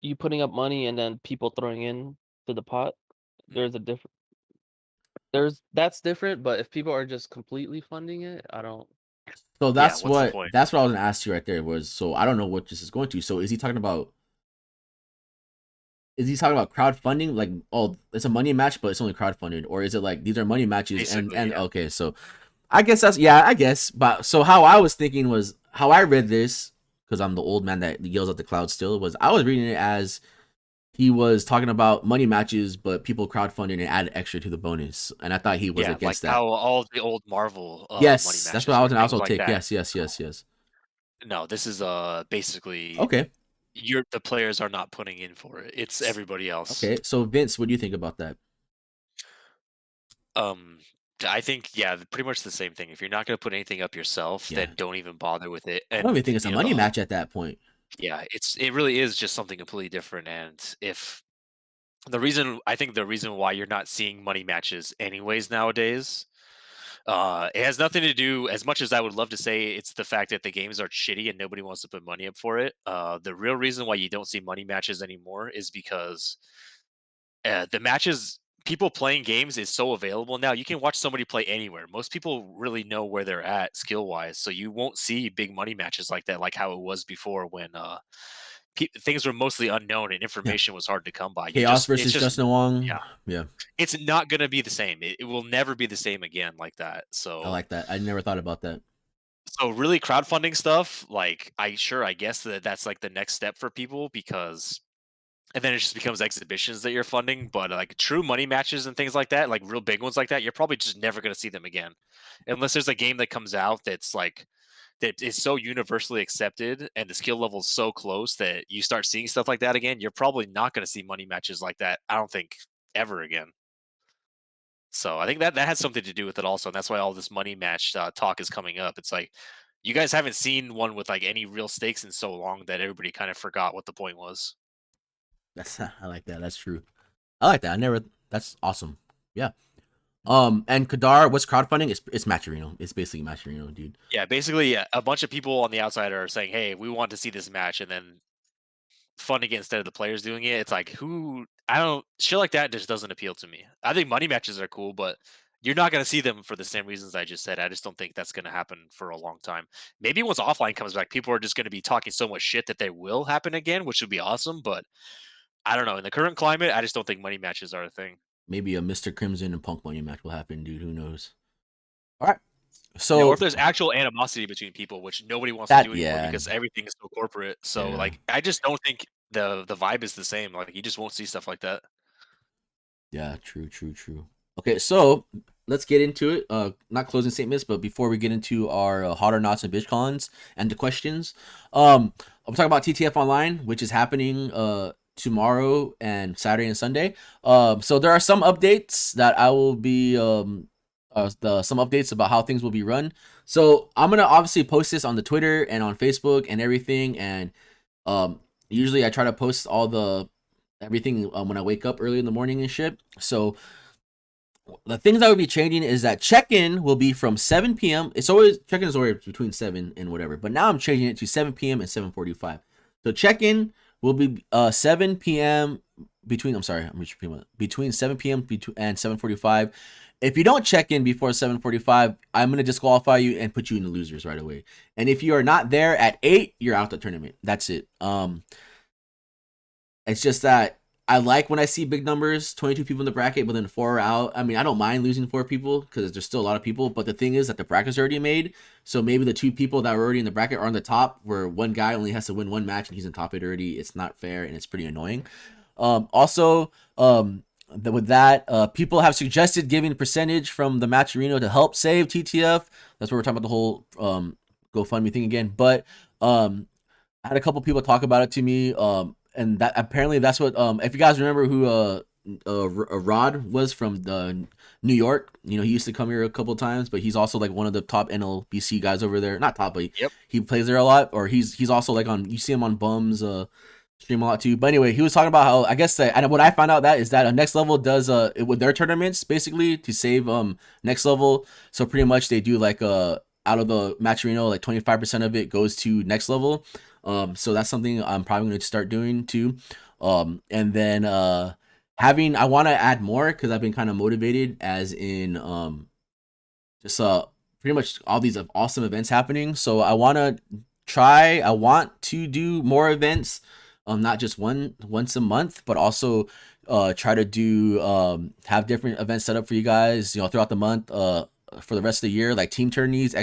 you putting up money and then people throwing in to the pot. Mhm. There's a different that's different, but if people are just completely funding it, I don't. So Yeah, what's the point? that's what I was gonna ask you right there was. So I don't know what this is going to. So is he talking about crowdfunding? Like, oh, it's a money match, but it's only crowdfunded, or is it like these are money matches Basically, and yeah. okay, so I guess that's yeah, I guess. But so how I was thinking was how I read this because I'm the old man that yells at the cloud still was I was reading it as he was talking about money matches, but people crowdfunding and add extra to the bonus, and I thought he was Yeah, like against that. how all the old Marvel money Yes, that's what matches I were was gonna things also like take. that. Yes, yes, yes, yes. No, this is basically Okay, the players are not putting in for it. It's everybody else. okay. So Vince, what do you think about that? Um, I think yeah, pretty much the same thing. If you're not going to put anything up yourself, Yeah, then don't even bother with it. I don't And even think it's a money match at that point. yeah, it really is just something completely different. And if I think the reason why you're not seeing money matches anyways nowadays, it has nothing to do. As much as I would love to say it's the fact that the games are shitty and nobody wants to put money up for it. The real reason why you don't see money matches anymore is because the matches people playing games is so available now. You can watch somebody play anywhere. Most people really know where they're at skill wise, so you won't see big money matches like that, like how it was before when things were mostly unknown and information was hard to come by. Chaos It's versus just Justin Wong. yeah. Yeah, It's not gonna be the same. It will never be the same again like that. I So like that. I never thought about that. really crowdfunding stuff, like I guess that's like the next step for people because and then it just becomes exhibitions that you're funding, but like true money matches and things like that, like real big ones like that, you're probably just never going to see them again. Unless there's a game that comes out that's like that is so universally accepted and the skill level is so close that you start seeing stuff like that again, you're probably not going to see money matches like that, I don't think, ever again. So I think that has something to do with it also, and that's why all this money match talk is coming up. It's like you guys haven't seen one with like any real stakes in so long that everybody kind of forgot what the point was. That's I like that. That's true. I like that. I never. That's awesome. Yeah. And Kadar, what's crowdfunding? It's Matcherino. It's basically Matcherino, dude. Yeah, basically, yeah, a bunch of people on the outside are saying, "Hey, we want to see this match," and then funding it instead of the players doing it. It's like who I don't shit like that just doesn't appeal to me. I think money matches are cool, but you're not going to see them for the same reasons I just said. I just don't think that's going to happen for a long time. Maybe once offline comes back, people are just going to be talking so much shit that they will happen again, which would be awesome. But I don't know. In the current climate, I just don't think money matches are a thing. Maybe a Mr. Crimson and Punk money match will happen, dude. Who knows? All right. Yeah, So or if there's actual animosity between people, which nobody wants to do anymore yeah, because everything is so corporate. So yeah. like, I just don't think the vibe is the same. Like, you just won't see stuff like that. Yeah, true. Okay, so let's get into it. Not closing statements, but before we get into our hot or nots and bitch cons and the questions, I'm talking about TTF Online, which is happening tomorrow and Saturday and Sunday. So there are some updates that I will be some updates about how things will be run. So I'm gonna obviously post this on the Twitter and on Facebook and everything, and usually I try to post all the everything when I wake up early in the morning and shit. So the things that will be changing is that check-in will be from 7 p.m. It's always check-in is always between 7 and whatever, but now I'm changing it to 7 p.m. and 7:45. So check-in will be 7 p.m. between I'm sorry, I'm reaching between 7 p.m. and 7:45. If you don't check in before 7:45, I'm gonna disqualify you and put you in the losers right away. And if you are not there at 8, you're out the tournament. That's it. It's just that I like when I see big numbers, 22 people in the bracket, but then 4 are out. I mean, I don't mind losing 4 people because there's still a lot of people. But the thing is that the bracket's already made. So maybe the 2 people that were already in the bracket are on the top, where one guy only has to win 1 match and he's in top 8 already. It's not fair and it's pretty annoying. With that, people have suggested giving a percentage from the Matcherino to help save TTF. That's what we're talking about, the whole GoFundMe thing again. But I had a couple people talk about it to me. And that apparently that's what if you guys remember who Rod was from New York, he used to come here a couple times, but he's also like one of the top NLBC guys over there. Not top, but he plays there a lot, or he's also like on, you see him on Bums stream a lot too. But anyway, he was talking about how I guess that, and what I found out that is that Next Level does with their tournaments basically to save Next Level. So pretty much they do like out of the Matcherino, like 25% of it goes to Next Level. So that's something I'm probably going to start doing too. And then I want to add more because I've been kind of motivated, as in just pretty much all these awesome events happening. So I want to do more events, not just once a month, but also try to do have different events set up for you guys, throughout the month, for the rest of the year, like team tourneys,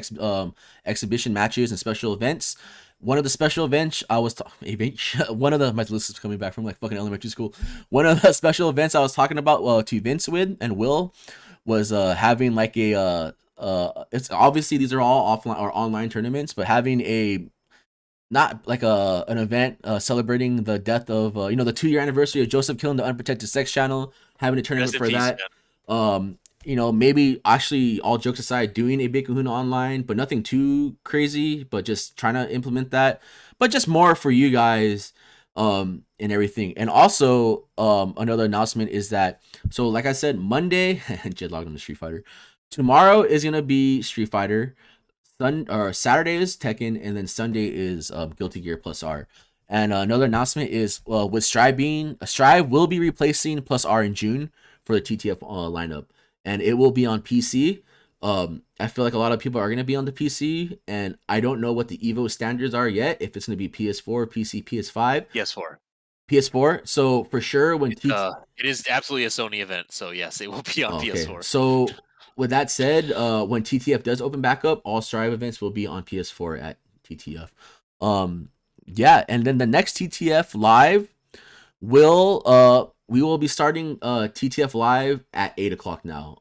exhibition matches, and special events. One of the special events my list is coming back from like fucking elementary school. One of the special events I was talking about to Vince with and Will was having like it's obviously these are all offline or online tournaments, but having not like an event celebrating the death of the 2-year anniversary of Joseph killing the unprotectedSEX channel, having a tournament for that. Maybe actually, all jokes aside, doing a Big Kahuna online, but nothing too crazy, but just trying to implement that, but just more for you guys and everything. And also another announcement is that, so like I said, Monday Jed logged on the Street Fighter, tomorrow is gonna be Street Fighter, Saturday is Tekken, and then Sunday is Guilty Gear Plus R. And another announcement is with Strive will be replacing Plus R in June for the TTF lineup. And it will be on PC. I feel like a lot of people are gonna be on the PC, and I don't know what the Evo standards are yet. If it's gonna be PS4, PC, PS5, PS4. PS4. So for sure, when It is absolutely a Sony event, so yes, it will be on okay, PS4. so with that said, when TTF does open back up, all Strive events will be on PS4 at TTF. Yeah, and then the next TTF live we will be starting TTF live at 8 o'clock now.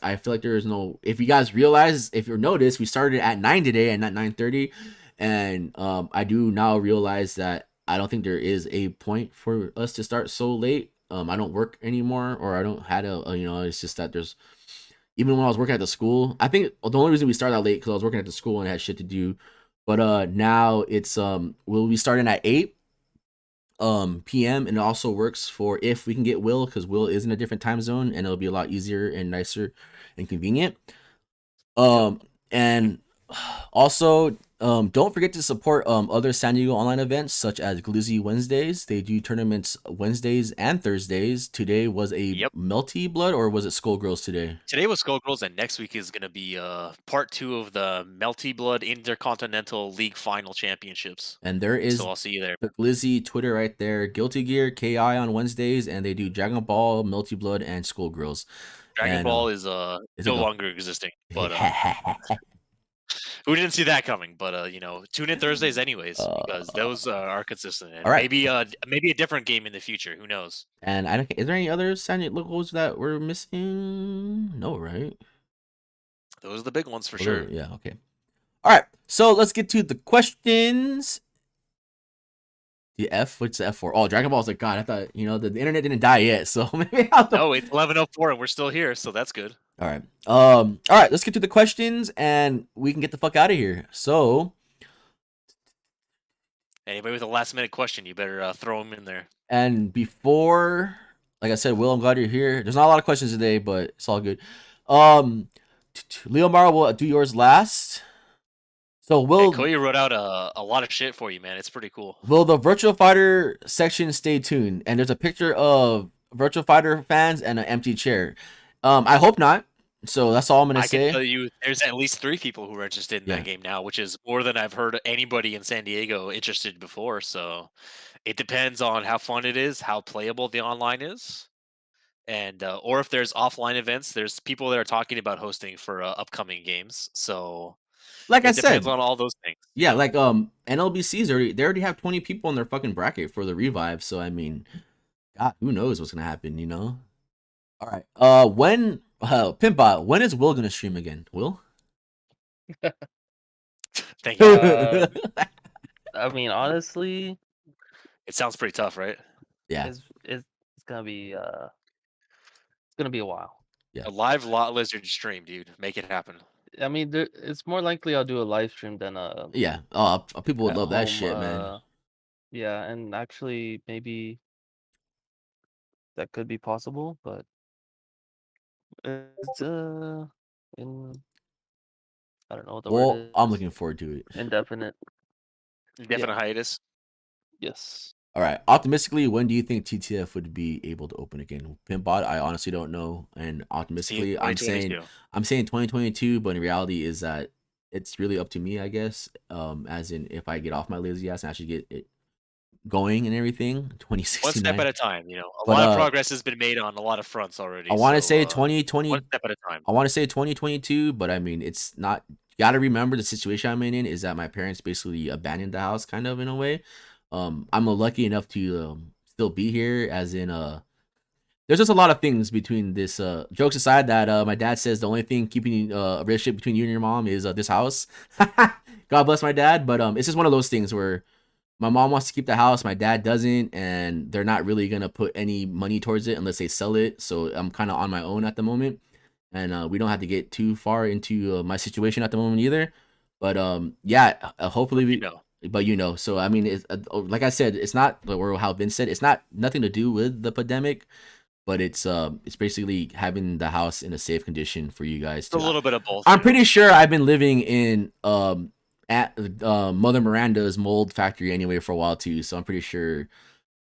I feel like there is no, if you guys realize, if you notice, we started at 9 today and not 9:30, and I do now realize that I don't think there is a point for us to start so late. I don't work anymore, or I don't had it's just that there's, even when I was working at the school, I think the only reason we started out late because I was working at the school and had shit to do. But now it's we'll be starting at 8 p.m. and it also works for if we can get Will, because Will is in a different time zone and it'll be a lot easier and nicer and convenient. And also don't forget to support other San Diego online events such as Glizzy Wednesdays. They do tournaments Wednesdays and Thursdays. Today was a Melty Blood, or was it Skullgirls today? Today was Skullgirls, and next week is going to be part 2 of the Melty Blood Intercontinental League Final Championships. And there is So I'll see you there. the Glizzy Twitter right there. Guilty Gear, KI on Wednesdays, and they do Dragon Ball, Melty Blood, and Skullgirls. Dragon Ball is no longer existing, but who didn't see that coming? But tune in Thursdays anyways, because those are consistent, and maybe a different game in the future. Who knows? And is there any other San Diego locals that we're missing? No, right? Those are the big ones for sure. Yeah. Okay. All right. So let's get to the questions. The F, what's the F for? Oh, Dragon Ball's like, God, I thought, the internet didn't die yet, so maybe No, it's 11:04 and we're still here, so that's good. All right. All right, let's get to the questions and we can get the fuck out of here. So, anybody with a last minute question, you better throw them in there. And before, like I said, Will, I'm glad you're here. There's not a lot of questions today, but it's all good. Leo Mara will do yours last. So Cody wrote out a lot of shit for you, man. It's pretty cool. Will the Virtua Fighter section stay tuned? And there's a picture of Virtua Fighter fans and an empty chair. I hope not. So that's all I'm gonna say. I can tell you, there's at least 3 people who are interested in that game now, which is more than I've heard anybody in San Diego interested before. So it depends on how fun it is, how playable the online is, and or if there's offline events. There's people that are talking about hosting for upcoming games. So like I said, it depends on all those things. Yeah, like NLBC's they already have 20 people in their fucking bracket for the revive. So I mean, God, who knows what's gonna happen, All right. Pimpbot, when is Will gonna stream again? Will? Thank you. I mean, honestly, it sounds pretty tough, right? Yeah. It's gonna be it's gonna be a while. Yeah. A live Lot Lizard stream, dude. Make it happen. I mean, it's more likely I'll do a live stream than a. Yeah. People would love that shit, man. Yeah, and actually, maybe that could be possible, but it's in. I don't know what the word is. I'm looking forward to it. Indefinite. Indefinite hiatus. Yes. All right. Optimistically, when do you think TTF would be able to open again? Pimpbot, I honestly don't know. And optimistically, I'm saying 2022, but in reality is that it's really up to me, I guess. As in, if I get off my lazy ass and actually get it going and everything, 2069. One step at a time, a lot of progress has been made on a lot of fronts already. I want to say 2020. One step at a time. I want to say 2022, but I mean, it's not. You got to remember the situation I'm in is that my parents basically abandoned the house, kind of in a way. I'm lucky enough to still be here, as in there's just a lot of things between this jokes aside that my dad says the only thing keeping a relationship between you and your mom is this house. God bless my dad, but it's just one of those things where my mom wants to keep the house, my dad doesn't, and they're not really gonna put any money towards it unless they sell it. So I'm kind of on my own at the moment, and we don't have to get too far into my situation at the moment either. But hopefully But so I mean, it's, like I said, it's not or how Vince said, it's not nothing to do with the pandemic, but it's basically having the house in a safe condition for you guys. A little bit of both. I'm pretty sure I've been living in at Mother Miranda's mold factory anyway for a while too, so I'm pretty sure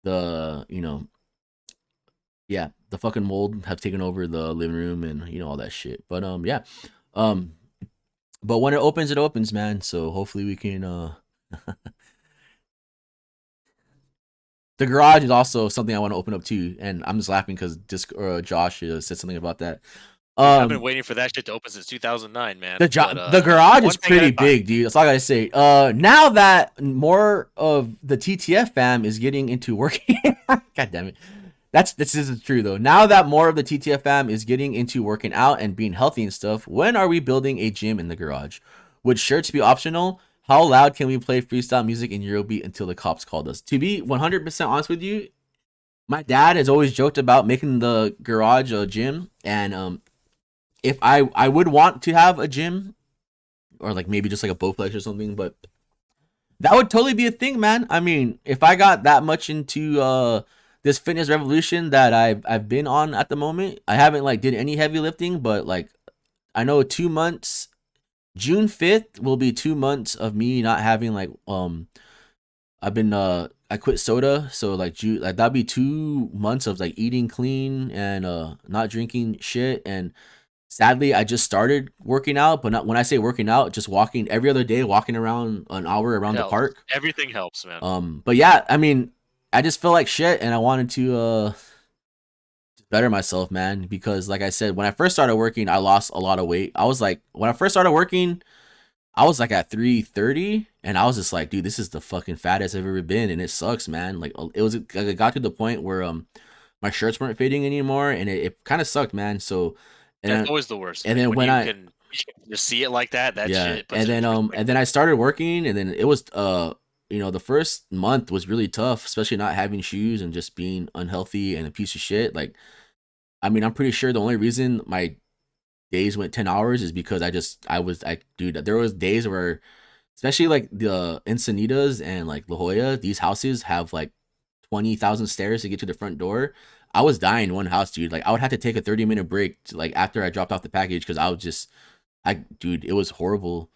the the fucking mold have taken over the living room and all that shit. But But when it opens, man. So hopefully we can. The garage is also something I want to open up too, and I'm just laughing because Josh said something about that. I've been waiting for that shit to open since 2009, man. The garage is pretty big, dude. That's all I gotta say. Now that more of the TTF fam is getting into working, god damn it, this is true though. Now that more of the TTF fam is getting into working out and being healthy and stuff, when are we building a gym in the garage? Would shirts be optional? How loud can we play freestyle music in Eurobeat until the cops called us? To be 100% honest with you, my dad has always joked about making the garage a gym, and if I would want to have a gym, or like maybe just like a Bowflex or something, but that would totally be a thing, man. I mean, if I got that much into this fitness revolution that I've been on at the moment, I haven't like did any heavy lifting, but like I know 2 months, June 5th will be 2 months of me not having like I've been I quit soda, so like June, like that'd be 2 months of like eating clean and not drinking shit. And sadly, I just started working out, but not when I say working out, just walking every other day, walking around an hour around the park. Everything helps, man. But yeah, I mean, I just feel like shit, and I wanted to better myself, man, because like I said, when I first started working, I lost a lot of weight. I was like, when I first started working, I was like at 330, and I was just like, dude, this is the fucking fattest I've ever been, and it sucks, man. Like it got to the point where my shirts weren't fitting anymore, and it kind of sucked, man. So that's always the worst. And then when you can just see it like that, shit. And then I started working, and then it was the first month was really tough, especially not having shoes and just being unhealthy and a piece of shit. Like, I mean, I'm pretty sure the only reason my days went 10 hours is because dude, there was days where, especially like the Encinitas and like La Jolla, these houses have like 20,000 stairs to get to the front door. I was dying in one house, dude. Like I would have to take a 30-minute break like after I dropped off the package, because dude, it was horrible.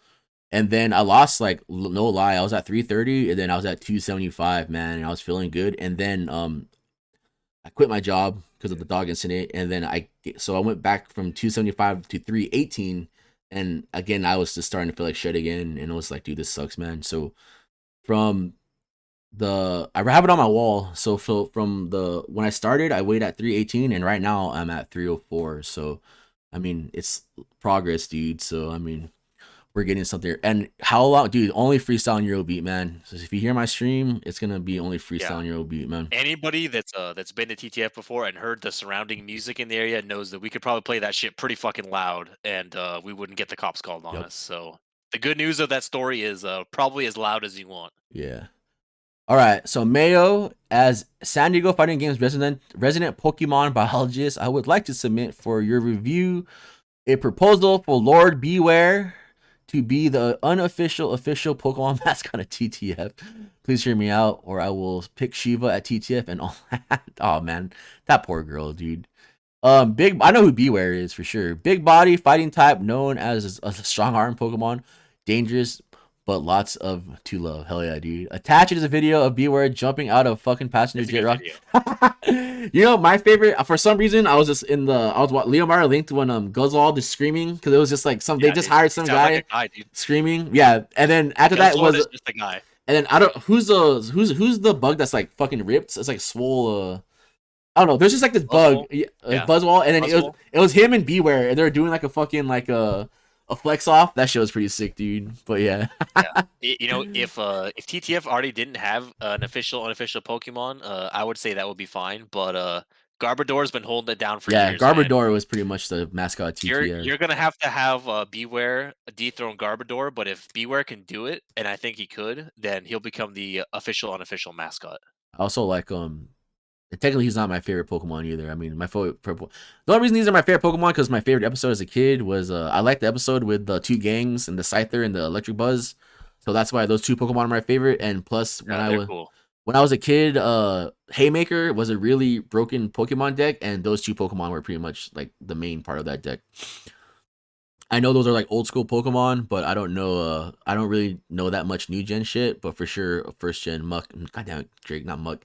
And then I lost, like, no lie, I was at 330, and then I was at 275, man, and I was feeling good. And then I quit my job because of the dog incident, and then I went back from 275 to 318, and again I was just starting to feel like shit again, and it was like, dude, this sucks, man. So I have it on my wall. So from when I started, I weighed at 318, and right now I'm at 304. So I mean, it's progress, dude. So I mean, we're getting something. And how long, dude? Only freestyle in Eurobeat, man. So if you hear my stream, it's gonna be only freestyle in Eurobeat, man. Anybody that's been to TTF before and heard the surrounding music in the area knows that we could probably play that shit pretty fucking loud, and we wouldn't get the cops called on us. So the good news of that story is probably as loud as you want. Yeah. All right, so Mayo, as San Diego Fighting Games resident Pokemon biologist, I would like to submit for your review a proposal for Lord Beware to be the unofficial official Pokemon mascot of TTF. Please hear me out, or I will pick Shiva at TTF and all that. Oh man, that poor girl, dude. I know who Beware is for sure. Big body, fighting type, known as a strong arm Pokemon, dangerous, but lots to love. Hell yeah, dude. Attached is a video of Beware jumping out of fucking passenger jet rock. You know, my favorite, for some reason, I was Leomar linked when Guzzlord is screaming, because it was just like they just hired some guy, screaming. Yeah, and then after that was just a guy. And then I don't who's the bug that's like fucking ripped. It's like swole. I don't know. There's just like this bug, Buzzwall, and then it was him and Beware, and they were doing like a fucking like a flex off. That show was pretty sick, dude. But yeah. You know, if TTF already didn't have an official unofficial Pokemon, I would say that would be fine. But Garbodor's been holding it down for years. Yeah, Garbodor was pretty much the mascot of TTF. You're gonna have to have Beware dethrone Garbodor, but if Beware can do it, and I think he could, then he'll become the official unofficial mascot. I also like technically, he's not my favorite Pokemon either. I mean, the only reason these are my favorite Pokemon because my favorite episode as a kid was I liked the episode with the two gangs and the Scyther and the Electric Buzz, so that's why those two Pokemon are my favorite. And plus, when I was a kid, Haymaker was a really broken Pokemon deck, and those two Pokemon were pretty much like the main part of that deck. I know those are like old school Pokemon, but I don't know. I don't really know that much new gen shit. But for sure, first gen Muck. Goddamn it, Drake, not Muck.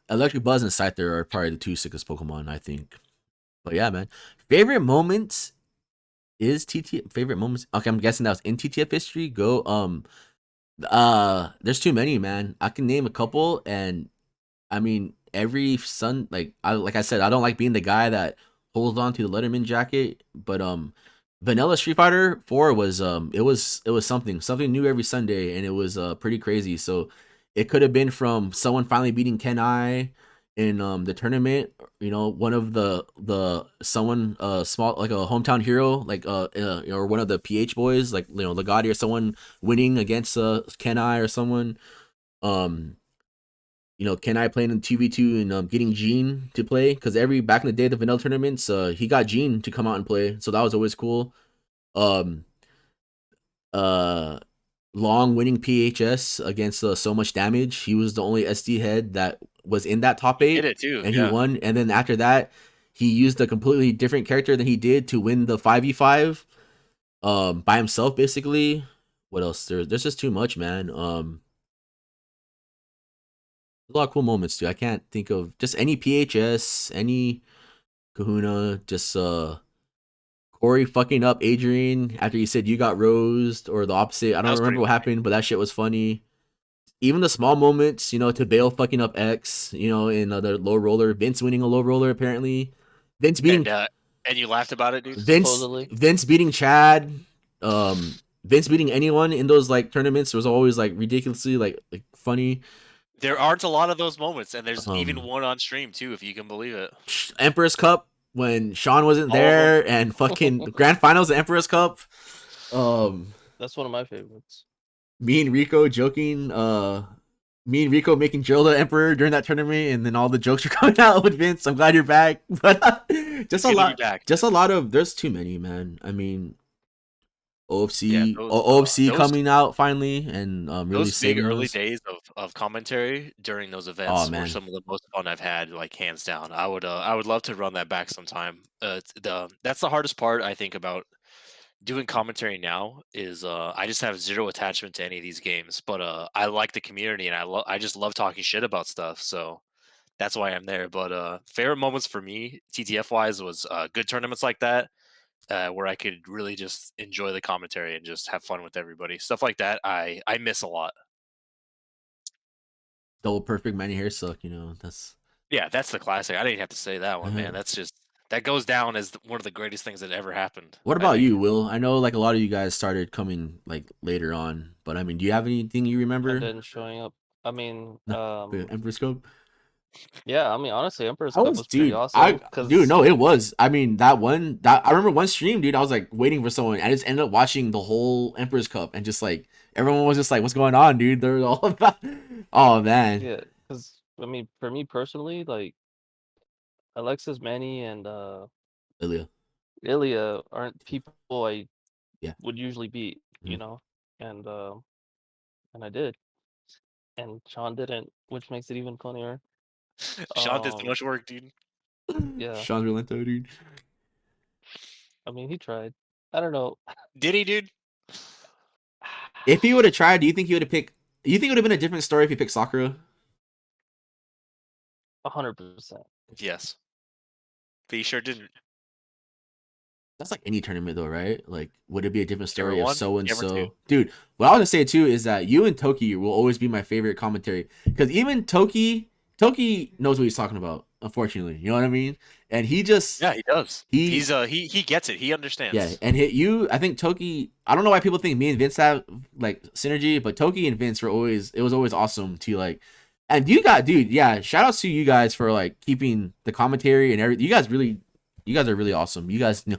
Electric Buzz and Scyther are probably the two sickest Pokemon, I think. But yeah, man. Favorite moments is TTF favorite moments? Okay, I'm guessing that was in TTF history. Go. There's too many, man. I can name a couple, and I mean every like I said, I don't like being the guy that holds on to the Letterman jacket, but Vanilla Street Fighter 4 was it was something new every Sunday, and it was pretty crazy. So it could have been from someone finally beating Kenai in the tournament, one of the someone small, like a hometown hero, like or one of the PH boys, like Legati or someone winning against Kenai or someone. um Kenai playing in 2v2 and getting Gene to play, because back in the day the vanilla tournaments, he got Gene to come out and play, so that was always cool. um uh Long winning PHS against So Much Damage. He was the only SD head that was in that top 8, Did it too, and yeah. he won. And then after that, he used a completely different character than he did to win the 5v5 by himself, basically. What else? There's just too much, man. A lot of cool moments too. I can't think of just any PHS, any Kahuna, just Corey fucking up Adrian after he said you got rosed, or the opposite. I don't remember what happened, but that shit was funny. Even the small moments, to Bale fucking up X, in the low roller, Vince winning a low roller apparently, Vince beating and you laughed about it, dude. Vince beating Chad, Vince beating anyone in those like tournaments was always like ridiculously like funny. There aren't a lot of those moments, and there's even one on stream too, if you can believe it. Emperor's Cup when Sean wasn't there, and fucking Grand Finals of Emperor's Cup. That's one of my favorites. Me and Rico joking, me and Rico making Gerald the Emperor during that tournament, and then all the jokes are coming out with Vince. I'm glad you're back, but just a lot of. There's too many, man. I mean, OFC coming out finally, and really those saving big early us. days of commentary during those events were some of the most fun I've had, like hands down. I would love to run that back sometime. That's the hardest part I think about doing commentary now is I just have zero attachment to any of these games, but I like the community, and I just love talking shit about stuff. So that's why I'm there. But favorite moments for me, TTF wise, was good tournaments like that. Where I could really just enjoy the commentary and just have fun with everybody. Stuff like that, I miss a lot. Double perfect many hair suck, that's. Yeah, that's the classic. I didn't have to say that one, man. That's just that goes down as one of the greatest things that ever happened. What about you, Will? I know like a lot of you guys started coming like later on, but I mean, do you have anything you remember? And then showing up. I mean, Emperor's Cup. Yeah, I mean, honestly, Emperor's Cup was pretty awesome. Dude, no, it was. I mean, that I remember one stream, dude. I was like waiting for someone. I just ended up watching the whole Emperor's Cup, and just like everyone was just like, "What's going on, dude?" They're all about. Oh man. Yeah, because I mean, for me personally, like Alexis, Manny, and Ilya aren't people I would usually beat, and I did, and Sean didn't, which makes it even funnier. Sean did so much work, dude. Yeah, Sean's Relento, dude. I mean, he tried. I don't know. Did he, dude? If he would have tried, do you think he would have picked? Do you think it would have been a different story if he picked Sakura? 100%. Yes, but he sure didn't. That's like any tournament though, right? Like, would it be a different story if so and so? Dude, what I want to say too is that you and Toki will always be my favorite commentary, because even Toki knows what he's talking about. Unfortunately, you know what I mean. And he just he does. He gets it. He understands. Yeah, and I think Toki. I don't know why people think me and Vince have like synergy, but Toki and Vince it was always awesome to like. And shout outs to you guys for like keeping the commentary and everything. You guys are really awesome. You guys know,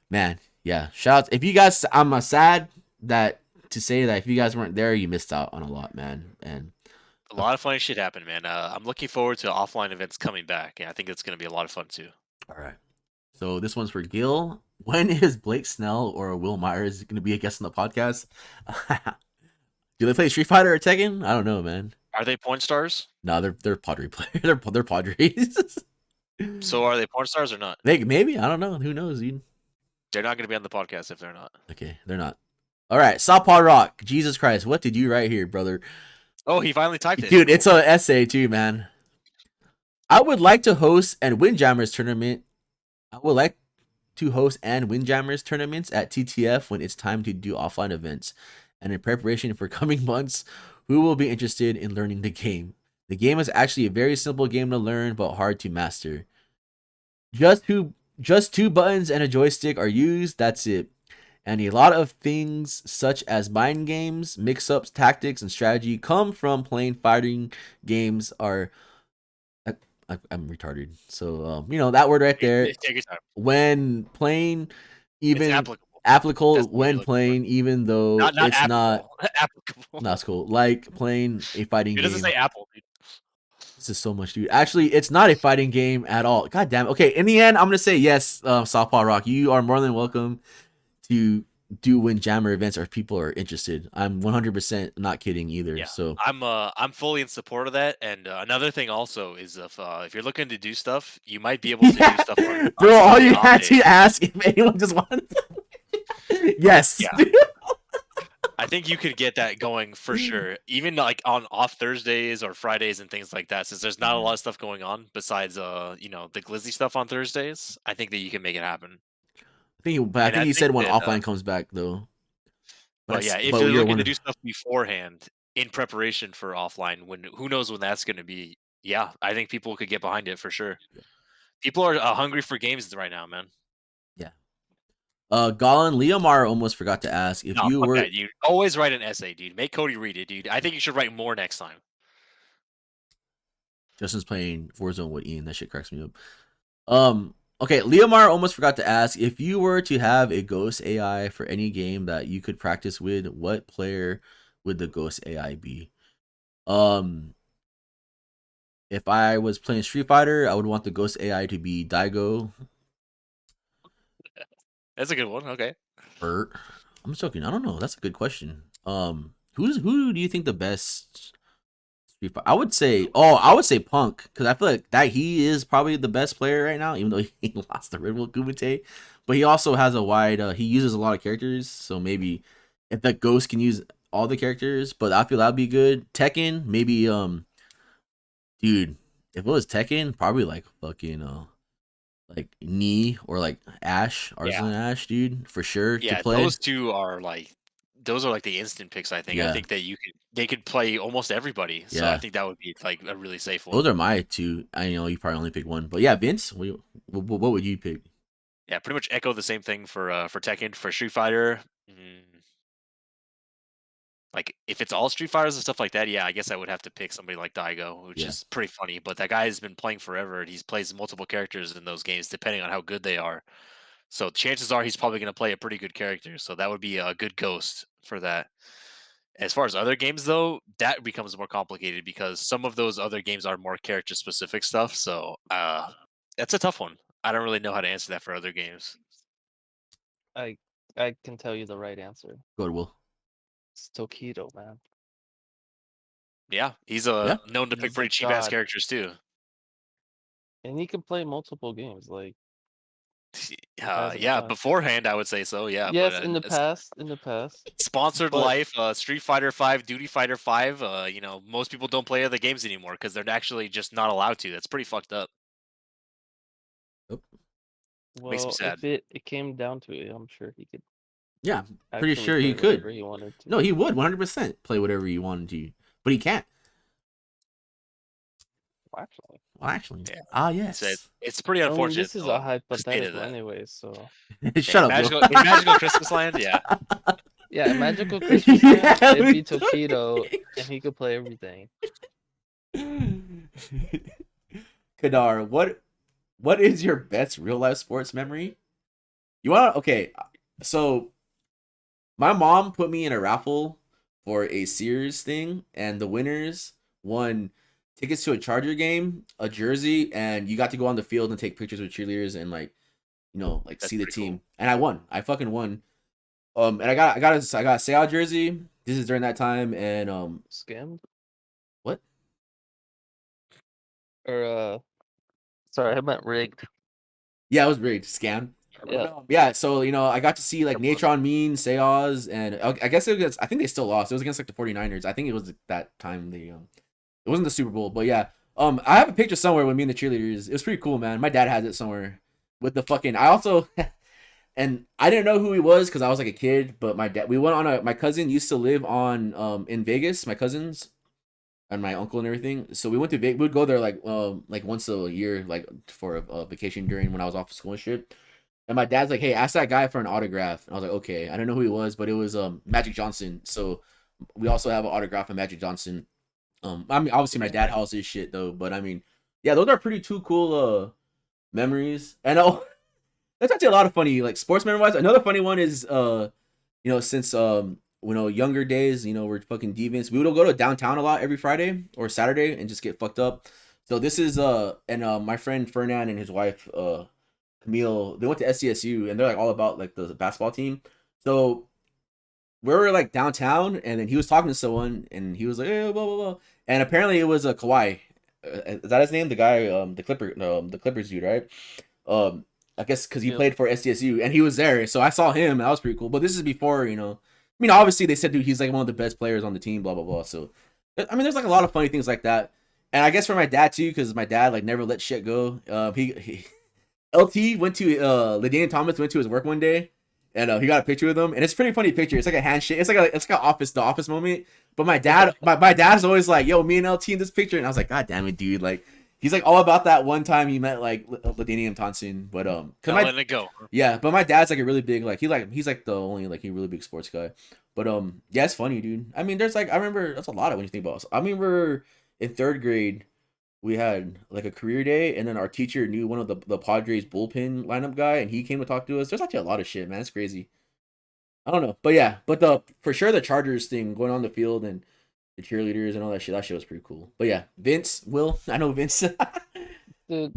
man. Yeah, shout out. If you guys, I'm sad to say that if you guys weren't there, you missed out on a lot, man. And a lot of funny shit happened, man. I'm looking forward to offline events coming back, and I think it's going to be a lot of fun too. All right. So this one's for Gil. When is Blake Snell or Will Myers going to be a guest on the podcast? Do they play Street Fighter or Tekken? I don't know, man. Are they porn stars? No, they're Padre players. They're Padres. So are they porn stars or not? Maybe. I don't know. Who knows, dude? They're not going to be on the podcast if they're not. Okay, they're not. All right, Southpaw Rock. Jesus Christ, what did you write here, brother? Oh, he finally typed it. Dude, it's an essay too, man. I would like to host and Windjammers tournament. I would like to host and Windjammers tournaments at TTF when it's time to do offline events. And in preparation for coming months, who will be interested in learning the game? The game is actually a very simple game to learn, but hard to master. Just two buttons and a joystick are used. That's it. And a lot of things such as mind games, mix-ups, tactics, and strategy come from playing fighting games. I'm retarded. So that word right there. Take your time. When playing, It's even applicable. applicable That's what you're when looking for. playing, even though Not it's not applicable. not cool. Like playing a fighting It game. doesn't say Apple, dude. This is so much, dude. Actually, it's not a fighting game at all. God damn it. Okay, in the end, I'm gonna say yes, Southpaw Rock. You are more than welcome to do Windjammer events if people are interested. I'm 100% not kidding either. Yeah, So I'm fully in support of that. And another thing also is if you're looking to do stuff, you might be able to do stuff. On bro, some of all the you off had to days. ask if anyone just wanted. Yes. Yeah. I think you could get that going for sure. Even like on off Thursdays or Fridays and things like that, since there's not a lot of stuff going on besides the glizzy stuff on Thursdays. I think that you can make it happen. I think he said when that, offline comes back though. But yeah, if you're looking to do stuff beforehand in preparation for offline, when who knows when that's going to be? Yeah, I think people could get behind it for sure. Yeah. People are hungry for games right now, man. Yeah. Golan Leomar almost forgot to ask if you were. That, dude. Always write an essay, dude. Make Cody read it, dude. I think you should write more next time. Justin's playing Warzone with Ian. That shit cracks me up. Okay, Leomar almost forgot to ask if you were to have a ghost AI for any game that you could practice with, what player would the ghost AI be? If I was playing Street Fighter, I would want the ghost AI to be Daigo. That's a good one. Okay. Bert. I'm joking. I don't know. That's a good question. Who do you think the best Street Fighter? I would say Punk, because I feel like that he is probably the best player right now, even though he lost the Bull Kumite. But he also has a wide. He uses a lot of characters, so maybe if that Ghost can use all the characters, but I feel that'd be good. Tekken, maybe. Dude, if it was Tekken, probably like fucking like Knee or like Ash, Arslan Ash, dude, for sure. Yeah, to play. those two are like the instant picks. I think. Yeah. I think that they could play almost everybody. So Yeah. I think that would be like a really safe one. Those are my two. I know you probably only pick one, but yeah, Vince, what would you pick? Yeah, pretty much echo the same thing for Tekken. For Street Fighter. Like if it's all Street Fighters and stuff like that, yeah, I guess I would have to pick somebody like Daigo, which is pretty funny. But that guy has been playing forever, and he's plays multiple characters in those games, depending on how good they are. So chances are he's probably going to play a pretty good character. So that would be a good ghost for that. As far as other games, though, that becomes more complicated because some of those other games are more character specific stuff. So that's a tough one. I don't really know how to answer that for other games. I can tell you the right answer. Go ahead, Will. It's Tokido, man. Yeah, he's known to pick pretty cheap ass characters too. And he can play multiple games, like. Yeah, beforehand I would say so. Yeah. Yes, but, in the past. Sponsored life, Street Fighter 5, Duty Fighter 5. Most people don't play other games anymore because they're actually just not allowed to. That's pretty fucked up. Well, makes me sad. If it came down to it, I'm sure he could. Yeah, pretty sure he could. He wanted to. No, he would 100% play whatever he wanted to, but he can't. Well, actually. Yeah. Yes. It's pretty unfortunate. This is a hypothetical anyway, so. Shut up, in Magical Christmas Land, yeah. Yeah, in Magical Christmas Land, it'd be Tokido, and he could play everything. Kadar, what is your best real life sports memory? Okay, so my mom put me in a raffle for a Sears thing, and the winners won tickets to a Charger game, a jersey, and you got to go on the field and take pictures with cheerleaders and That's see the pretty team. cool. And I won. I fucking won. And I got a Seau jersey. This is during that time, and Scammed? What? Or sorry, I meant rigged. Yeah, it was rigged, scammed. Yeah. So I got to see like Natron Mean, Seaus, and I guess it was. I think they still lost. It was against like the 49ers. I think it was that time they it wasn't the Super Bowl, but yeah. I have a picture somewhere with me and the cheerleaders. It was pretty cool, man. My dad has it somewhere with the fucking. I also and I didn't know who he was because I was like a kid. But we went on my cousin used to live on in Vegas. My cousins and my uncle and everything. So we went to Vegas. We'd go there like once a year, like for a vacation during when I was off of school and shit. And my dad's like, "Hey, ask that guy for an autograph." And I was like, "Okay." I don't know who he was, but it was Magic Johnson. So we also have an autograph of Magic Johnson. I mean, obviously my dad has his shit though, but I mean, yeah, those are pretty two cool memories. And there's actually a lot of funny like sports memory wise. Another funny one is since younger days, we're fucking deviants. We would go to downtown a lot every Friday or Saturday and just get fucked up. So this is my friend Fernand and his wife Camille, they went to SCSU and they're like all about like the basketball team. So we were like downtown and then he was talking to someone and he was like, "Hey, blah blah blah," and apparently it was a Kawhi. Is that his name? The guy, the Clippers dude, right? I guess because he played for SDSU and he was there, so I saw him. And that was pretty cool. But this is before, I mean, obviously they said, dude, he's like one of the best players on the team, blah blah blah. So, I mean, there's like a lot of funny things like that, and I guess for my dad too, because my dad like never let shit go. He LT went to LaDainian Thomas went to his work one day, and he got a picture with him, and it's a pretty funny picture. It's like a handshake. It's like the office moment. But my dad, my dad's always like, "Yo, me and LT in this picture," and I was like, "God damn it, dude!" Like. He's like all about that one time he met like LaDainian Thompson, but letting it go. Yeah, but my dad's like a really big he's like the only like a really big sports guy, but yeah, it's funny, dude. I mean, there's like I remember that's a lot of when you think about it. I remember in third grade we had like a career day, and then our teacher knew one of the Padres bullpen lineup guy, and he came to talk to us. There's actually a lot of shit, man. It's crazy. I don't know, but yeah, but for sure the Chargers thing going on the field and the cheerleaders and all that shit. That shit was pretty cool. But yeah, Vince, Will, I know Vince. Dude,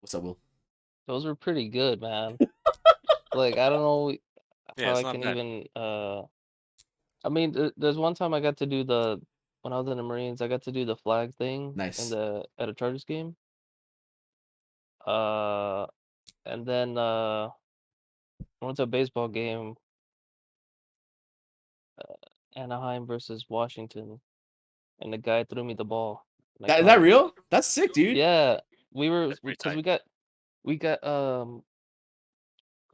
What's up, Will? those were pretty good, man. Like I don't know Yeah, how it's I not can bad. even. I mean, there's one time I got to do when I was in the Marines, I got to do the flag thing Nice. at a Chargers game. Uh, and then I went to a baseball game, Anaheim versus Washington, and the guy threw me the ball, and I Is caught that it. real? That's sick, dude. Yeah, we were That's pretty because tight. we got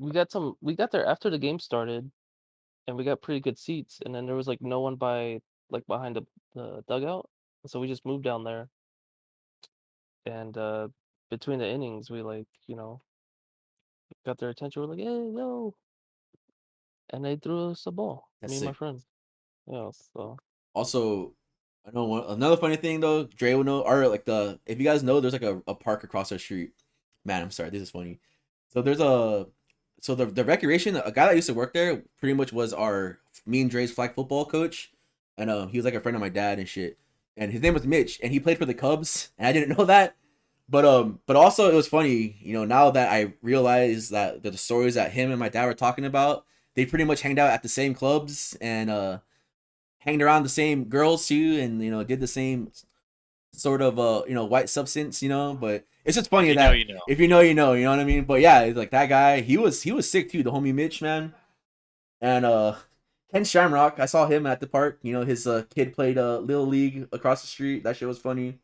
we got there after the game started, and we got pretty good seats, and then there was like no one behind the dugout, so we just moved down there, and between the innings we got their attention. We're like, "Hey, yo!" And they threw us a ball. That's Me and my sick. friend. Yeah, so Also, I know another funny thing though. Dre will know, or like if you guys know, there's like a park across our street. Man, I'm sorry, this is funny. So there's the recreation. A guy that used to work there pretty much was our me and Dre's flag football coach, and he was like a friend of my dad and shit. And his name was Mitch, and he played for the Cubs, and I didn't know that. But also it was funny, now that I realized that the stories that him and my dad were talking about, they pretty much hanged out at the same clubs and hanged around the same girls too, and did the same sort of white substance, but it's just funny If you know, that you know. if you know, you know what I mean. But yeah, it's like that guy, he was sick too, the homie Mitch, man. And Ken Shamrock, I saw him at the park. His kid played little league across the street. That shit was funny.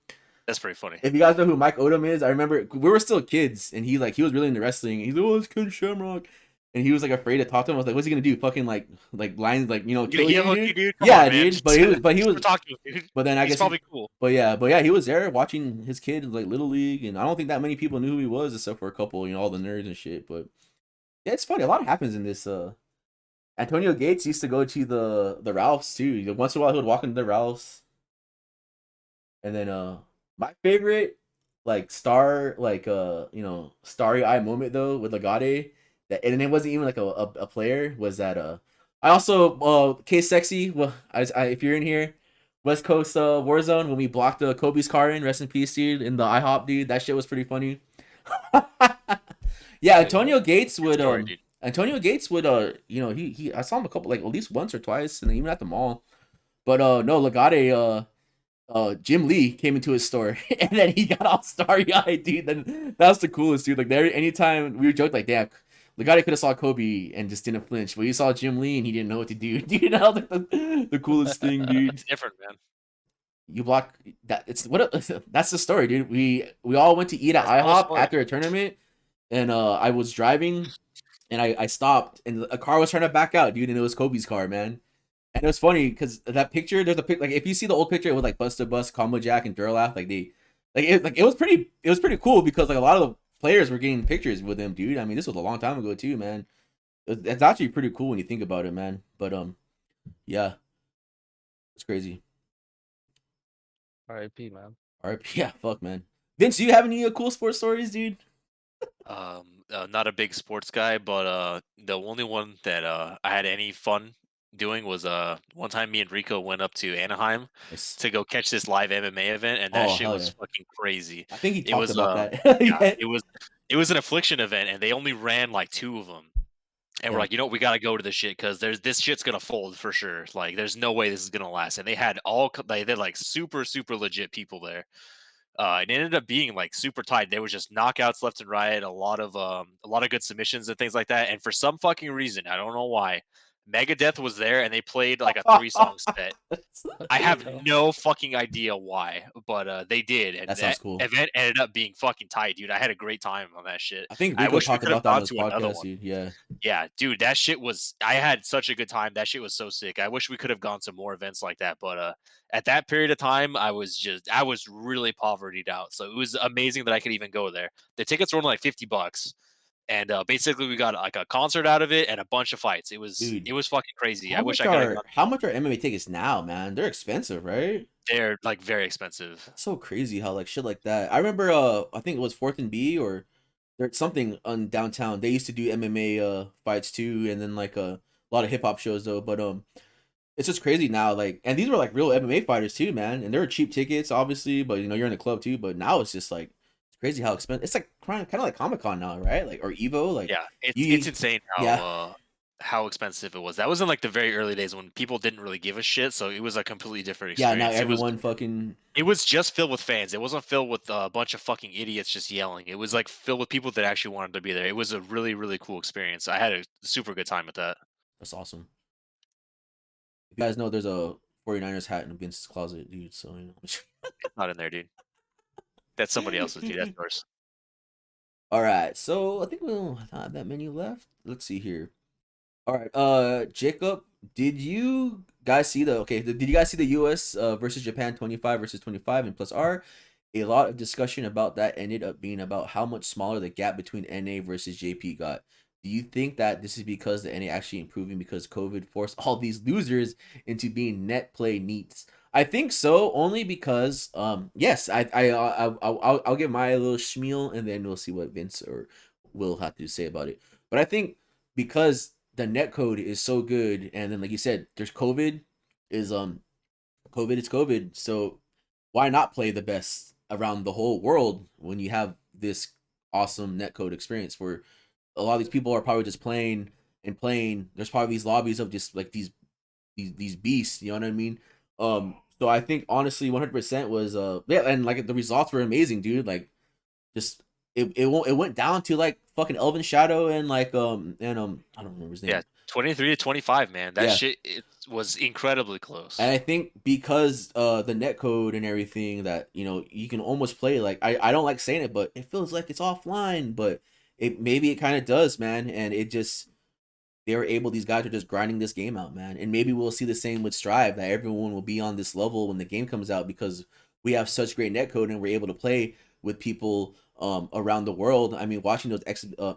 That's pretty funny. If you guys know who Mike Odom is, I remember we were still kids, and he was really into wrestling. He's like, "Oh, it's Ken Shamrock," and he was like afraid to talk to him. I was like, "What's he gonna do? Fucking like lines kill you, dude?" Dude. Come Yeah, on, man. dude. But he was. Talk to him, dude. But then I He's guess probably cool. but yeah, he was there watching his kid like little league, and I don't think that many people knew who he was except for a couple, all the nerds and shit. But yeah, it's funny. A lot happens in this. Antonio Gates used to go to the Ralphs too. Once in a while, he would walk into the Ralphs, and then my favorite like starry eye moment though with Legade, that and it wasn't even like a player, was that I also K Sexy, well if you're in here, West Coast Warzone, when we blocked Kobe's car in, rest in peace, dude, in the IHOP, dude, that shit was pretty funny. Yeah, Antonio Gates would Story, dude. he I saw him a couple, like at least once or twice, and even at the mall. But no, Legade Jim Lee came into his store and then he got all starry eyed, dude. Then that's the coolest, dude. Like there, anytime we were joking, like, damn, the guy could have saw Kobe and just didn't flinch, but he saw Jim Lee and he didn't know what to do. Dude, that was like the coolest thing, dude. It's different, man. You block that. That's the story, dude. We all went to eat at That's the whole IHOP story. after a tournament, and I was driving and I stopped and a car was trying to back out, dude, and it was Kobe's car, man. And it was funny because that picture, there's a pic like if you see the old picture, it was like Busta Bust, Combo Jack, and Durlap, like it was pretty cool because like a lot of the players were getting pictures with him, dude. I mean, this was a long time ago too, man. It's actually pretty cool when you think about it, man. But yeah, it's crazy. R.I.P. man. RIP, yeah, fuck, man. Vince, do you have any cool sports stories, dude? Not a big sports guy, but the only one that I had any fun doing was one time me and Rico went up to Anaheim Nice. to go catch this live MMA event, and that Oh shit hell was yeah. fucking crazy. I think he It talked was about that. yeah, Yeah. it was an affliction event, and they only ran like two of them. And we're Yeah. like, we got to go to this shit because this shit's gonna fold for sure. Like, there's no way this is gonna last. And they had they're like super super legit people there. It ended up being like super tight. There was just knockouts left and right, a lot of good submissions and things like that. And for some fucking reason, I don't know why, Megadeth was there and they played like a 3-song set. I What have the hell? no fucking idea why, but they did, and That sounds that cool. event ended up being fucking tight, dude. I had a great time on that shit. I think I Rico wish we talked could have about that on gone his to another podcast, one. dude. Yeah. Yeah, dude, that shit was. I had such a good time. That shit was so sick. I wish we could have gone to more events like that. But at that period of time, I was really povertyed out. So it was amazing that I could even go there. The tickets were only like $50, and basically we got like a concert out of it and a bunch of fights. Dude, It was fucking crazy. I wish I could have gone. how much are MMA tickets now, man? They're expensive, right? They're like very expensive. That's so crazy how like shit like that. I remember I think it was Fourth and B or there's something on downtown. They used to do MMA fights too, and then like a lot of hip hop shows though. But it's just crazy now. Like, and these were like real MMA fighters too, man. And they were cheap tickets, obviously, but you know you're in the club too. But now it's just like it's crazy how expensive. It's like kind of like Comic Con now, right? Like or Evo, like Yeah, it's you, insane yeah, how expensive it was. That was in like the very early days when people didn't really give a shit, so it was a completely different yeah. Now experience. everyone fucking It was just filled with fans. It wasn't filled with a bunch of fucking idiots just yelling. It was like filled with people that actually wanted to be there. It was a really really cool experience. I had a super good time with that. that's awesome. You guys know there's a 49ers hat in Vince's closet, dude. So you know. It's not in there, dude. That's somebody else's, dude. That's yours. All right, so I think we don't have that many left. Let's see here. All right, Jacob, did you guys see the okay? Did you guys see the U.S. Versus Japan 25 versus 25 and plus R? A lot of discussion about that ended up being about how much smaller the gap between NA versus JP got. Do you think that this is because the NA actually improving because COVID forced all these losers into being net play neats? I think so, only because yes, I'll give my little schmeal and then we'll see what Vince or Will have to say about it. But I think because the net code is so good, and then like you said, there's is COVID is COVID, so why not play the best around the whole world when you have this awesome netcode experience where a lot of these people are probably just playing and playing. There's probably these lobbies of just like these beasts, you know what I mean? So I think honestly 100% was yeah, and like the results were amazing, dude. Like just it went down to like fucking Elvin Shadow and like I don't remember his Yeah, name. 23 to 25, man. That Yeah. shit it was incredibly And close. I think because the net code and everything that you know you can almost play like I don't like saying it, but it feels like it's offline, but it maybe it kind of does, man. And it just they were able these guys are just grinding this game out, man. And maybe we'll see the same with Strive that everyone will be on this level when the game comes out because we have such great net code and we're able to play with people around the world. I mean, watching those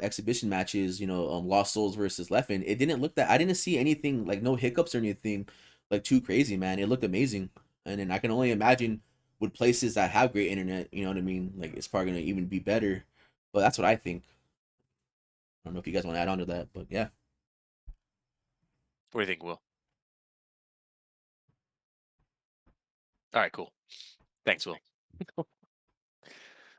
exhibition matches, you know, Lost Souls versus Leffen, it didn't look that I didn't see anything like no hiccups or anything like too crazy, man. It looked amazing, and then I can only imagine with places that have great internet, you know what I mean? Like it's probably gonna even be better. But that's what I think. I don't know if you guys want to add on to that, but yeah. What do you think, Will? All right, cool. Thanks, Will.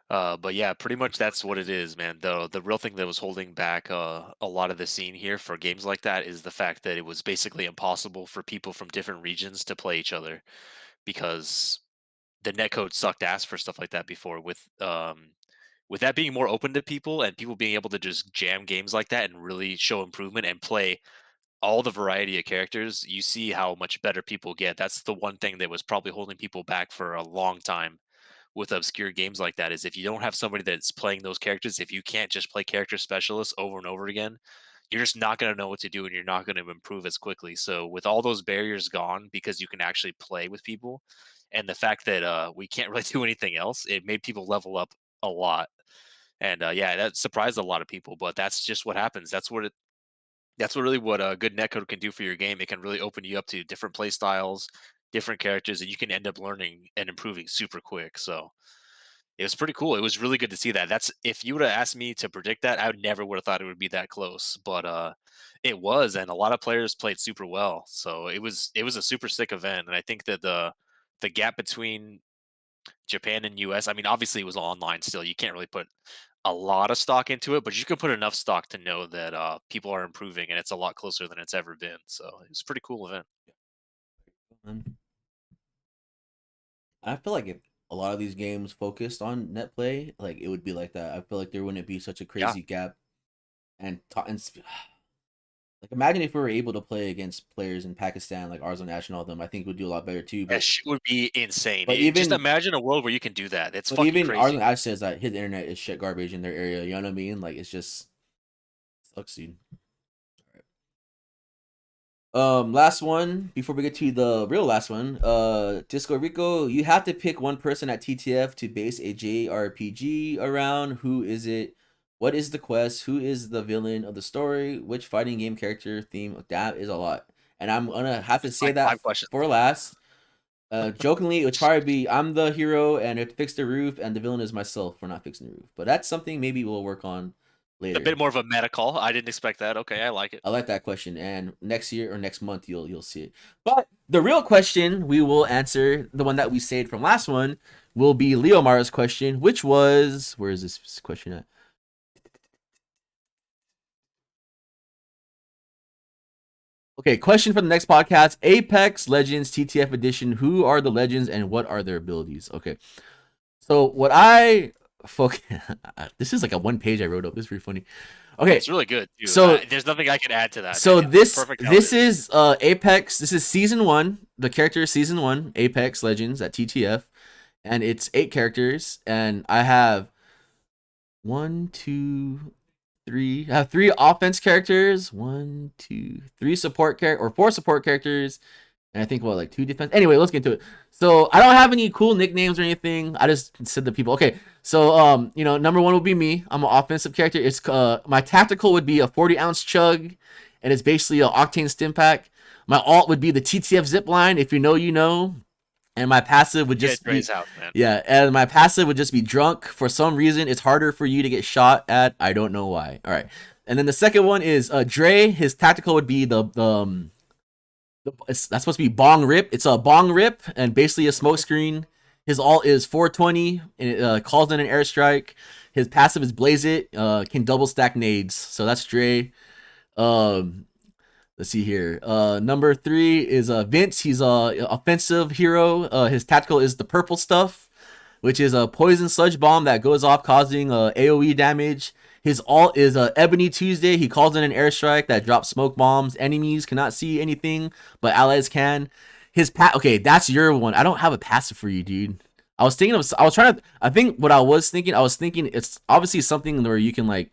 But yeah, pretty much that's what it is, man. The real thing that was holding back a lot of the scene here for games like that is the fact that it was basically impossible for people from different regions to play each other because the netcode sucked ass for stuff like that before. With that being more open to people and people being able to just jam games like that and really show improvement and play all the variety of characters, you see how much better people get. That's the one thing that was probably holding people back for a long time with obscure games like that is if you don't have somebody that's playing those characters, if you can't just play character specialists over and over again, you're just not going to know what to do and you're not going to improve as quickly. So with all those barriers gone because you can actually play with people and the fact that we can't really do anything else, it made people level up a lot. And yeah, that surprised a lot of people, but that's just what happens. That's what really what a good netcode can do for your game. It can really open you up to different play styles, different characters, and you can end up learning and improving super quick. So it was pretty cool. It was really good to see that. That's if you would have asked me to predict that, I would never would have thought it would be that close. But it was, and a lot of players played super well. So it was a super sick event. And I think that the gap between Japan and US, I mean, obviously it was all online still. You can't really put a lot of stock into it, but you can put enough stock to know that people are improving and it's a lot closer than it's ever been. So it was a pretty cool event. I feel like if a lot of these games focused on net play, like it would be like that. I feel like there wouldn't be such a Yeah. crazy gap. Like imagine if we were able to play against players in Pakistan like Arzon Ash and all them. I think we'd do a lot better too. That But shit would be insane. but Just even imagine a world where you can do that. It's but fucking even crazy. Arzon Ash says that his internet is shit garbage in their area. You know what I mean? Like it's just sucks, dude. Last one before we get to the real last one. Disco Rico, you have to pick one person at TTF to base a JRPG around. Who is it? What is the quest? Who is the villain of the story? Which fighting game character theme? That is a lot, and I'm gonna have to say Like that 5 questions. for last. Jokingly, it would probably be I'm the hero and it fixed the roof, and the villain is myself for not fixing the roof. But that's something maybe we'll work on later. A bit more of a meta call. I didn't expect that. Okay, I like it. I like that question, and next year or next month you'll see it. But the real question we will answer, the one that we saved from last one, will be Leo Mara's question, which was where is this question at? Okay, question for the next podcast: Apex Legends TTF edition. Who are the legends and what are their abilities? Okay, so what I this is like a one page I wrote up. This is pretty funny. Okay, It's really good. Too. So there's nothing I can add to that. So man. It's this perfect how this it is Apex. This is season 1. The character is season 1, Apex Legends at TTF, and it's 8 characters. And I have 1, 2, 3. I have 3 offense characters. 1, 2, 3 support character or 4 support characters. And I think like 2 defense. Anyway, let's get into it. So I don't have any cool nicknames or anything. I just said to people, okay. So number 1 will be me. I'm an offensive character. It's my tactical would be a 40-ounce chug, and it's basically an octane stim pack. My alt would be the TTF zip line. If you know, you know. And my passive would just be out, man. Yeah, and my passive would just be drunk. For some reason, it's harder for you to get shot at. I don't know why. All right, and then the second one is Dre. His tactical would be that's supposed to be bong rip. It's a bong rip and basically a smoke screen. His alt is 420 and it calls in an airstrike. His passive is blaze it. Can double stack nades. So that's Dre. Let's see here. Number 3 is Vince. He's a offensive hero. His tactical is the purple stuff, which is a poison sludge bomb that goes off causing AoE damage. His alt is Ebony Tuesday. He calls in an airstrike that drops smoke bombs. Enemies cannot see anything, but allies can. Okay, that's your one. I don't have a passive for you, dude. I was thinking it's obviously something where you can like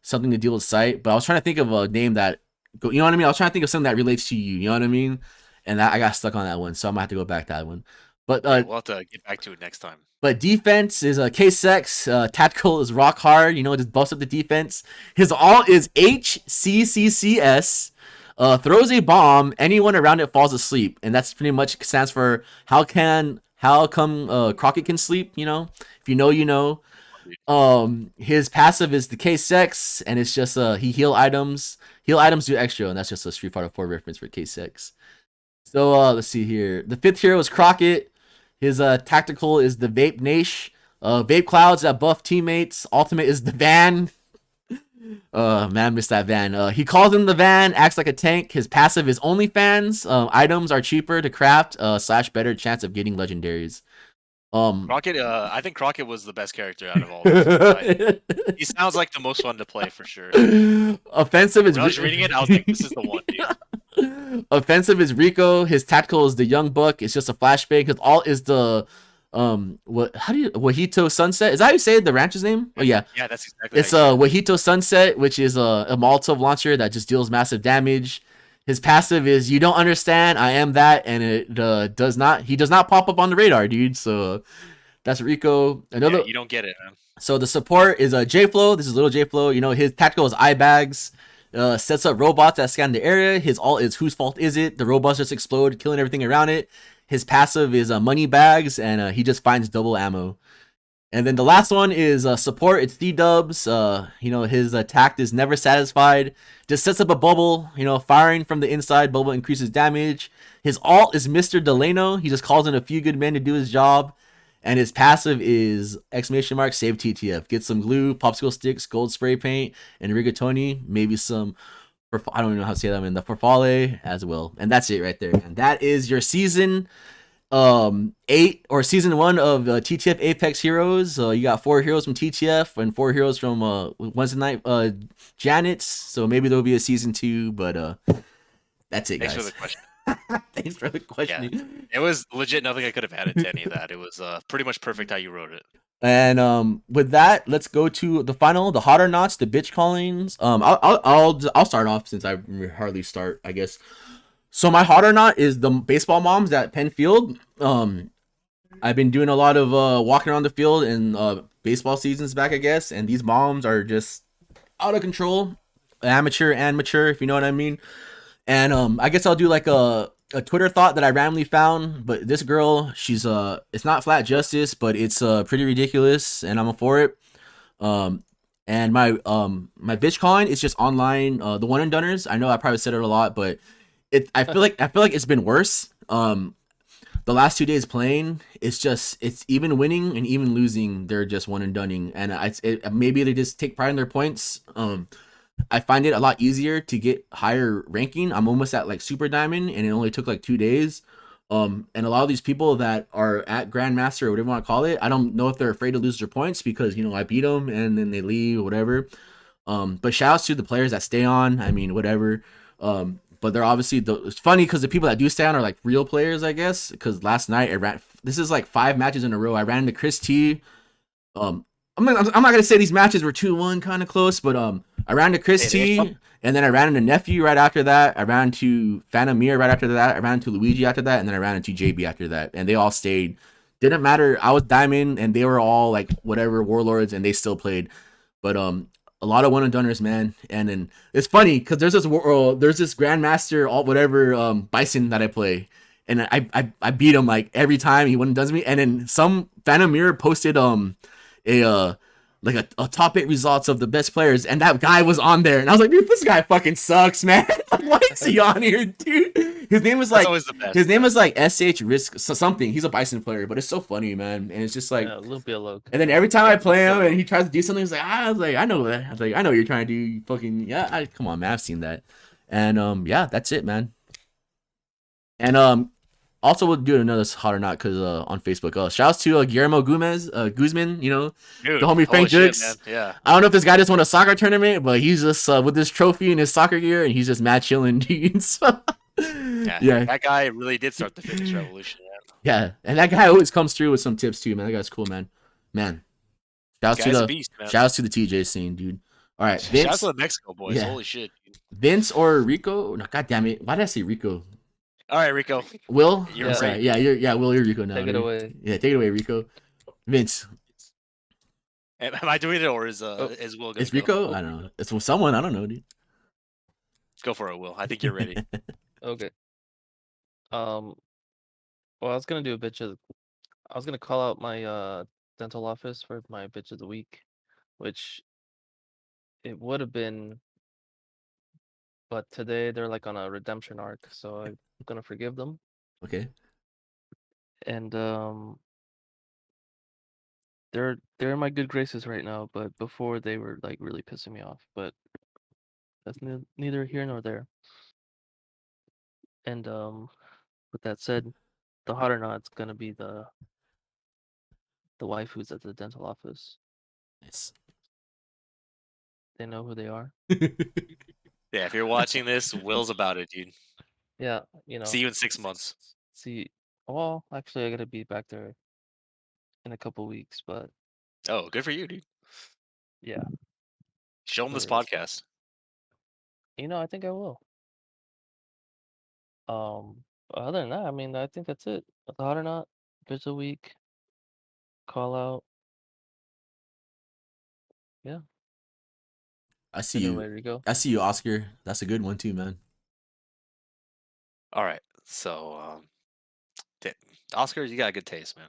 something to deal with sight, but I was trying to think of a name that, you know what I mean? I was trying to think of something that relates to you. You know what I mean? And I got stuck on that one, so I'm gonna have to go back to that one. But we'll have to get back to it next time. But defense is K-Sex. Tactical is rock hard. You know, just buffs up the defense. His alt is HCCCS. Throws a bomb. Anyone around it falls asleep, and that's pretty much stands for how come Crockett can sleep. You know, if you know, you know. His passive is the K-Sex, and it's just he heal items. Heal items do extra, and that's just a Street Fighter 4 reference for K-Sex. So let's see here. The 5th hero is Crockett. His tactical is the Vape Nash. Vape clouds that buff teammates. Ultimate is the Van. Man, missed that Van. He calls in the Van, acts like a tank. His passive is OnlyFans. Items are cheaper to craft, / better chance of getting legendaries. Crockett, I think Crockett was the best character out of all those. He sounds like the most fun to play for sure. Offensive is when I was reading it, I was like, this is the one, dude. Offensive is Rico. His tactical is the Young Buck. It's just a flashbang. His alt is the What? How do you Wahito Sunset? Is that how you say the ranch's name? Oh yeah, Yeah, that's exactly it's how you say it. Wahito Sunset, which is a Molotov launcher that just deals massive damage. His passive is you don't understand. I am that, and it does not. He does not pop up on the radar, dude. So that's Rico. Yeah, Another. you don't get it, man. So the support is J Flow. This is little J Flow. You know his tactical is eye bags. Sets up robots that scan the area. His alt is whose fault is it? The robots just explode, killing everything around it. His passive is money bags, and he just finds double ammo. And then the last one is support. It's D-dubs. You know, his attack is never satisfied. Just sets up a bubble. You know, firing from the inside. Bubble increases damage. His alt is Mr. Delano. He just calls in a few good men to do his job. And his passive is exclamation mark save TTF. Get some glue, popsicle sticks, gold spray paint, and rigatoni. Maybe some, I don't even know how to say that in the farfalle as well. And that's it right there. And that is your season 8 or season 1 of TTF Apex Heroes. You got 4 heroes from TTF and 4 heroes from Wednesday Night Janet's. So maybe there'll be a season 2, but that's it, guys. Thanks for the question. Thanks for the question. Yeah. It was legit nothing I could have added to any of that. It was pretty much perfect how you wrote it. And with that, let's go to the final, the hot or nots, the bitch callings. I'll start off since I hardly start, I guess. So my hot or not is the baseball moms at Penn Field. I've been doing a lot of walking around the field and baseball seasons back, I guess, and these moms are just out of control, amateur and mature, if you know what I mean. And I guess I'll do like a Twitter thought that I randomly found, but this girl, she's it's not flat justice, but it's pretty ridiculous, and I'm for it. And my bitch calling is just online. The one and doners. I know I probably said it a lot, but I feel like it's been worse. The last 2 days playing, it's even winning and even losing. They're just one and doneing, and maybe they just take pride in their points. I find it a lot easier to get higher ranking. I'm almost at like super diamond, and it only took like 2 days. And a lot of these people that are at grandmaster or whatever you want to call it, I don't know if they're afraid to lose their points because I beat them and then they leave or whatever. But shouts to the players that stay on. I mean, whatever. But they're obviously it's funny because the people that do stay on are like real players, I guess. Because last night this is like 5 matches in a row. I ran into Chris T. I'm not gonna say these matches were 2-1 kind of close, but I ran to Chris T, and then I ran into Nephew right after that. I ran to Phantom Mir right after that. I ran into Luigi after that, and then I ran into JB after that. And they all stayed. Didn't matter. I was diamond, and they were all like whatever warlords, and they still played. But a lot of one and doners, man. And then it's funny because there's this grandmaster all whatever Bison that I play, and I beat him like every time he one and does me. And then some Phantom Mirror posted a top 8 results of the best players, and that guy was on there, and I was like, dude, this guy fucking sucks, man. Why is he on here, dude? His name was like SH Risk something. He's a Bison player, but it's so funny, man. And it's just like and then every time I play him and he tries to do something, he's like, I was like, I know that. I was like, I know what you're trying to do. You fucking come on, man. I've seen that. And yeah, that's it, man. And also, we'll do another hot or not because on Facebook. Shouts to Guillermo Guzman, Dude, the homie Frank Dukes. Yeah. I don't know if this guy just won a soccer tournament, but he's just with this trophy and his soccer gear, and he's just mad chilling, dude. So, yeah, that guy really did start the fitness revolution. Yeah, and that guy always comes through with some tips too, man. That guy's cool, man. Shouts to the TJ scene, dude. All right, Vince. Shouts to the Mexico boys. Yeah. Holy shit, dude. Vince or Rico? No, God damn it. Why did I say Rico? All right, Rico. Will? You're sorry. Yeah, Will, you're Rico now. Take it away. Yeah, take it away, Rico. Vince. Am I doing it or is Will gonna It's Rico? Go? I don't know. It's from someone. I don't know, dude. Let's go for it, Will. I think you're ready. Okay. Well, I was gonna call out my dental office for my bitch of the week, which it would have been, but today they're like on a redemption arc, so I'm gonna forgive them. Okay. And they're in my good graces right now, but before they were like really pissing me off. But that's neither here nor there. And with that said, the hot or not, it's gonna be the wife who's at the dental office. Nice. They know who they are. Yeah, if you're watching this, Will's about it, dude. Yeah, See you in 6 months. Well, actually, I gotta be back there in a couple weeks, but Oh, good for you, dude. yeah. Show them this But, podcast. I think I will. Other than that, I mean, I think that's it. Hot or not, there's a week. Call out. Yeah, I see figure you. ready to go. I see you, Oscar. That's a good one too, man. All right. So, Oscar, you got good taste, man.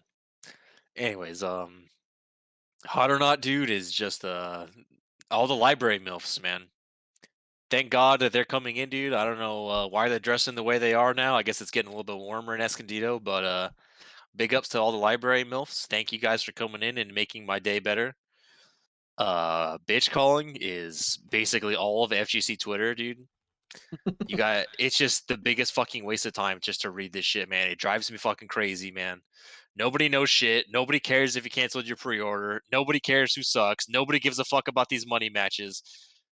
Anyways, hot or not, dude, is just all the library milfs, man. Thank God that they're coming in, dude. I don't know why they're dressing the way they are now. I guess it's getting a little bit warmer in Escondido, but big ups to all the library milfs. Thank you guys for coming in and making my day better. Bitch calling is basically all of FGC Twitter, dude. It's just the biggest fucking waste of time just to read this shit, man. It drives me fucking crazy, man. Nobody knows shit. Nobody cares if you canceled your pre-order. Nobody cares who sucks. Nobody gives a fuck about these money matches.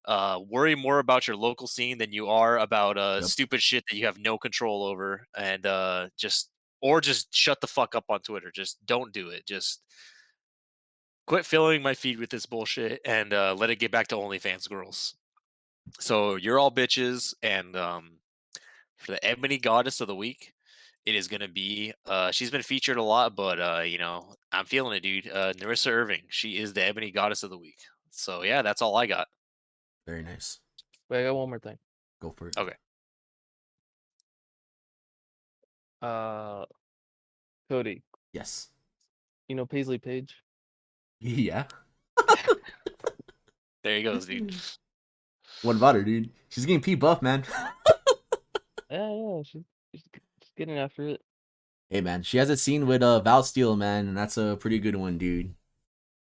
Worry more about your local scene than you are about Yep. stupid shit that you have no control over, and just shut the fuck up on Twitter. Just don't do it. Just quit filling my feed with this bullshit and let it get back to OnlyFans girls. So you're all bitches, and for the Ebony Goddess of the Week, it is gonna be she's been featured a lot, but I'm feeling it, dude. Narissa Irving, she is the Ebony Goddess of the Week. So yeah, that's all I got. Very nice. Wait, I got one more thing. Go for it. Okay. Cody, Yes. you know Paisley Page? Yeah. There he goes, dude. What about her, dude? She's getting P buff, man. Yeah, she's getting after it. Hey, man, she has a scene with Val Steele, man, and that's a pretty good one, dude.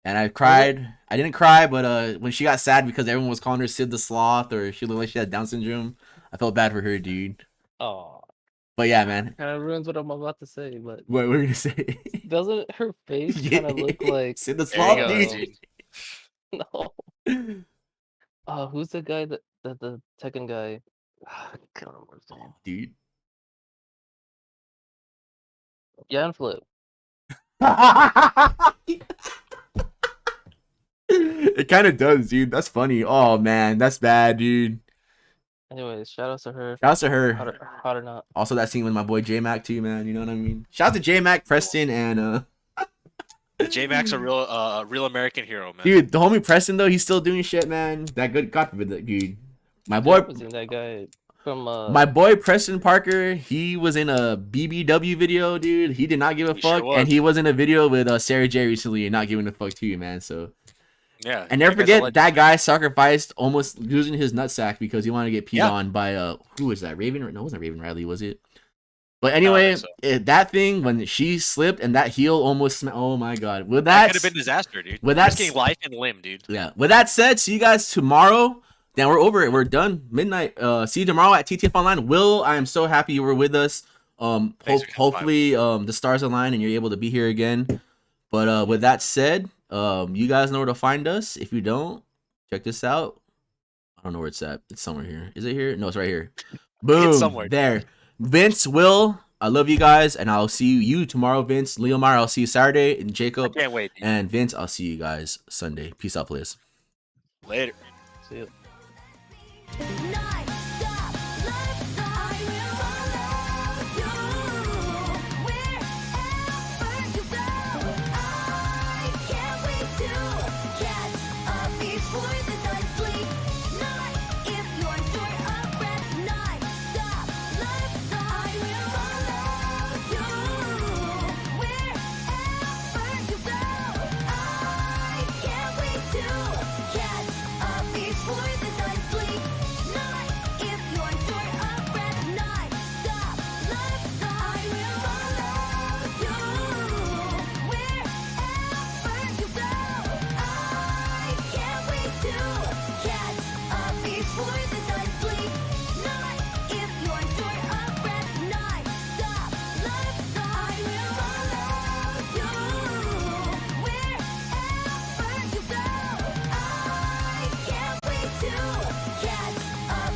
And I cried. I didn't cry, but when she got sad because everyone was calling her Sid the Sloth or she looked like she had Down syndrome, I felt bad for her, dude. Oh, But yeah, man. kind of ruins what I'm about to say, but What were you gonna say? doesn't her face kind of look like Sid the There he Sloth, goes, dude? dude. no? Who's the guy that the Tekken guy? I can't remember his name. Dude. Yan Flip. It kind of does, dude. That's funny. Oh man, that's bad, dude. Anyways, shout out to her. Shout out to her. Hot or not. Also, that scene with my boy J Mac too, man. You know what I mean? Shout out to J Mac, Preston, and J Mac's a real American hero, man. dude, the homie Preston though, he's still doing shit, man. That good got with that dude. My boy, that guy from my boy Preston Parker, he was in a BBW video, dude. He did not give a He fuck, sure was. and he was in a video with Sarah J recently, and not giving a fuck too, man. So Yeah. and never that guy's a forget that guy sacrificed almost losing his nutsack because he wanted to get peed Yeah. on by who was that? Raven? No, it wasn't Raven Riley, was it? But anyway, so. that thing when she slipped and that heel almost oh my god. With That that could have been disaster, dude. with that Risking life and limb, dude. yeah. With that said, see you guys tomorrow. Then we're over it. We're done. Midnight. See you tomorrow at TTF Online. Will, I am so happy you were with us. Thanks for coming Hopefully the stars align and you're able to be here again. But with that said, you guys know where to find us. If you don't, check this out. I don't know where it's at. It's somewhere here. Is it here? No, it's right here. Boom. It's somewhere. There. Vince, Will, I love you guys, and I'll see you tomorrow, Vince. Leo Meyer, I'll see you Saturday, and Jacob. I can't wait, dude. And Vince, I'll see you guys Sunday. Peace out, please. Later. See ya.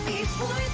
Before